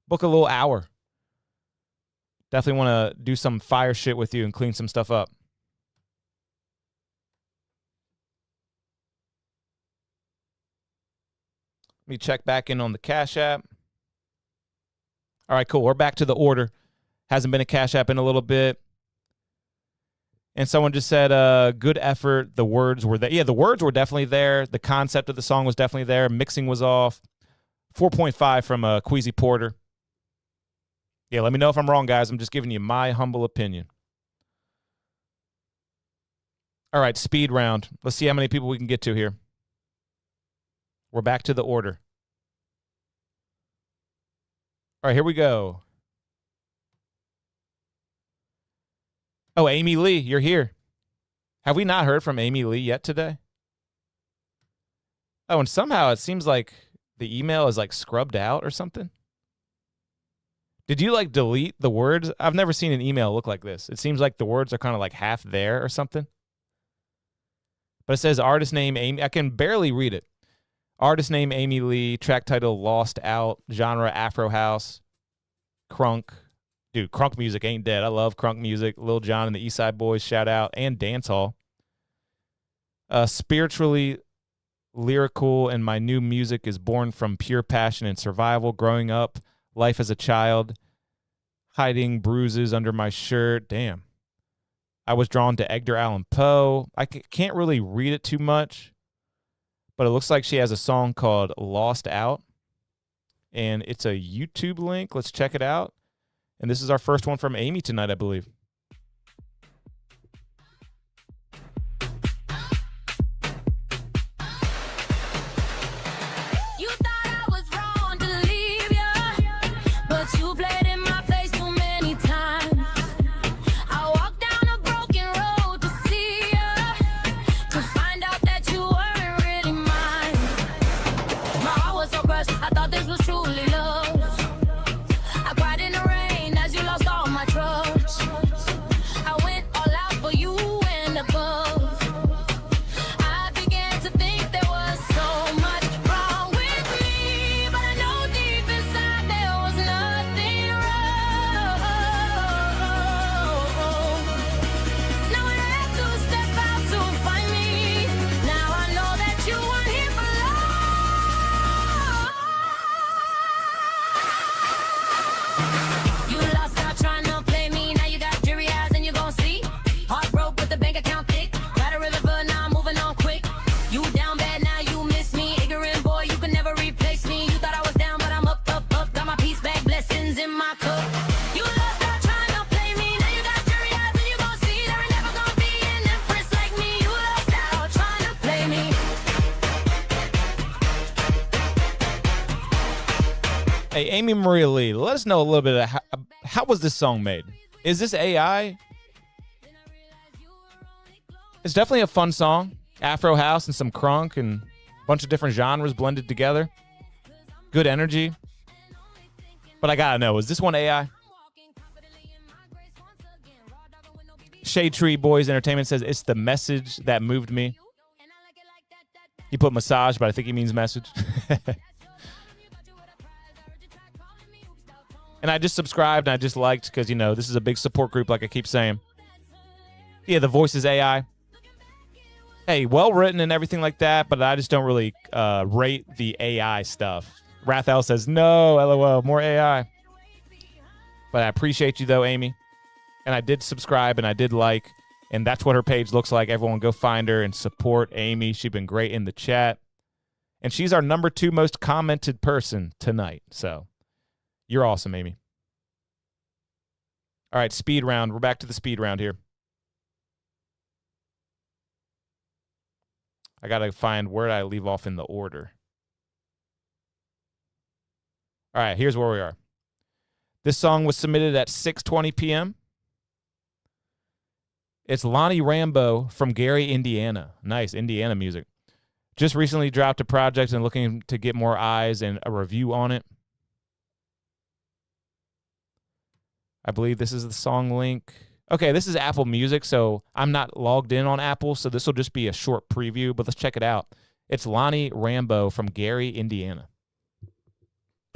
Book a little hour. Definitely want to do some fire shit with you and clean some stuff up. Let me check back in on the Cash App. All right, cool. We're back to the order. Hasn't been a Cash App in a little bit. And someone just said, good effort. The words were there. Yeah, the words were definitely there. The concept of the song was definitely there. Mixing was off. 4.5 from Queasy Porter. Yeah, let me know if I'm wrong, guys. I'm just giving you my humble opinion. All right, speed round. Let's see how many people we can get to here. We're back to the order. All right, here we go. Oh, Amy Lee, you're here. Have we not heard from Amy Lee yet today? Oh, and somehow it seems like the email is like scrubbed out or something. Did you like delete the words? I've never seen an email look like this. It seems like the words are kind of like half there or something. But it says artist name Amy. I can barely read it. Artist name Amy Lee. Track title Lost Out. Genre Afro House. Crunk. Dude, crunk music ain't dead. I love crunk music. Lil Jon and the East Side Boys, shout out. And dancehall. Spiritually lyrical, and my new music is born from pure passion and survival. Growing up, life as a child, hiding bruises under my shirt. Damn. I was drawn to Edgar Allan Poe. I can't really read it too much, but it looks like she has a song called Lost Out, and it's a YouTube link. Let's check it out. And this is our first one from Amy tonight, I believe. You thought I was wrong to leave ya, but you played in my face too many times. I walked down a broken road to see ya, to find out that you weren't really mine. My heart was so crushed, I thought this was truly love. I cried in the rain as you lost all my trust. I went all out for you and above. I began to think there was so much wrong with me, but I know deep inside there was nothing wrong. Now I had to step out to find me. Now I know that you weren't here for long. You lost out trying to play me. Now you got dreary eyes and you gon' see. Heart broke with the bank account thick. Got a river, but now I'm moving on quick. You down bad, now you miss me. Ignorant boy, you can never replace me. You thought I was down, but I'm up, up, up. Got my peace back, blessings in my cup. You lost out trying to play me. Now you got dreary eyes and you gon' see. There ain't never gonna be an empress like me. You lost out trying to play me. Hey, Amy Maria Lee, let us know a little bit of how was this song made? Is this AI? It's definitely a fun song. Afro house and some crunk and a bunch of different genres blended together. Good energy. But I gotta know, is this one AI? Shade Tree Boys Entertainment says it's the message that moved me. He put massage, but I think he means message. And I just subscribed and I just liked because, you know, this is a big support group like I keep saying. Yeah, the voice is AI. Hey, well written and everything like that, but I just don't really rate the AI stuff. Rathel says, no, LOL, more AI. But I appreciate you though, Amy. And I did subscribe and I did like, and that's what her page looks like. Everyone go find her and support Amy. She's been great in the chat. And she's our number 2 most commented person tonight. So you're awesome, Amy. All right, speed round. We're back to the speed round here. I got to find where did I leave off in the order. All right, here's where we are. This song was submitted at 6:20 p.m. It's Lonnie Rambo from Gary, Indiana. Nice, Indiana music. Just recently dropped a project and looking to get more eyes and a review on it. I believe this is the song link. Okay, this is Apple Music, so I'm not logged in on Apple, so this will just be a short preview, but let's check it out. It's Lonnie Rambo from Gary, Indiana.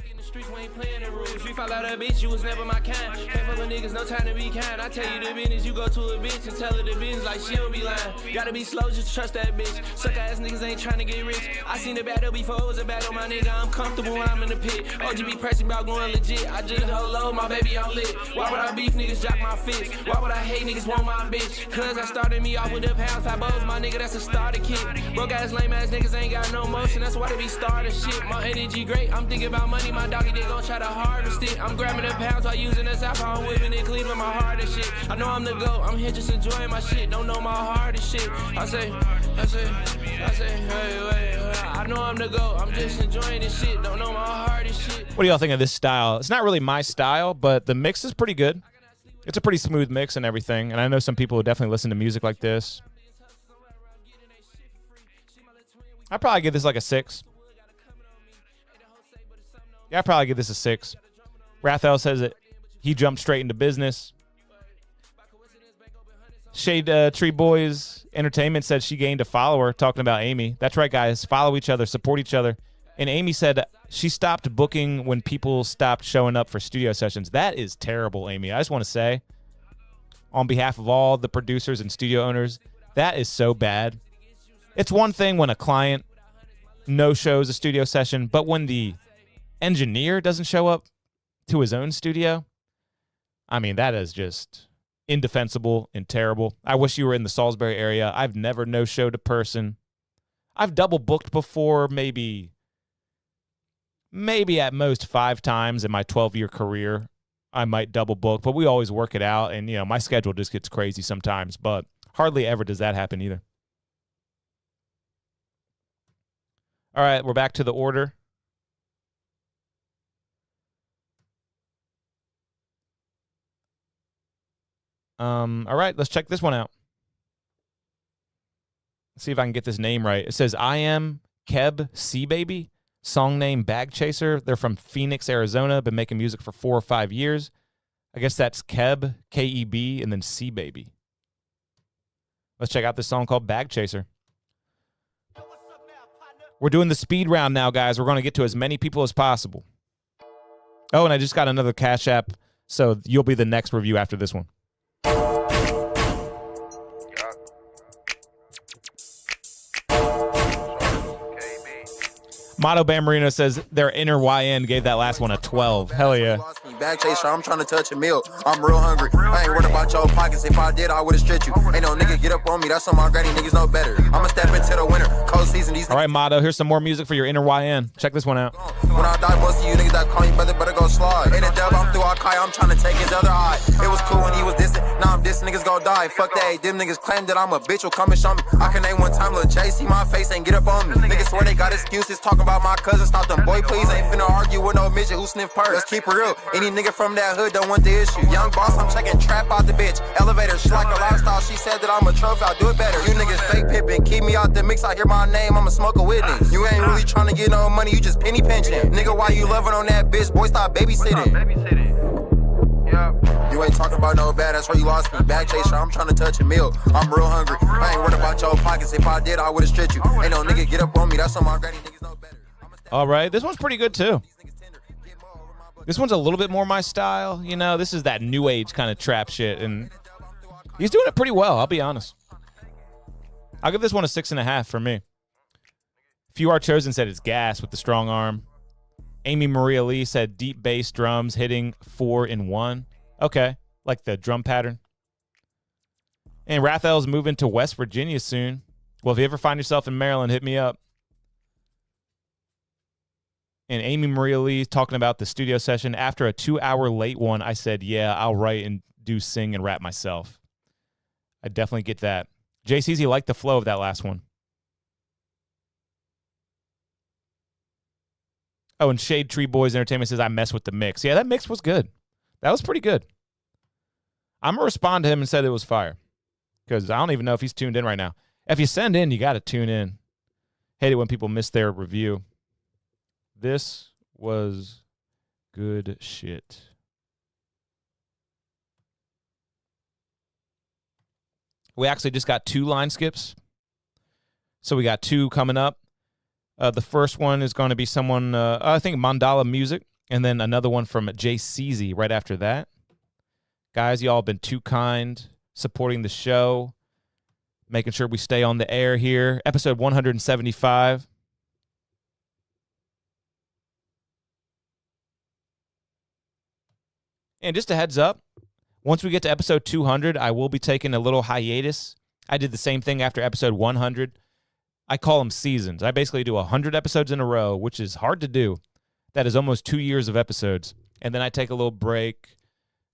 In the streets, we ain't playing the rules. We fall out a bitch, you was never my kind. Can't fuck with niggas, no time to be kind. I tell you the business, you go to a bitch and tell her the business like she don't be lying. Gotta be slow, just trust that bitch. Sucker ass niggas ain't trying to get rich. I seen the battle before, it was a battle, my nigga. I'm comfortable when I'm in the pit. OG be pressing about going legit. I just hold low, my baby, I'm lit. Why would I beef niggas, jock my fist? Why would I hate niggas, want my bitch? Cause I started me off with the pounds, 5 O's, my nigga, that's a starter kit. Broke ass, lame ass niggas ain't got no motion, that's why they be starting shit. My energy great, I'm thinking about money, my doggy, they gon' try to harvest it. I'm grabbing the pounds while using the South, I'm whipping it clean with my heart and shit. I know I'm the GOAT, I'm here just enjoying my shit. Don't know my heart and shit. I say, hey, wait, I know I'm the GOAT, I'm just enjoying this shit. Don't know my heart and shit. What do y'all think of this style? It's not really my style, but the mix is pretty good. It's a pretty smooth mix and everything. And I know some people who definitely listen to music like this. I'd probably give this like a 6. Yeah, I'd probably give this a 6. Rathel says that he jumped straight into business. Shade Tree Boys Entertainment said she gained a follower talking about Amy. That's right, guys. Follow each other, support each other. And Amy said she stopped booking when people stopped showing up for studio sessions. That is terrible, Amy. I just want to say, on behalf of all the producers and studio owners, that is so bad. It's one thing when a client no-shows a studio session, but when the engineer doesn't show up to his own studio, I mean, that is just indefensible and terrible. I wish you were in the Salisbury area. I've never no-showed a person. I've double booked before, maybe at most 5 times in my 12-year career. I might double book, but we always work it out. And, you know, my schedule just gets crazy sometimes, but hardly ever does that happen either. All right, we're back to the order. All right, let's check this one out. Let's see if I can get this name right. It says, I am Keb C Baby. Song name Bag Chaser. They're from Phoenix, Arizona. Been making music for 4 or 5 years. I guess that's Keb, K-E-B, and then C Baby. Let's check out this song called Bag Chaser. We're doing the speed round now, guys. We're going to get to as many people as possible. Oh, and I just got another Cash App, so you'll be the next review after this one. Motto Bammarino says their inner YN gave that last one a 12. Hell yeah. Bag chaser, I'm trying to touch a meal. I'm real hungry. I ain't worried about your pockets. If I did, I would've stripped you. Ain't no nigga get up on me. That's on my granny. Niggas know better. I'ma step into the winter. Cold season. These all right, Motto, here's some more music for your inner YN. Check this one out. When I die, most of you niggas that call me brother better go slide. Ain't a devil, I'm through Akai. I'm trying to take his other eye. It was cool when he was distant. Now I'm dissing. Niggas gon' die. Fuck that. Them niggas claim that I'm a bitch. Will come and show me. I can name one time Lil J. See my face ain't get up on me. Niggas swear they got excuses. Talking about my cousin. Stop them boy, please. Ain't finna argue with no midget who sniff purse. Let's keep it real. Any nigga from that hood don't want the issue. Young boss, I'm checking trap out the bitch. Elevator, schlocker lifestyle. She said that I'm a trophy. I'll do it better. You niggas fake pippin'. Keep me out the mix. I hear my name. I'ma smoke a witness. You ain't really trying to get no money. You just penny pinching. Nigga, why you loving on that bitch? Boy, stop babysitting. You ain't talking about no bad, that's where you lost me. Bag chaser, I'm trying to touch a meal. I'm real hungry. I ain't worried about your pockets. If I did, I would've stripped you. Ain't no nigga get up on me. That's on my granny. Niggas know better. All right, this one's pretty good too. This one's a little bit more my style. You know, this is that new age kind of trap shit, and he's doing it pretty well, I'll be honest. I'll give this one a 6.5 for me. Few Are Chosen said it's gas with the strong arm. Amy Maria Lee said deep bass drums hitting 4 in 1. Okay, like the drum pattern. And Rathel's moving to West Virginia soon. Well, if you ever find yourself in Maryland, hit me up. And Amy Maria Lee talking about the studio session. After a 2-hour late one, I said, yeah, I'll write and do sing and rap myself. I definitely get that. JCZ liked the flow of that last one. Oh, and Shade Tree Boys Entertainment says, I mess with the mix. Yeah, that mix was good. That was pretty good. I'm going to respond to him and said it was fire. Because I don't even know if he's tuned in right now. If you send in, you got to tune in. Hate it when people miss their review. This was good shit. We actually just got 2 line skips. So we got 2 coming up. The first one is going to be someone, I think Mandala Music, and then another one from JCZ right after that. Guys, y'all have been too kind, supporting the show, making sure we stay on the air here. Episode 175. And just a heads up, once we get to episode 200, I will be taking a little hiatus. I did the same thing after episode 100. I call them seasons. I basically do 100 episodes in a row, which is hard to do. That is almost 2 years of episodes. And then I take a little break,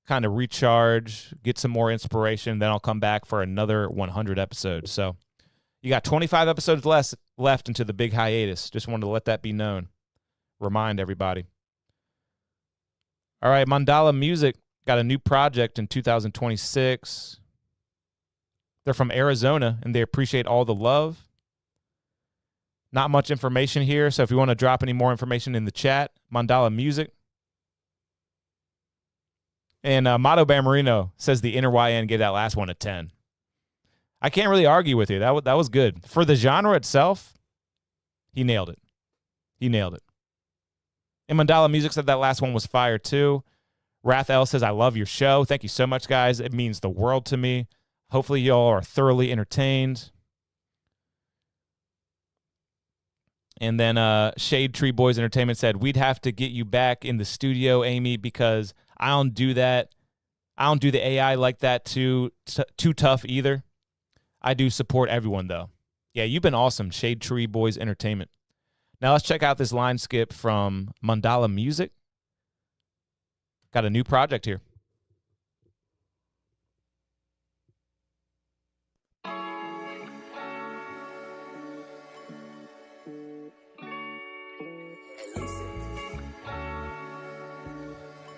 kind of recharge, get some more inspiration. Then I'll come back for another 100 episodes. So you got 25 episodes left into the big hiatus. Just wanted to let that be known. Remind everybody. All right, Mandala Music got a new project in 2026. They're from Arizona, and they appreciate all the love. Not much information here, so if you want to drop any more information in the chat, Mandala Music. And Motto Bammarino says the inner YN gave that last one a 10. I can't really argue with you. That was good. For the genre itself, he nailed it. He nailed it. And Mandala Music said that last one was fire too. Rathel says, I love your show. Thank you so much, guys. It means the world to me. Hopefully y'all are thoroughly entertained. And then Shade Tree Boys Entertainment said, we'd have to get you back in the studio, Amy, because I don't do that I don't do the AI like that too tough either. I do support everyone, though. Yeah, you've been awesome, Shade Tree Boys Entertainment. Now let's check out this line skip from Mandala Music. Got a new project here.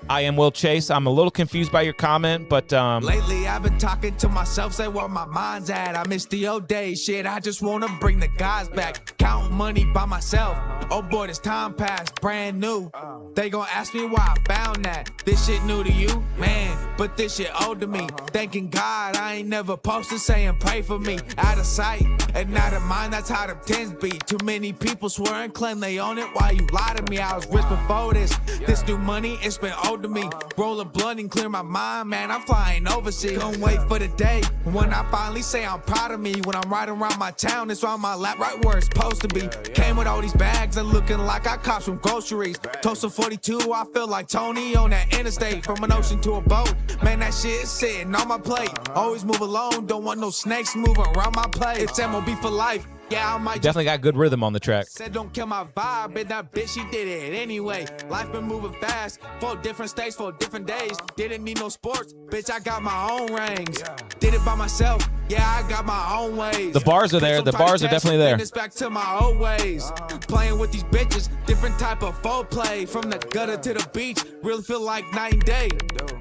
I am Will Chase. I'm a little confused by your comment, but lately I've been talking to myself, say where my mind's at. I miss the old days, shit. I just wanna bring the guys back. Count money by myself. Oh boy, this time passed, brand new. They gon' ask me why I found that. This shit new to you, man, but this shit old to me. Thanking God I ain't never posted saying pray for me. Out of sight and out of mind, that's how them tens be. Too many people swear and claim they own it while you lie to me. I was rich before this. This new money, it's been old to me. Roll a blunt and clear my mind, man, I'm flying overseas. Don't wait for the day when I finally say I'm proud of me. When I'm riding around my town, it's on my lap right where it's supposed to be. Came with all these bags and looking like I cops from groceries. Toast of 42, I feel like Tony on that interstate. From an ocean to a boat, man, that shit is sitting on my plate. Always move alone, don't want no snakes moving around my plate. It's MOB for life. Yeah, I might definitely got good rhythm on the track. Said don't kill my vibe, but that bitch, she did it anyway. Life been moving fast, 4 different states, 4 different days. Didn't need no sports, bitch, I got my own rings. Did it by myself, yeah, I got my own ways. The bars are there, the bars are definitely there. It's back to my old ways. Playing with these bitches, different type of foreplay. From the gutter to the beach, really feel like night and day.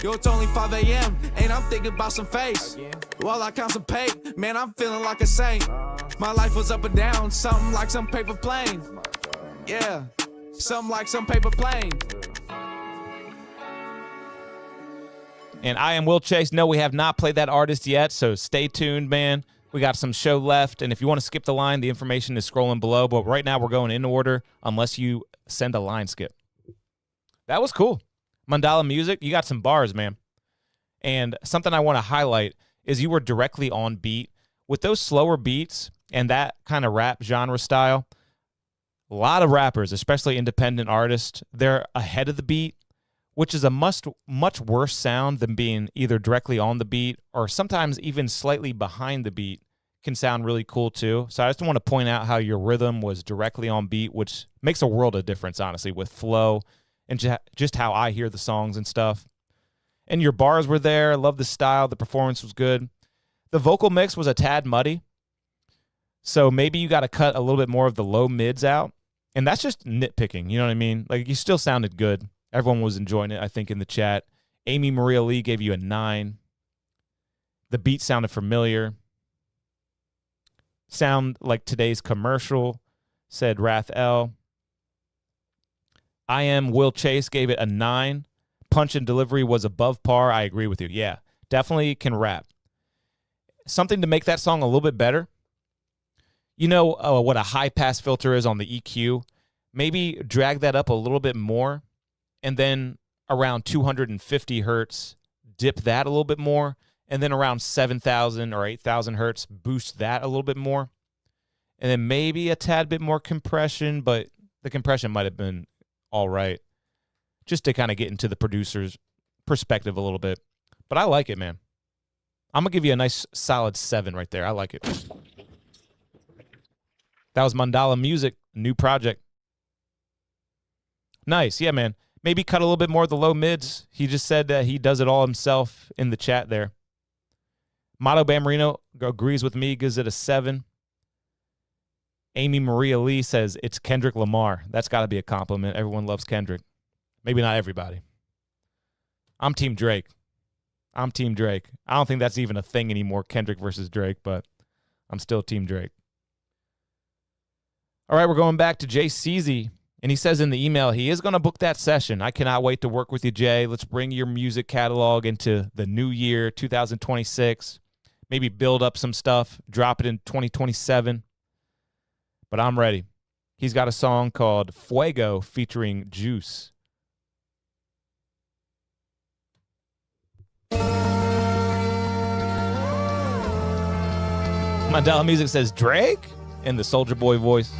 Yo, it's only 5 a.m., and I'm thinking about some face. While I count some pay, man, I'm feeling like a saint. My life was up and down, something like some paper plane. Yeah, something like some paper plane. And I am Will Chase. No, we have not played that artist yet, so stay tuned, man. We got some show left, and if you want to skip the line, the information is scrolling below, but right now we're going in order unless you send a line skip. That was cool. Mandala Music, you got some bars, man. And something I want to highlight is you were directly on beat. With those slower beats and that kind of rap genre style, a lot of rappers, especially independent artists, they're ahead of the beat, which is a much worse sound than being either directly on the beat or sometimes even slightly behind the beat can sound really cool too. So I just want to point out how your rhythm was directly on beat, which makes a world of difference, honestly, with flow and just how I hear the songs and stuff. And your bars were there. I love the style. The performance was good. The vocal mix was a tad muddy, so maybe you got to cut a little bit more of the low mids out, and that's just nitpicking, you know what I mean? Like, you still sounded good. Everyone was enjoying it, I think, in the chat. Amy Maria Lee gave you a 9. The beat sounded familiar. Sound like today's commercial, said Rath L. I am Will Chase gave it a 9. Punch and delivery was above par. I agree with you. Yeah, definitely can rap. Something to make that song a little bit better. You know what a high pass filter is on the EQ. Maybe drag that up a little bit more, and then around 250 hertz, dip that a little bit more, and then around 7,000 or 8,000 hertz, boost that a little bit more, and then maybe a tad bit more compression, but the compression might have been all right, just to kind of get into the producer's perspective a little bit. But I like it, man. I'm going to give you a nice solid 7 right there. I like it. That was Mandala Music, new project. Nice. Yeah, man. Maybe cut a little bit more of the low mids. He just said that he does it all himself in the chat there. Mato Bammarino agrees with me, gives it a 7. Amy Maria Lee says it's Kendrick Lamar. That's got to be a compliment. Everyone loves Kendrick. Maybe not everybody. I'm Team Drake. I don't think that's even a thing anymore, Kendrick versus Drake, but I'm still Team Drake. All right, we're going back to Jay Ceasy, and he says in the email he is going to book that session. I cannot wait to work with you, Jay. Let's bring your music catalog into the new year, 2026. Maybe build up some stuff, drop it in 2027. But I'm ready. He's got a song called Fuego featuring Juice. Mandala Music says Drake in the Soulja Boy voice. Shit,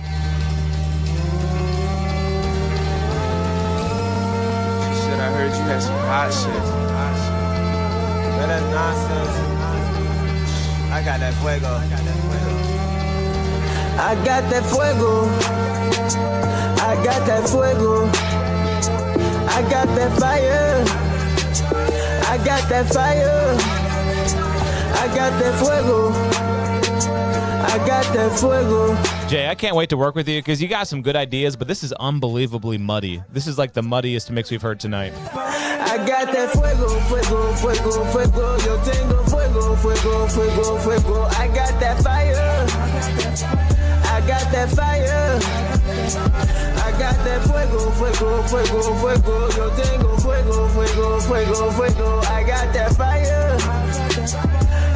I heard you had some hot shit. that's nonsense. I got that fuego. I got that fuego. I got that fuego. I got that fire. I got that fire. I got that fuego. I got that fuego. Jay, I can't wait to work with you because you got some good ideas, but this is unbelievably muddy. This is like the muddiest mix we've heard tonight. I got that fuego, fuego, fuego, fuego. Yo tengo fuego, fuego, fuego, fuego. I got that fire. I got that fire. I got that fuego, fuego, fuego, fuego. Yo tengo fuego, fuego, fuego, fuego. I got that fire.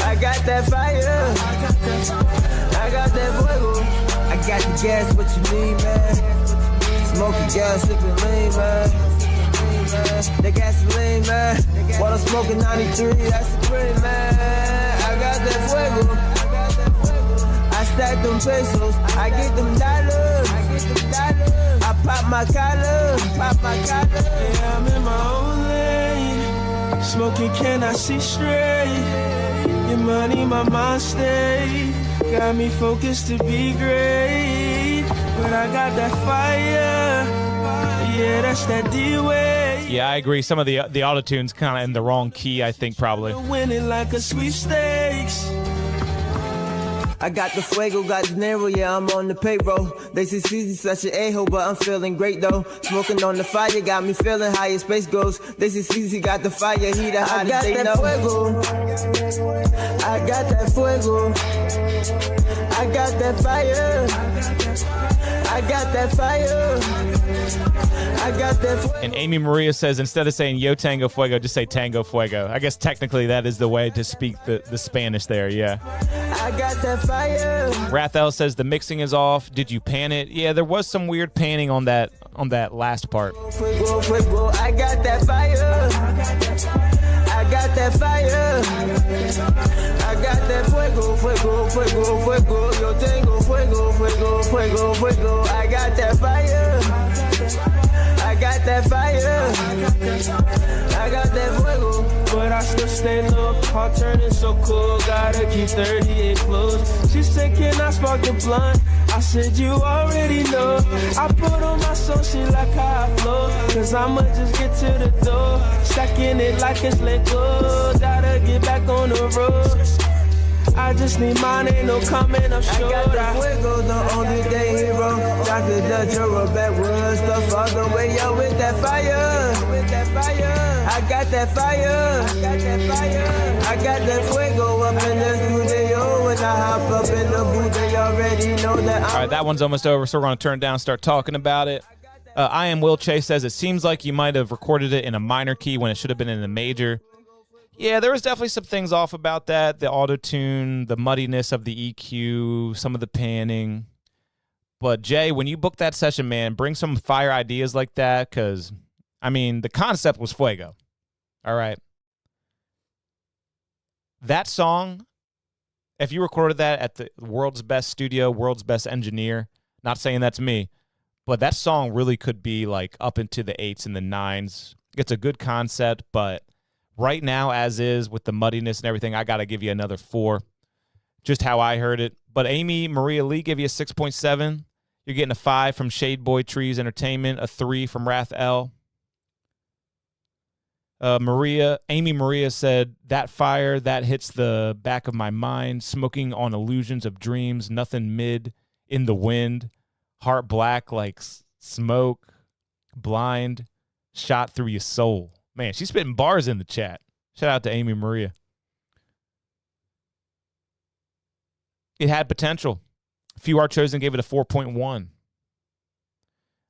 I got that fire. I got that fuego. I got the gas, what you need, man. Smoking gas, sipping lean, man. The gasoline, man. While I'm smoking 93, that's the pretty, man. I got that fuego. I stack them pesos. I get them dollars. I pop my collar. Yeah, I'm in my own lane. Smoking, can I see straight? Your money, my mind stay. Got me focused to be great. But I got that fire. Yeah, that's that D-way. Yeah, I agree. Some of the auto-tune's kind of in the wrong key, I think, probably. Winning like a sweepstakes. I got the fuego, got dinero, yeah, I'm on the payroll. They say C's such an a-hole, but I'm feeling great though. Smoking on the fire, got me feeling high as space goes. They say C's got the fire, he the hottest, they know. I got that fuego. I got that fire. I got that fire. I got that fuego. And Amy Maria says, instead of saying Yo Tango Fuego, just say Tango Fuego. I guess technically that is the way to speak the Spanish there, yeah. I got that fire. Rathel says the mixing is off. Did you pan it? Yeah, there was some weird panning on that last part. Fuego, fuego. I got that fire. I got that fire. I got that fuego, fuego, fuego, fuego. Yo tengo fuego, fuego, fuego, fuego. I got that fire. I got that fire. I got that fuego. But I still stay low, car turning so cool. Gotta keep 38 close. She said, can I spark the blunt? I said, you already know. I put on my soul, she like how I flow. Cause I'ma just get to the door. Stacking it like it's Lego. Gotta get back on the road. I just need mine, ain't no coming up short. I got that fuego, the only day hero. Dr. Dutch, you're a backwoods. The father way up with that fire. I got that fire. I got that fuego up in the studio. When I hop up in the booth, they already know that I'm... All right, that one's almost over, so we're going to turn it down and start talking about it. I Am Will Chase says, it seems like you might have recorded it in a minor key when it should have been in a major. Yeah, there was definitely some things off about that. The auto-tune, the muddiness of the EQ, some of the panning. But, Jay, when you book that session, man, bring some fire ideas like that because, I mean, the concept was fuego. All right. That song, if you recorded that at the world's best studio, world's best engineer, not saying that's me, but that song really could be like up into the 8s and the 9s. It's a good concept, but right now, as is, with the muddiness and everything, I got to give you another 4. Just how I heard it. But Amy Maria Lee gave you a 6.7. You're getting a 5 from Shade Boy Trees Entertainment, a 3 from Wrath L. Amy Maria said, that fire, that hits the back of my mind, smoking on illusions of dreams, nothing mid, in the wind, heart black like smoke, blind, shot through your soul. Man, she's spitting bars in the chat. Shout out to Amy Maria. It had potential. Few Are Chosen gave it a 4.1.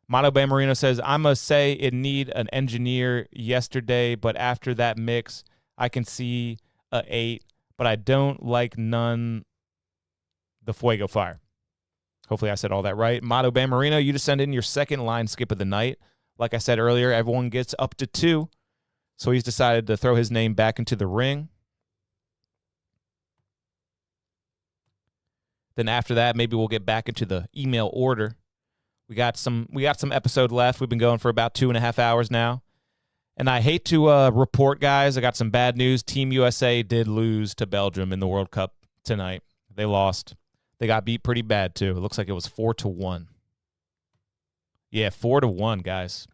Mono Bammarino says, I must say it need an engineer yesterday, but after that mix, I can see a 8, but I don't like none the Fuego Fire. Hopefully I said all that right. Mono Bammarino, you just send in your second line skip of the night. Like I said earlier, everyone gets up to 2. So he's decided to throw his name back into the ring. Then after that, maybe we'll get back into the email order. We got some episode left. We've been going for about 2.5 hours now. And I hate to report, guys, I got some bad news. Team USA did lose to Belgium in the World Cup tonight. They lost. They got beat pretty bad, too. It looks like it was 4-1. Yeah, 4-1, guys.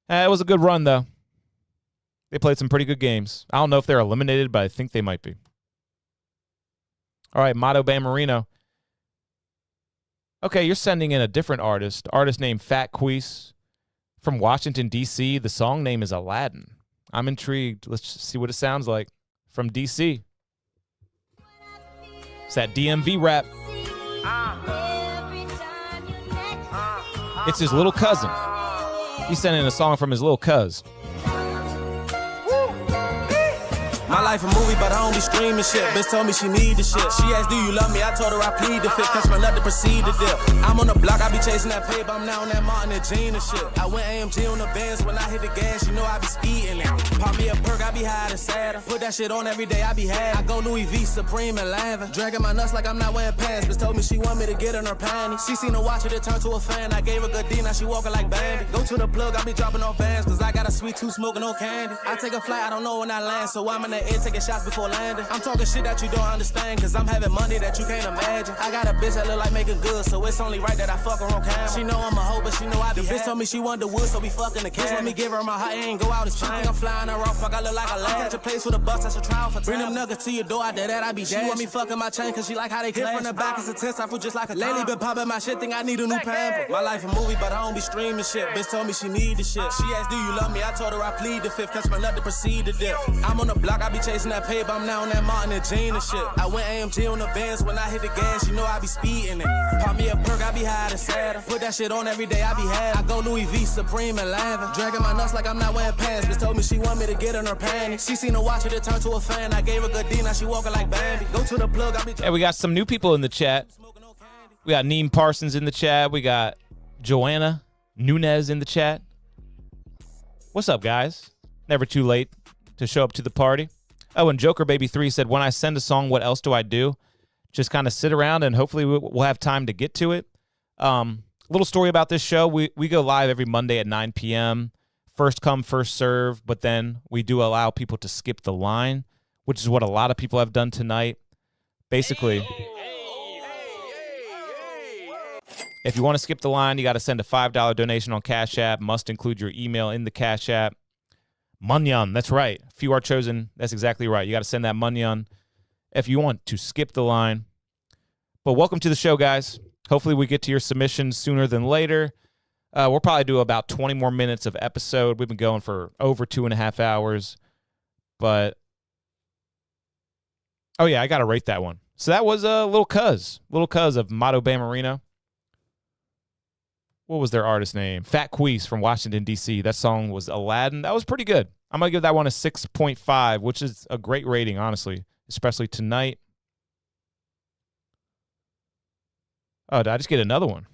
It was a good run, though. They played some pretty good games. I don't know if they're eliminated, but I think they might be. All right, Mato Bammarino. Okay, you're sending in a different artist named Fat Queese from Washington, D.C. The song name is Aladdin. I'm intrigued. Let's see what it sounds like from D.C. It's that DMV rap. It's his little cousin. He's sending a song from his little cuz. My life a movie, but I don't be streaming shit. Bitch told me she need the shit. She asked, do you love me? I told her I plead the fifth. Catch my nut to proceed to dip. I'm on the block, I be chasing that paper. I'm now on that Martin and Jean and shit. I went AMG on the Benz. When I hit the gas, you know I be speeding it. Pop me a perk, I be high and sadder. Put that shit on every day, I be had. I go Louis V, Supreme and Lavin. Dragging my nuts like I'm not wearing pants. Bitch told me she want me to get in her panties. She seen her watch it, it turned to a fan. I gave her good D, now she walking like Bambi. Go to the plug, I be dropping off bands. Cause I got a sweet tooth, smoking on candy. I take a flight, I don't know when I land. So I'm in the air taking shots before landing. I'm talking shit that you don't understand, cause I'm having money that you can't imagine. I got a bitch that look like making good, so it's only right that I fuck her on camera. She know I'm a hoe, but she know I be. The bitch told me she want the wood, so we fucking the cat. Let me give her my heart, ain't go out as fine. I'm flying her off, fuck, I look like a lad. Catch a place with a bus, that's a trial for time. Bring them nuggets to your door, after that I be dead. She want me fucking my chain, cause she like how they clash. Hit from the back, it's a test, I feel just like a lately been popping my shit, think I need a new pamper. My life a movie, but I don't be streaming shit. Bitch told me she need the shit. She asked, do you love me? I told her I plead the fifth. Catch my nut to proceed to dip. I'm on the block, I be chasing that paper. I'm now on that Martin and Jean and shit. I went AMG on the Benz. When I hit the gas, you know I be speeding it. Pop me a perk, I be high and sadder. Put that shit on every day, I be had. I go Louis V, Supreme and Lavin. Dragging my nuts like I'm not wearing pants. Bitch told me she want me to get in her panties. She seen her watch it, it turned to a fan. I gave her good D, now she walking like Bambi. Go to the plug, I be. Hey, we got some new people in the chat. We got Neem Parsons in the chat. We got Joanna Nunez in the chat. What's up, guys? Never too late to show up to the party. Oh, and Joker Baby 3 said, when I send a song, what else do I do? Just kind of sit around and hopefully we'll have time to get to it. Little story about this show. We go live every Monday at 9 p.m. First come, first serve, but then we do allow people to skip the line, which is what a lot of people have done tonight. Basically, if you want to skip the line, you got to send a $5 donation on Cash App. Must include your email in the Cash App. Munyon, that's right. Few are chosen. That's exactly right. You got to send that Munyon if you want to skip the line. But welcome to the show, guys. Hopefully we get to your submissions sooner than later. We'll probably do about 20 more minutes of episode. We've been going for over 2.5 hours. But, oh yeah, I got to rate that one. So that was a Little Cuz of Mato Bammarino. What was their artist name? Fat Queese from Washington, D.C. That song was Aladdin. That was pretty good. I'm going to give that one a 6.5, which is a great rating, honestly, especially tonight. Oh, did I just get another one?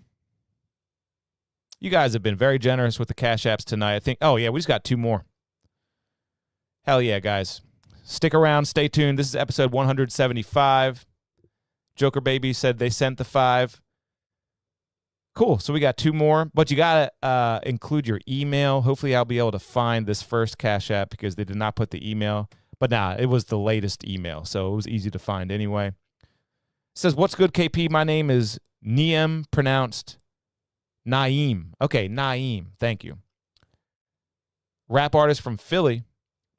You guys have been very generous with the Cash Apps tonight. I think, oh, yeah, we just got 2 more. Hell yeah, guys. Stick around. Stay tuned. This is episode 175. Joker Baby said they sent the 5. Cool. So we got 2 more, but you got to include your email. Hopefully I'll be able to find this first Cash App because they did not put the email. But nah, it was the latest email, so it was easy to find anyway. It says, what's good, KP? My name is Niem, pronounced Naeem. Okay, Naeem. Thank you. Rap artist from Philly.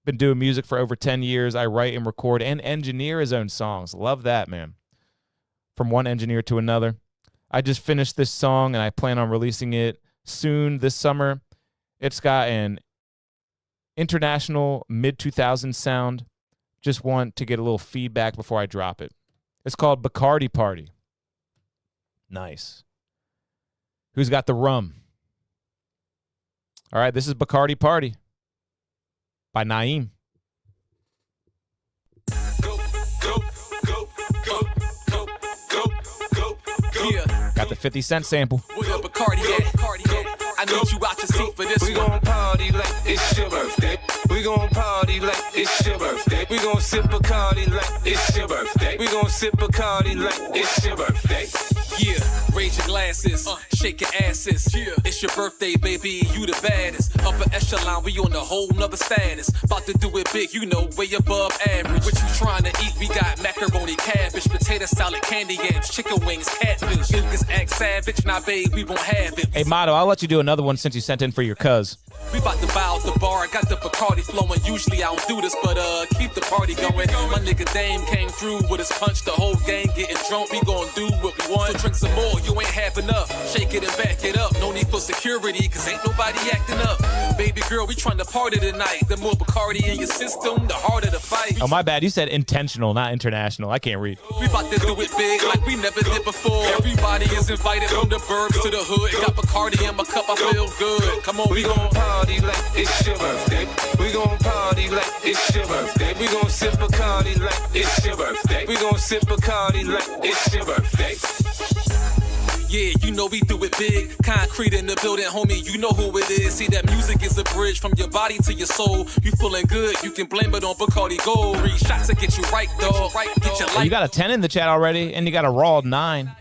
Been doing music for over 10 years. I write and record and engineer his own songs. Love that, man. From one engineer to another. I just finished this song, and I plan on releasing it soon this summer. It's got an international mid-2000s sound. Just want to get a little feedback before I drop it. It's called Bacardi Party. Nice. Who's got the rum? All right, this is Bacardi Party by Naeem. Got the 50 Cent sample. Where the Bacardi at? I need you out your seat for this we one. We gon' party like it's your birthday. We gon' party like it's your birthday. We gon' sip Bacardi like it's your birthday. We gon' sip Bacardi like it's your birthday. Yeah, raise your glasses. shake your asses. Yeah. It's your birthday, baby, you the baddest. Upper echelon, we on a whole nother status. About to do it big, you know, way above average. What you trying to eat? We got macaroni, cabbage, potato salad, candy yams, chicken wings, catfish. Niggas act savage, nah, babe, we won't have it. Hey, Motto, I'll let you do another one since you sent in for your cuz. We bout to bow out the bar, got the Bacardi flowing. Usually I don't do this, but keep the party going. My nigga Dame came through with his punch. The whole gang getting drunk, we gon' do what we want. So drink some more, you ain't have enough. Shake it and back it up. No need for security, cause ain't nobody acting up. Baby girl, we trying to party tonight. The more Bacardi in your system, the harder the fight. Oh, my bad. You said intentional, not international. I can't read. We bout to do it big like we never did before. Everybody is invited from the burbs to the hood. Got Bacardi in my cup, I feel good. Come on, we gon' party like it's your birthday. We gon' party like it's your birthday. We gon' sip Bacardi like it's your birthday. We gon' sip Bacardi like it's your birthday. Yeah, you know we do it big. Concrete in the building, homie, you know who it is. See, that music is a bridge from your body to your soul. You feeling good, you can blame it on Bacardi Gold. 3 shots to get you right, dog. Get your life. You got a 10 in the chat already, and you got a raw 9.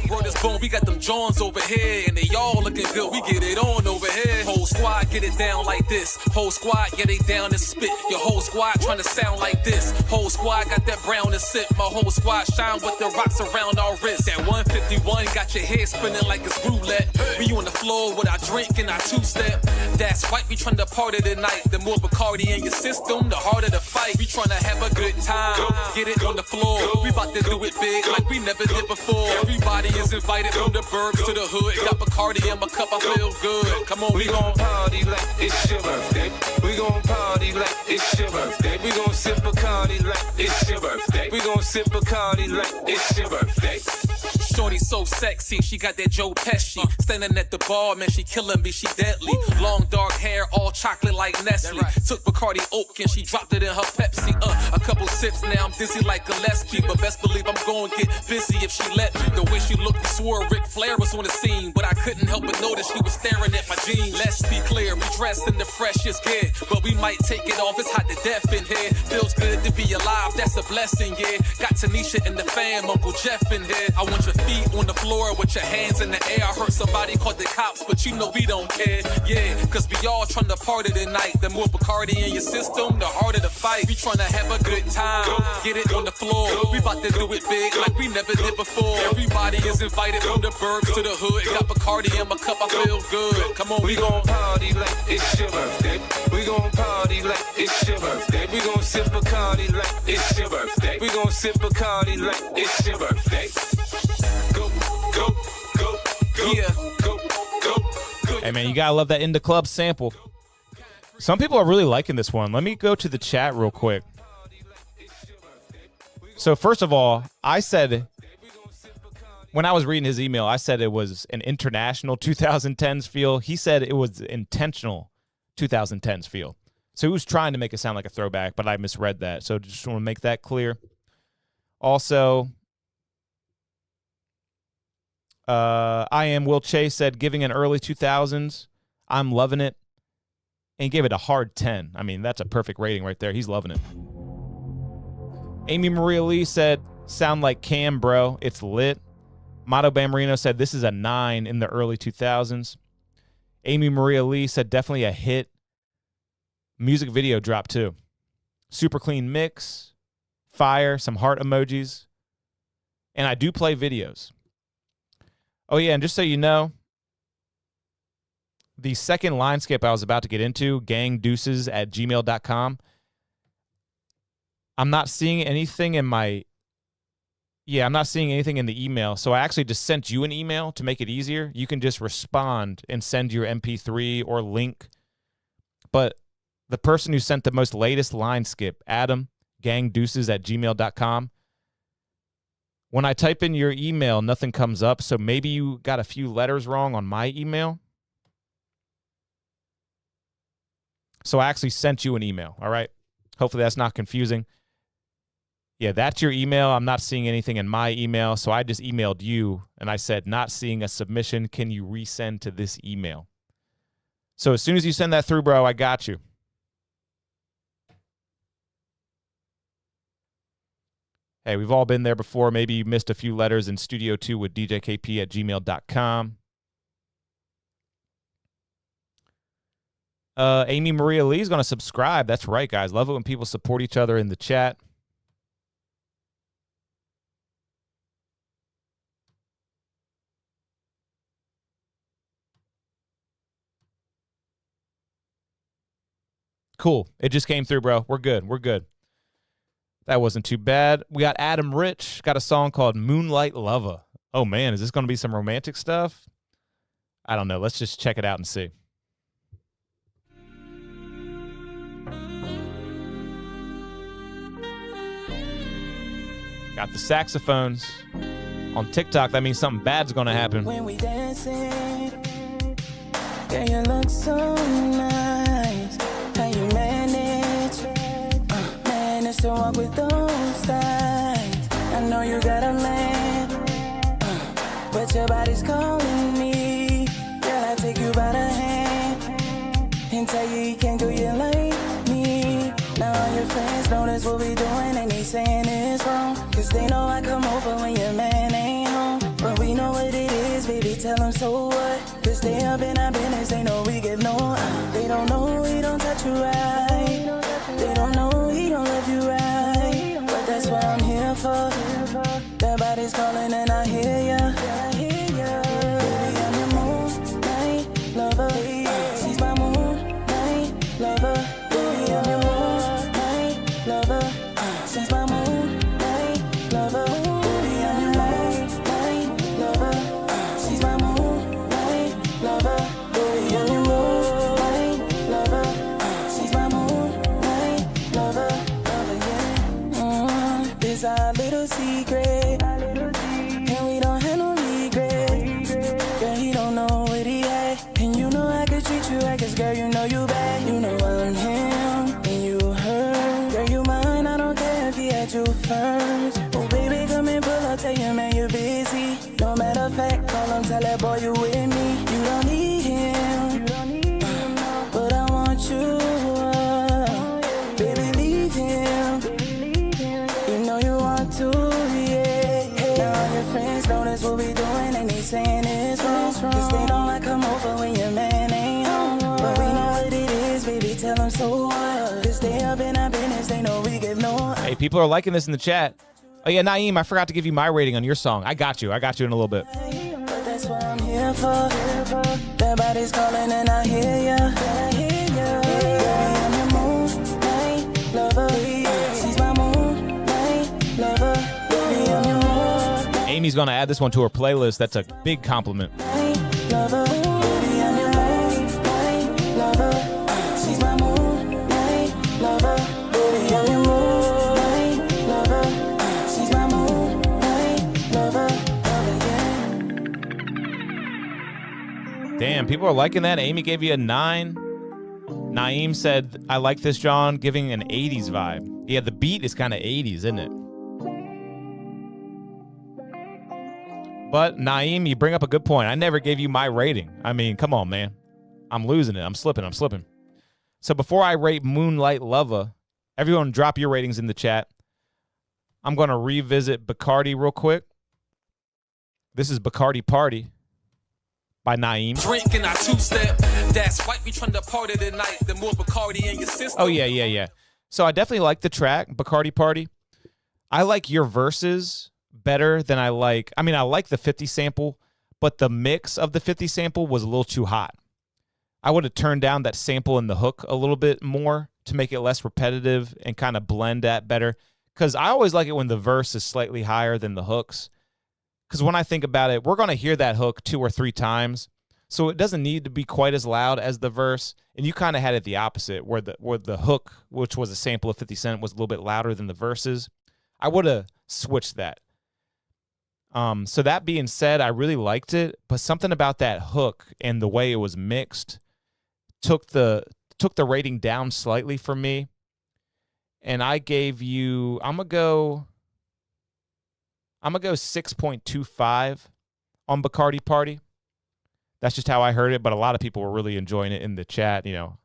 Word is born, we got them Johns over here, and they all looking good. We get it on over here. Whole squad get it down like this. Whole squad, yeah, they down to spit. Your whole squad trying to sound like this. Whole squad got that brown to sip. My whole squad shine with the rocks around our wrists. That 151 got your head spinning like it's roulette. We on the floor with our drink and our 2-step. That's right, we trying to party tonight. The more Bacardi in your system, the harder the fight. We trying to have a good time. Get it on the floor. We about to do it big like we never did before. Everybody is invited from the burbs to the hood. Got Bacardi in my cup, I feel good. Come on, we gon' party like it's your birthday. We gon' party like it's your birthday. We gon' sip Bacardi like it's your birthday. We gon' sip Bacardi like it's your birthday. Shorty so sexy, she got that Joe Pesci. Standing at the bar, man, she killing me, she deadly. Long dark hair, all chocolate like Nestle. Took Bacardi Oak and she dropped it in her Pepsi. A couple sips, now I'm dizzy like Gillespie. But best believe I'm gonna get busy if she let me. The way she looked, I swore Ric Flair was on the scene. But I couldn't help but notice she was staring at my jeans. Let's be clear, we dressed in the freshest gear. But we might take it off, it's hot to death in here. Feels good to be alive, that's a blessing, yeah. Got Tanisha in the fam, Uncle Jeff in here. I want your feet on the floor with your hands in the air. I heard somebody called the cops, but you know we don't care. Yeah, cause we all trying to party tonight. The more Bacardi in your system, the harder the fight. We trying to have a good time. Get it on the floor. We about to do it big like we never did before. Everybody is invited from the burbs to the hood. Got Bacardi in my cup, I feel good. Come on, we gon' party like it's your birthday. We gon' party like it's your birthday. We gon' sip Bacardi like it's your birthday. We gon' sip Bacardi like it's your birthday. Hey, man, you gotta love that In the Club sample. Some people are really liking this one. Let me go to the chat real quick. So first of all, I said, when I was reading his email, I said it was an international 2010s feel. He said it was intentional 2010s feel. So he was trying to make it sound like a throwback, but I misread that. So just want to make that clear. Also, I Am Will Chase said, giving an early 2000s, I'm loving it. And he gave it a hard 10. I mean, that's a perfect rating right there. He's loving it. Amy Maria Lee said, sound like Cam, bro. It's lit. Mato Bammarino said, this is a 9 in the early 2000s. Amy Maria Lee said, definitely a hit. Music video drop, too. Super clean mix. Fire. Some heart emojis. And I do play videos. Oh, yeah, and just so you know, the second line skip I was about to get into, gangdeuces@gmail.com, I'm not seeing anything in my... Yeah, I'm not seeing anything in the email, so I actually just sent you an email to make it easier. You can just respond and send your MP3 or link. But the person who sent the most latest line skip, Adam, gangdeuces@gmail.com, when I type in your email, nothing comes up, so maybe you got a few letters wrong on my email. So I actually sent you an email, all right? Hopefully that's not confusing. Yeah, that's your email. I'm not seeing anything in my email, so I just emailed you, and I said, not seeing a submission. Can you resend to this email? So as soon as you send that through, bro, I got you. Hey, we've all been there before. Maybe you missed a few letters in Studio 2 with DJKP@gmail.com. Amy Maria Lee is going to subscribe. That's right, guys. Love it when people support each other in the chat. Cool. It just came through, bro. We're good. We're good. That wasn't too bad. We got Adam Rich. Got a song called Moonlight Lover. Oh, man. Is this going to be some romantic stuff? I don't know. Let's just check it out and see. Got the saxophones. On TikTok, that means something bad's going to happen. When we dancing, girl, you look so nice. How you manage to walk with those thighs. I know you got a man, but your body's calling me. Girl, I take you by the hand and tell you can't do you like me. Now all your friends know that's what we doing and they saying it's wrong, cause they know I come over when your man ain't home. But we know what it is, baby, tell them so what. Cause they up in our business, they know we give no They don't know we don't touch you right. They don't know he don't love you right. But that's what I'm here for. That body's calling and I hear ya. Baby, I'm your moonlight lover. She's my moonlight lover. Baby, I'm your moonlight lover. She's my moonlight lover. Baby, I'm your moonlight lover. She's my moonlight lover. Baby, I'm your moonlight lover. She's my moonlight lover. This our little secret, and we don't have no regret. Girl, he don't know what he at, and you know I could treat you right, cause girl, you know you bad. You know I'm him, and you her. Girl, you mine, I don't care if he had you first. Oh, baby, come and pull up, tell your man you're busy. No matter of fact, call him, tell that boy you with me. You don't need him, but I want you. Baby, leave him. You know you want to, yeah. Now all your friends know that's what we doing and they saying it's wrong. Cause they know I come over when your man ain't home. But we know what it is, baby, tell them so what. Cause they up in our business, they know we give no. Hey, people are liking this in the chat. Oh, yeah, Naeem, I forgot to give you my rating on your song. I got you. I got you in a little bit. But that's what I'm here for. Their body's calling and I hear ya. Baby, I'm your moonlight lover. She's my moonlight lover. Baby, I'm your moonlight Amy's going to add this one to her playlist. That's a big compliment. lover. Baby, I'm your moonlight lover. She's my moonlight lover. Baby, I'm your moonlight lover. She's my moonlight lover. Damn, people are liking that. Amy gave you a 9. Naeem said, I like this, John, giving an 80s vibe. Yeah, the beat is kind of 80s, isn't it? But, Naeem, you bring up a good point. I never gave you my rating. I mean, come on, man. I'm losing it. I'm slipping. So before I rate Moonlight Lover, everyone drop your ratings in the chat. I'm going to revisit Bacardi real quick. This is Bacardi Party by Naeem. Drinking our two-step. That's white, we trying to party tonight. The more Bacardi in your system. Oh, yeah. So I definitely like the track, Bacardi Party. I like your verses better than I like the 50 sample, but the mix of the 50 sample was a little too hot. I would have turned down that sample in the hook a little bit more to make it less repetitive and kind of blend that better. Because I always like it when the verse is slightly higher than the hooks. Because when I think about it, we're going to hear that hook 2 or 3 times. So it doesn't need to be quite as loud as the verse. And you kind of had it the opposite, where the hook, which was a sample of 50 Cent, was a little bit louder than the verses. I would have switched that. So that being said, I really liked it, but something about that hook and the way it was mixed took the rating down slightly for me. And I gave you, I'm gonna go 6.25 on Bacardi Party. That's just how I heard it, but a lot of people were really enjoying it in the chat. You know,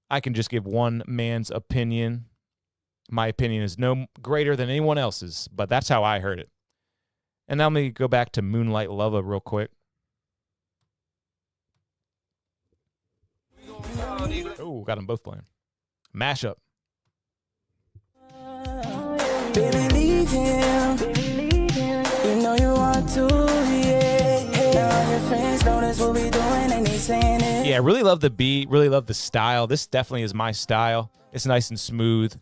I can just give one man's opinion. My opinion is no greater than anyone else's, but that's how I heard it. And now let me go back to Moonlight Lover real quick. party like. Oh, got them both playing. Mashup. Baby, leave him. You know you want to, yeah. Now your friends know that's what we doing and they saying it. Yeah, really love the beat. Really love the style. This definitely is my style. It's nice and smooth.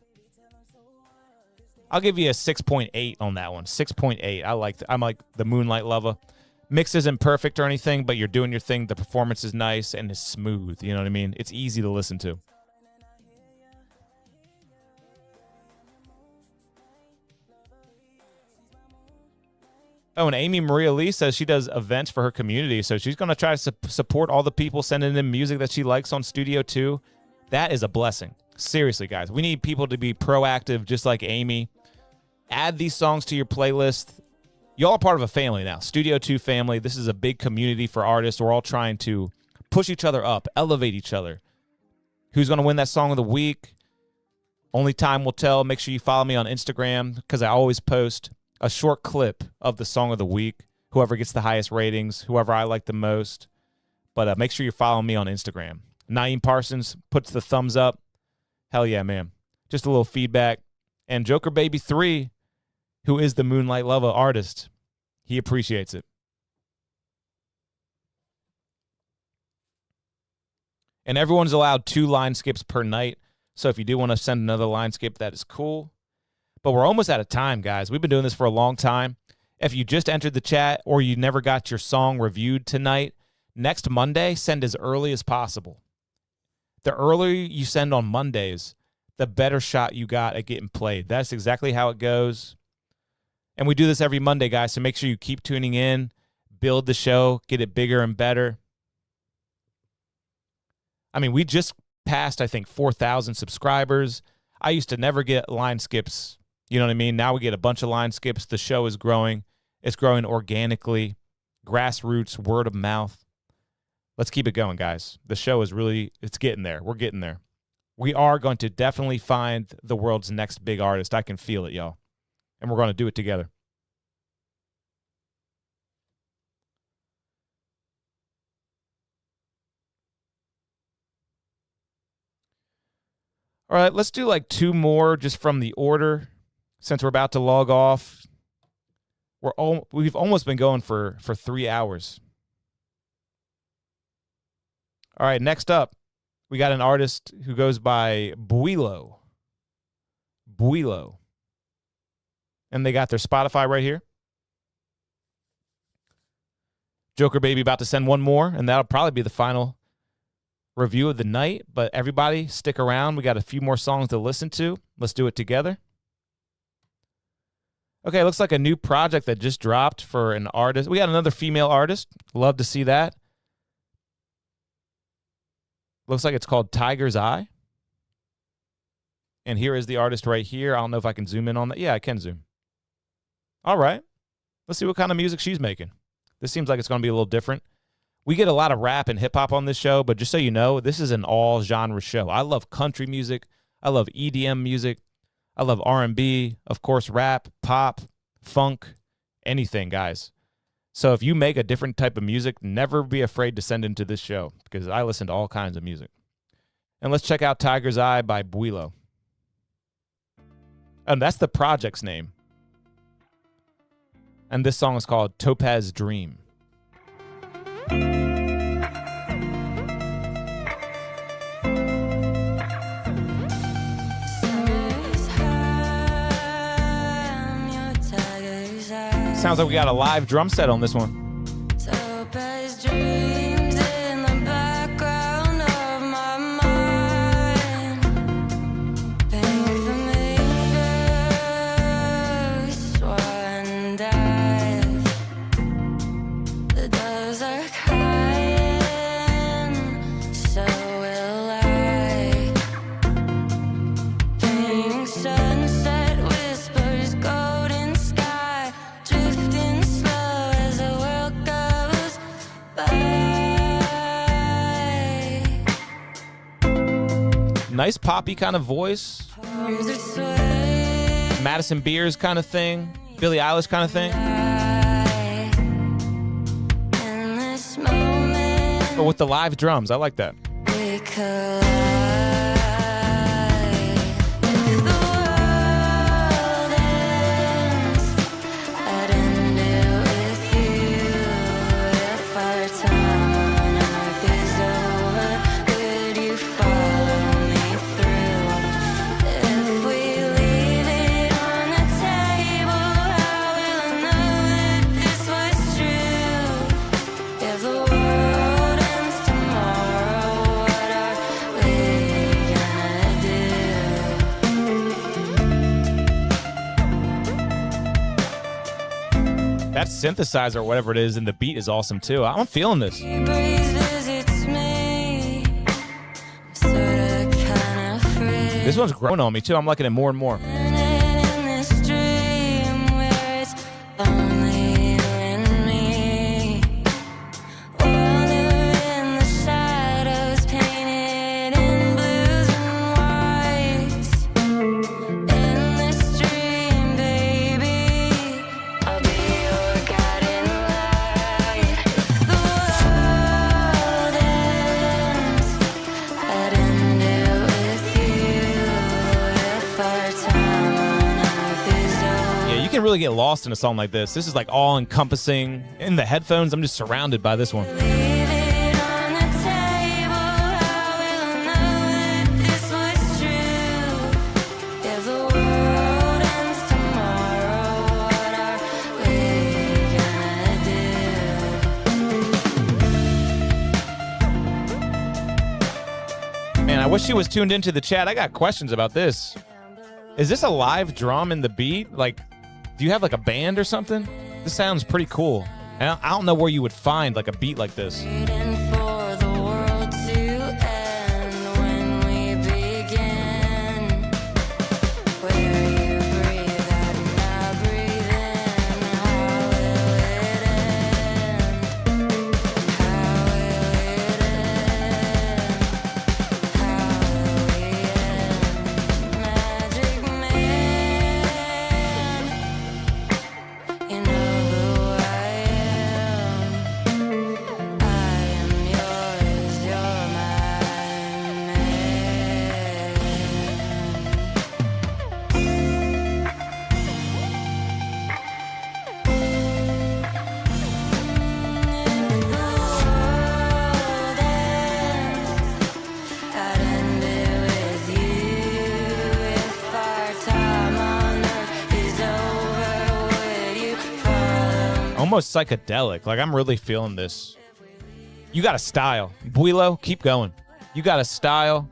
I'll give you a 6.8 on that one. 6.8. I'm like the Moonlight Lover. Mix isn't perfect or anything, but you're doing your thing. The performance is nice and it's smooth. You know what I mean? It's easy to listen to. Oh, and Amy Maria Lee says she does events for her community, so she's going to try to support all the people sending in music that she likes on Studio 2. That is a blessing. Seriously, guys. We need people to be proactive just like Amy. Add these songs to your playlist. Y'all are part of a family now. Studio 2 family. This is a big community for artists. We're all trying to push each other up, elevate each other. Who's going to win that song of the week? Only time will tell. Make sure you follow me on Instagram because I always post a short clip of the song of the week. Whoever gets the highest ratings, whoever I like the most. But make sure you follow me on Instagram. Naeem Parsons puts the thumbs up. Hell yeah, man. Just a little feedback. And Joker Baby 3, who is the Moonlight Lover artist, he appreciates it. And everyone's allowed 2 line skips per night. So if you do want to send another line skip, that is cool. But we're almost out of time, guys. We've been doing this for a long time. If you just entered the chat or you never got your song reviewed tonight, next Monday, send as early as possible. The earlier you send on Mondays, the better shot you got at getting played. That's exactly how it goes. And we do this every Monday, guys, so make sure you keep tuning in, build the show, get it bigger and better. I mean, we just passed, I think, 4,000 subscribers. I used to never get line skips. You know what I mean? Now we get a bunch of line skips. The show is growing. It's growing organically. Grassroots, word of mouth. Let's keep it going, guys. The show is really, it's getting there. We're getting there. We are going to definitely find the world's next big artist. I can feel it, y'all. And we're going to do it together. All right, let's do like 2 more just from the order since we're about to log off. We've almost been going for 3 hours. All right, next up, we got an artist who goes by Builo. Builo. And they got their Spotify right here. Joker Baby about to send one more, and that'll probably be the final review of the night. But everybody, stick around. We got a few more songs to listen to. Let's do it together. Okay, looks like a new project that just dropped for an artist. We got another female artist. Love to see that. Looks like it's called Tiger's Eye. And here is the artist right here. I don't know if I can zoom in on that. Yeah, I can zoom. All right. Let's see what kind of music she's making. This seems like it's going to be a little different. We get a lot of rap and hip-hop on this show, but just so you know, this is an all-genre show. I love country music. I love EDM music. I love R&B, of course, rap, pop, funk, anything, guys. So if you make a different type of music, never be afraid to send into this show because I listen to all kinds of music. And let's check out Tiger's Eye by Builo. And that's the project's name. And this song is called Topaz Dream. Sounds like we got a live drum set on this one. Topaz dreams in the background of my mind. Pink flamingos, one dive. The doves are crying, so will I. Pink sunset whispers, golden sky. Drifting slow as the world goes by. Nice poppy kind of voice. Arms are sway. Madison Beers kind of thing. Billie Eilish kind of thing. In this moment, But with the live drums. I like that. we collide. If the world ends, I'd end it with you. If our time on earth is over, could you follow me through? If we leave it on the table, how will I know that this was true? If the world ends tomorrow, what are we gonna do? That synthesizer or whatever it is, and the beat is awesome too. I'm feeling this. Breeze visits me, sorta kinda free. This one's growing on me too. I'm liking it more and more. In this dream where it's only you and me, wander in the shadows painted in blues and whites. In this dream, baby, I'll be your guiding light. If the world ends, I'd end it with you. If our time on earth is over. Yeah, you can really get lost in a song like this. This is like all encompassing. In the headphones, I'm just surrounded by this one. Leave it on the table, how will I know that this was true? If the world ends tomorrow, what are we gonna do? Man, I wish she was tuned into the chat. I got questions about this. Is this a live drum in the beat? Like, do you have like a band or something? This sounds pretty cool. And I don't know where you would find like a beat like this. Waiting for the world to end when we begin. Where you breathe out and I breathe in. How will it end? How will it end? How will we end? Magic man, you know who I am. I am yours, you're my man. If the world ends, I'd end it with you. If our time on earth is over, would you follow me? Almost psychedelic. Like, I'm really feeling this. You got a style. Builo, keep going. You got a style.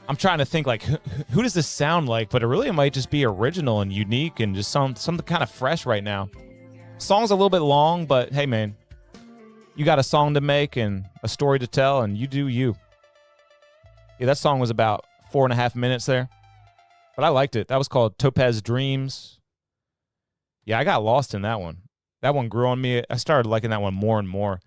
I'm trying to think, like, who does this sound like? But it really might just be original and unique and just something kind of fresh right now. Song's a little bit long, but hey, man. You got a song to make and a story to tell, and you do you. Yeah, that song was about 4.5 minutes there. But I liked it. That was called Topaz Dreams. Yeah, I got lost in that one. That one grew on me. I started liking that one more and more.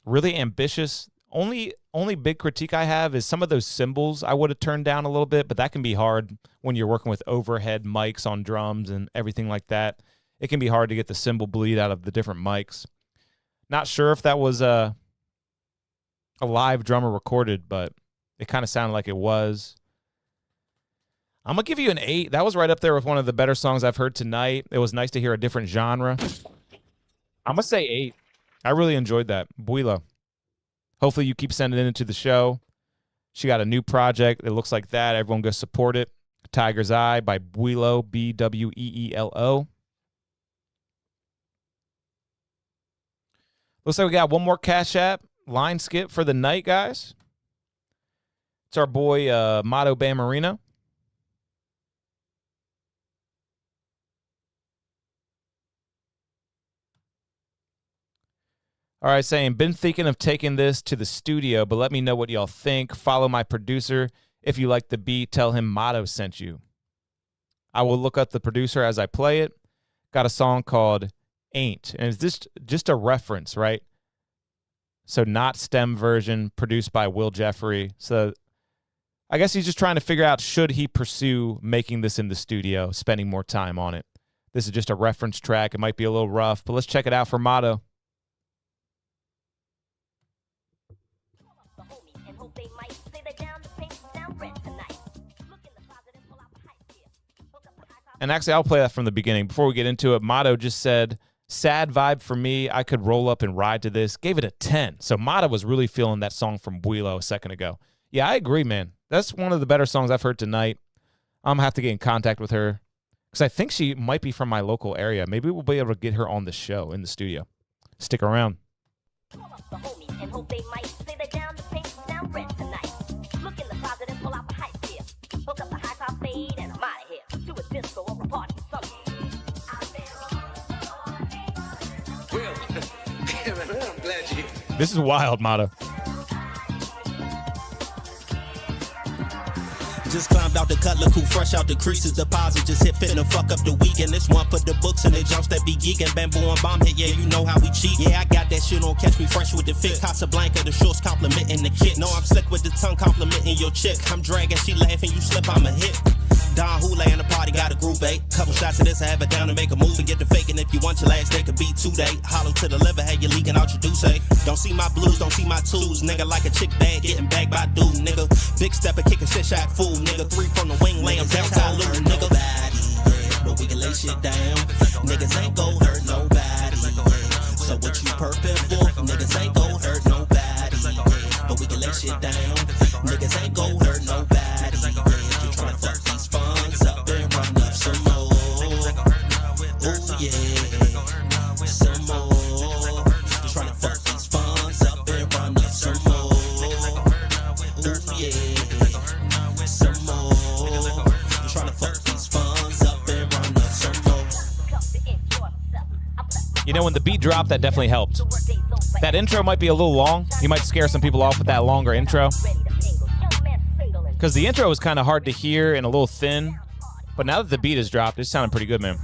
Really ambitious. Only big critique I have is some of those cymbals I would have turned down a little bit, but that can be hard when you're working with overhead mics on drums and everything like that. It can be hard to get the cymbal bleed out of the different mics. Not sure if that was a live drummer recorded, but it kind of sounded like it was. I'm going to give you an 8. That was right up there with one of the better songs I've heard tonight. It was nice to hear a different genre. I'm going to say 8. I really enjoyed that. Builo. Hopefully you keep sending it into the show. She got a new project. It looks like that. Everyone go support it. Tiger's Eye by Builo, Bweelo. Looks like we got one more Cash App line skip for the night, guys. It's our boy Mato Bamarino. All right, saying, been thinking of taking this to the studio, but let me know what y'all think. Follow my producer. If you like the beat, tell him Mato sent you. I will look up the producer as I play it. Got a song called Ain't. And it's just a reference, right? So not stem version, produced by Will Jeffrey. So I guess he's just trying to figure out, should he pursue making this in the studio, spending more time on it. This is just a reference track. It might be a little rough, but let's check it out for Mato. And actually, I'll play that from the beginning. Before we get into it, Motto just said, sad vibe for me. I could roll up and ride to this. Gave it a 10. So Mata was really feeling that song from Builo a second ago. Yeah, I agree, man. That's one of the better songs I've heard tonight. I'm going to have to get in contact with her because I think she might be from my local area. Maybe we'll be able to get her on the show in the studio. Stick around. This is wild, Mata. Just climbed out the Cutler Coupe, fresh out the creases. Deposit just hit finna fuck up the weekend. This one for the books and the jumps that be geeking. Bamboo and bomb hit, yeah, you know how we cheat. Yeah, I got that shit on, catch me fresh with the fit. Casablanca, the shorts complimenting the kit. No, I'm slick with the tongue complimenting your chick. I'm dragging, she laughing, you slip, I'm a hit. Don Hule in the party, got a group 8. Couple shots of this, I have it down to make a move and get the faking. If you want your last day, could be 2 day. Hollow to the liver, hey, you leaking out your douce. Don't see my blues, don't see my tools. Nigga like a chick bag, getting bagged by dude, nigga. Big stepper, kicking shit shot fool, nigga. 3 from the wing, lay him downtown, little nigga. Nobody, yeah, but we can lay shit down. Niggas ain't gon' hurt nobody. So what you purping for? Niggas ain't gon' hurt nobody. Yeah, but we can lay shit down. Niggas ain't gon' hurt nobody. You tryna fuck these funds up and run up some more. Ooh, yeah, some more. You tryna fuck these funds up and run up some more. Ooh, yeah, some more. You tryna fuck these funds up and run up some more. You know, when the beat dropped, that definitely helped. That intro might be a little long. You might scare some people off with that longer intro. Because the intro was kind of hard to hear and a little thin. But now that the beat has dropped, it's sounding pretty good, man.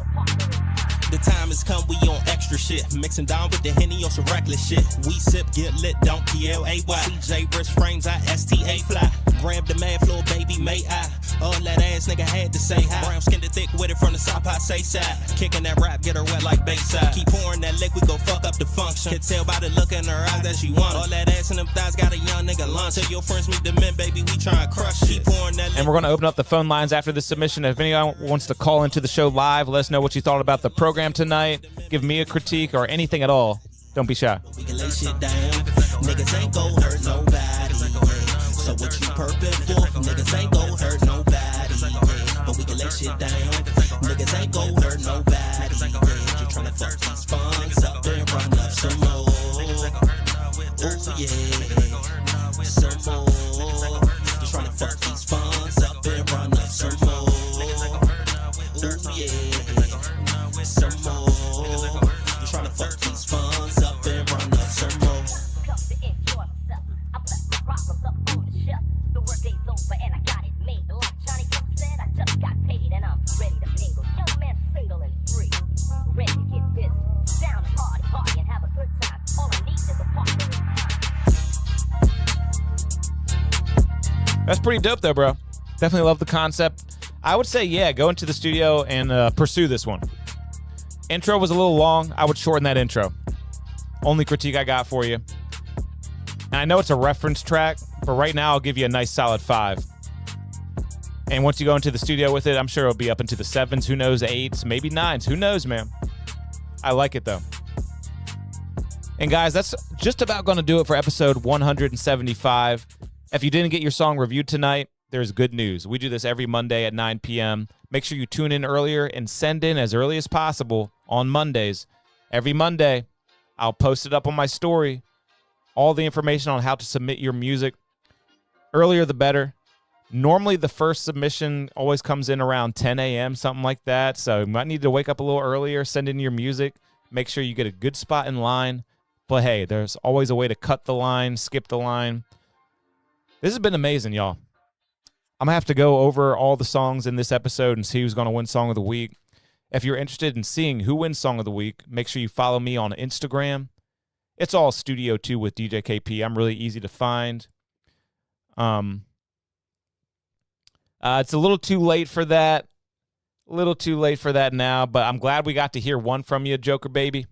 The time has come, we on extra shit. Mixing down with the Henny on some reckless shit. We sip, get lit, don't PLAY. CJ wrist frames, I STA fly. Grab the mad floor, baby, may I. All that ass nigga had to say hi. Brown skinned thick with it from the South I say side. Kicking that rap, get her wet like Bayside. Keep pouring that liquid, go fuck up the function. Can tell by the look in her eyes that she want. All that ass in them thighs got a young nigga lunch. Tell your friends meet the men, baby, we trying to crush. Keep pouring that. And we're going to open up the phone lines after this submission. If anyone wants to call into the show live, let us know what you thought about the program tonight. Give me a critique or anything at all. Don't be shy. We can lay shit down. Niggas ain't gon' hurt nobody. So what you purping for? Niggas ain't gon' hurt nobody. But we can lay shit down. Niggas ain't gon' hurt nobody. You tryna fuck these funds up and run up some more. Ooh, yeah, some more. You tryna fuck these funds up and run up some more. Ooh, yeah, some more. You tryna fuck these funds up and run up some more. That's pretty dope, though, bro. Definitely love the concept. I would say, yeah, go into the studio and pursue this one. Intro was a little long. I would shorten that intro. Only critique I got for you. And I know it's a reference track, but right now I'll give you a nice solid 5. And once you go into the studio with it, I'm sure it'll be up into the 7s. Who knows, 8s, maybe 9s. Who knows, man? I like it, though. And guys, that's just about going to do it for episode 175. If you didn't get your song reviewed tonight, there's good news. We do this every Monday at 9 p.m. Make sure you tune in earlier and send in as early as possible on Mondays. Every Monday, I'll post it up on my story. All the information on how to submit your music. Earlier, the better. Normally, the first submission always comes in around 10 a.m., something like that. So you might need to wake up a little earlier, send in your music. Make sure you get a good spot in line. But hey, there's always a way to cut the line, skip the line. This has been amazing, y'all. I'm going to have to go over all the songs in this episode and see who's going to win Song of the Week. If you're interested in seeing who wins Song of the Week, make sure you follow me on Instagram. It's all Studio 2 with DJ KP. I'm really easy to find. It's a little too late for that. A little too late for that now, but I'm glad we got to hear one from you, Joker Baby.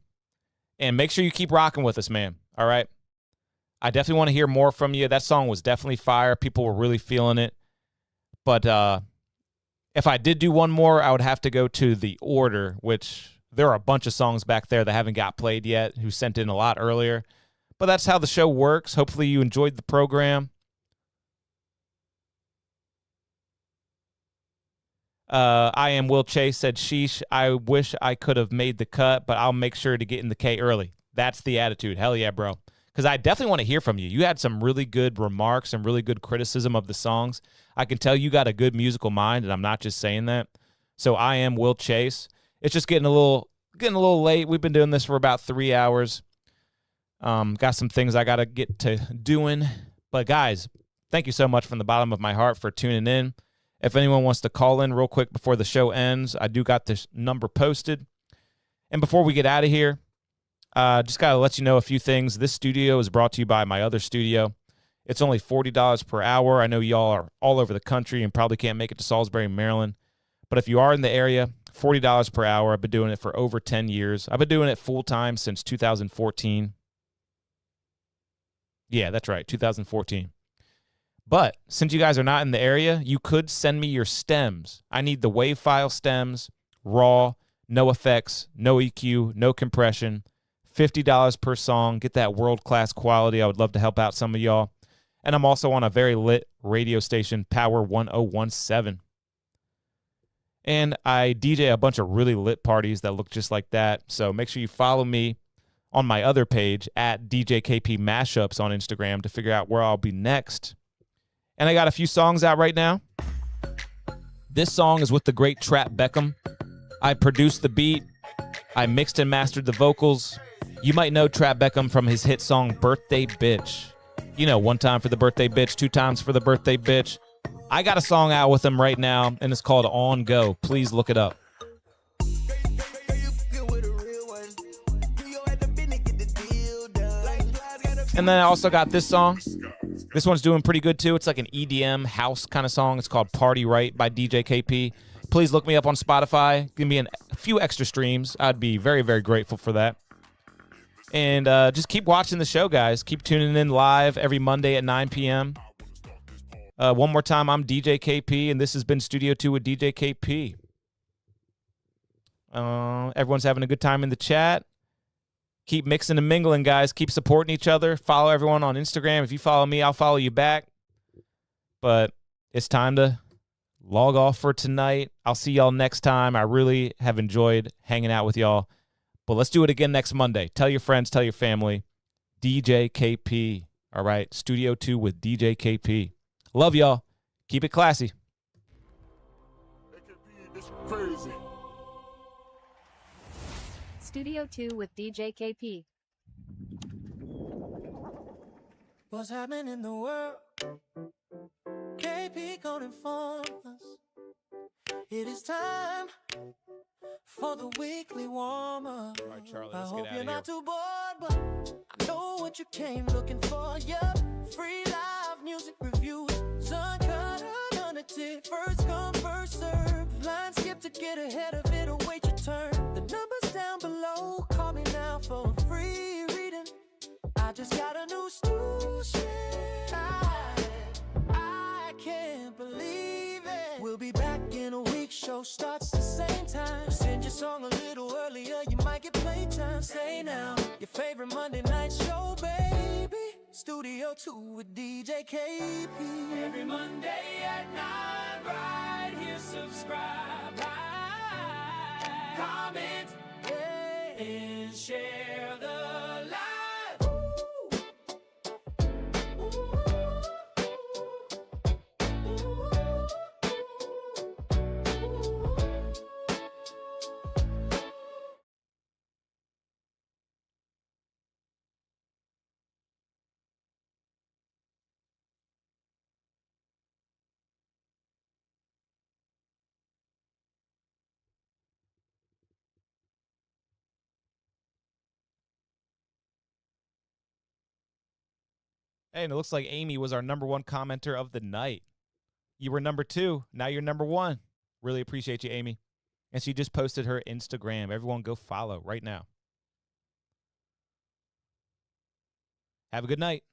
And make sure you keep rocking with us, man. All right? I definitely want to hear more from you. That song was definitely fire. People were really feeling it. But If I did do one more, I would have to go to The Order, which there are a bunch of songs back there that haven't got played yet, who sent in a lot earlier. But that's how the show works. Hopefully you enjoyed the program. I Am Will Chase said, sheesh, I wish I could have made the cut, but I'll make sure to get in the K early. That's the attitude. Hell yeah, bro. Because I definitely want to hear from you. You had some really good remarks and really good criticism of the songs. I can tell you got a good musical mind, and I'm not just saying that. So I Am Will Chase. It's just getting a little late. We've been doing this for about 3 hours. Got some things I got to get to doing. But guys, thank you so much from the bottom of my heart for tuning in. If anyone wants to call in real quick before the show ends, I do got this number posted. And before we get out of here, just got to let you know a few things. This studio is brought to you by my other studio. It's only $40 per hour. I know y'all are all over the country and probably can't make it to Salisbury, Maryland. But if you are in the area, $40 per hour. I've been doing it for over 10 years. I've been doing it full-time since 2014. Yeah, that's right, 2014. But since you guys are not in the area, you could send me your stems. I need the WAV file stems, raw, no effects, no EQ, no compression, $50 per song. Get that world-class quality. I would love to help out some of y'all. And I'm also on a very lit radio station, Power 1017. And I DJ a bunch of really lit parties that look just like that. So make sure you follow me on my other page at DJKP Mashups on Instagram to figure out where I'll be next. And I got a few songs out right now. This song is with the great Trap Beckham. I produced the beat. I mixed and mastered the vocals. You might know Trap Beckham from his hit song, Birthday Bitch. You know, 1 time for the birthday bitch, 2 times for the birthday bitch. I got a song out with him right now, and it's called On Go. Please look it up. And then I also got this song. This one's doing pretty good, too. It's like an EDM house kind of song. It's called Party Right by DJ KP. Please look me up on Spotify. Give me a few extra streams. I'd be very, very grateful for that. And just keep watching the show, guys. Keep tuning in live every Monday at 9 p.m. One more time, I'm DJ KP, and this has been Studio 2 with DJ KP. Everyone's having a good time in the chat. Keep mixing and mingling, guys. Keep supporting each other. Follow everyone on Instagram. If you follow me, I'll follow you back. But it's time to log off for tonight. I'll see y'all next time. I really have enjoyed hanging out with y'all. But let's do it again next Monday. Tell your friends, tell your family. DJ KP. All right, Studio 2 with DJ KP. Love y'all. Keep it classy. Crazy. Studio 2 with DJ KP. What's happening in the world? KP gonna inform us. It is time for the weekly warm-up. All right, Charlie, I let's hope get out you're of not here. too bored, but I know what you came looking for. Yup, free live music reviews, uncut, unedited, first come, first serve. Line skip to get ahead of it, await your turn. The number's down below, call me now for a free reading. I just got a new solution. I can't believe it. We'll be back in a week, show starts the same time. Send your song a little earlier, you might get playtime. Say now, your favorite Monday night show, baby. Studio 2 with DJ KP. Every Monday at 9, right here, subscribe, like, comment, and share the live. Hey, and it looks like Amy was our #1 commenter of the night. You were number 2. Now you're number 1. Really appreciate you, Amy. And she just posted her Instagram. Everyone go follow right now. Have a good night.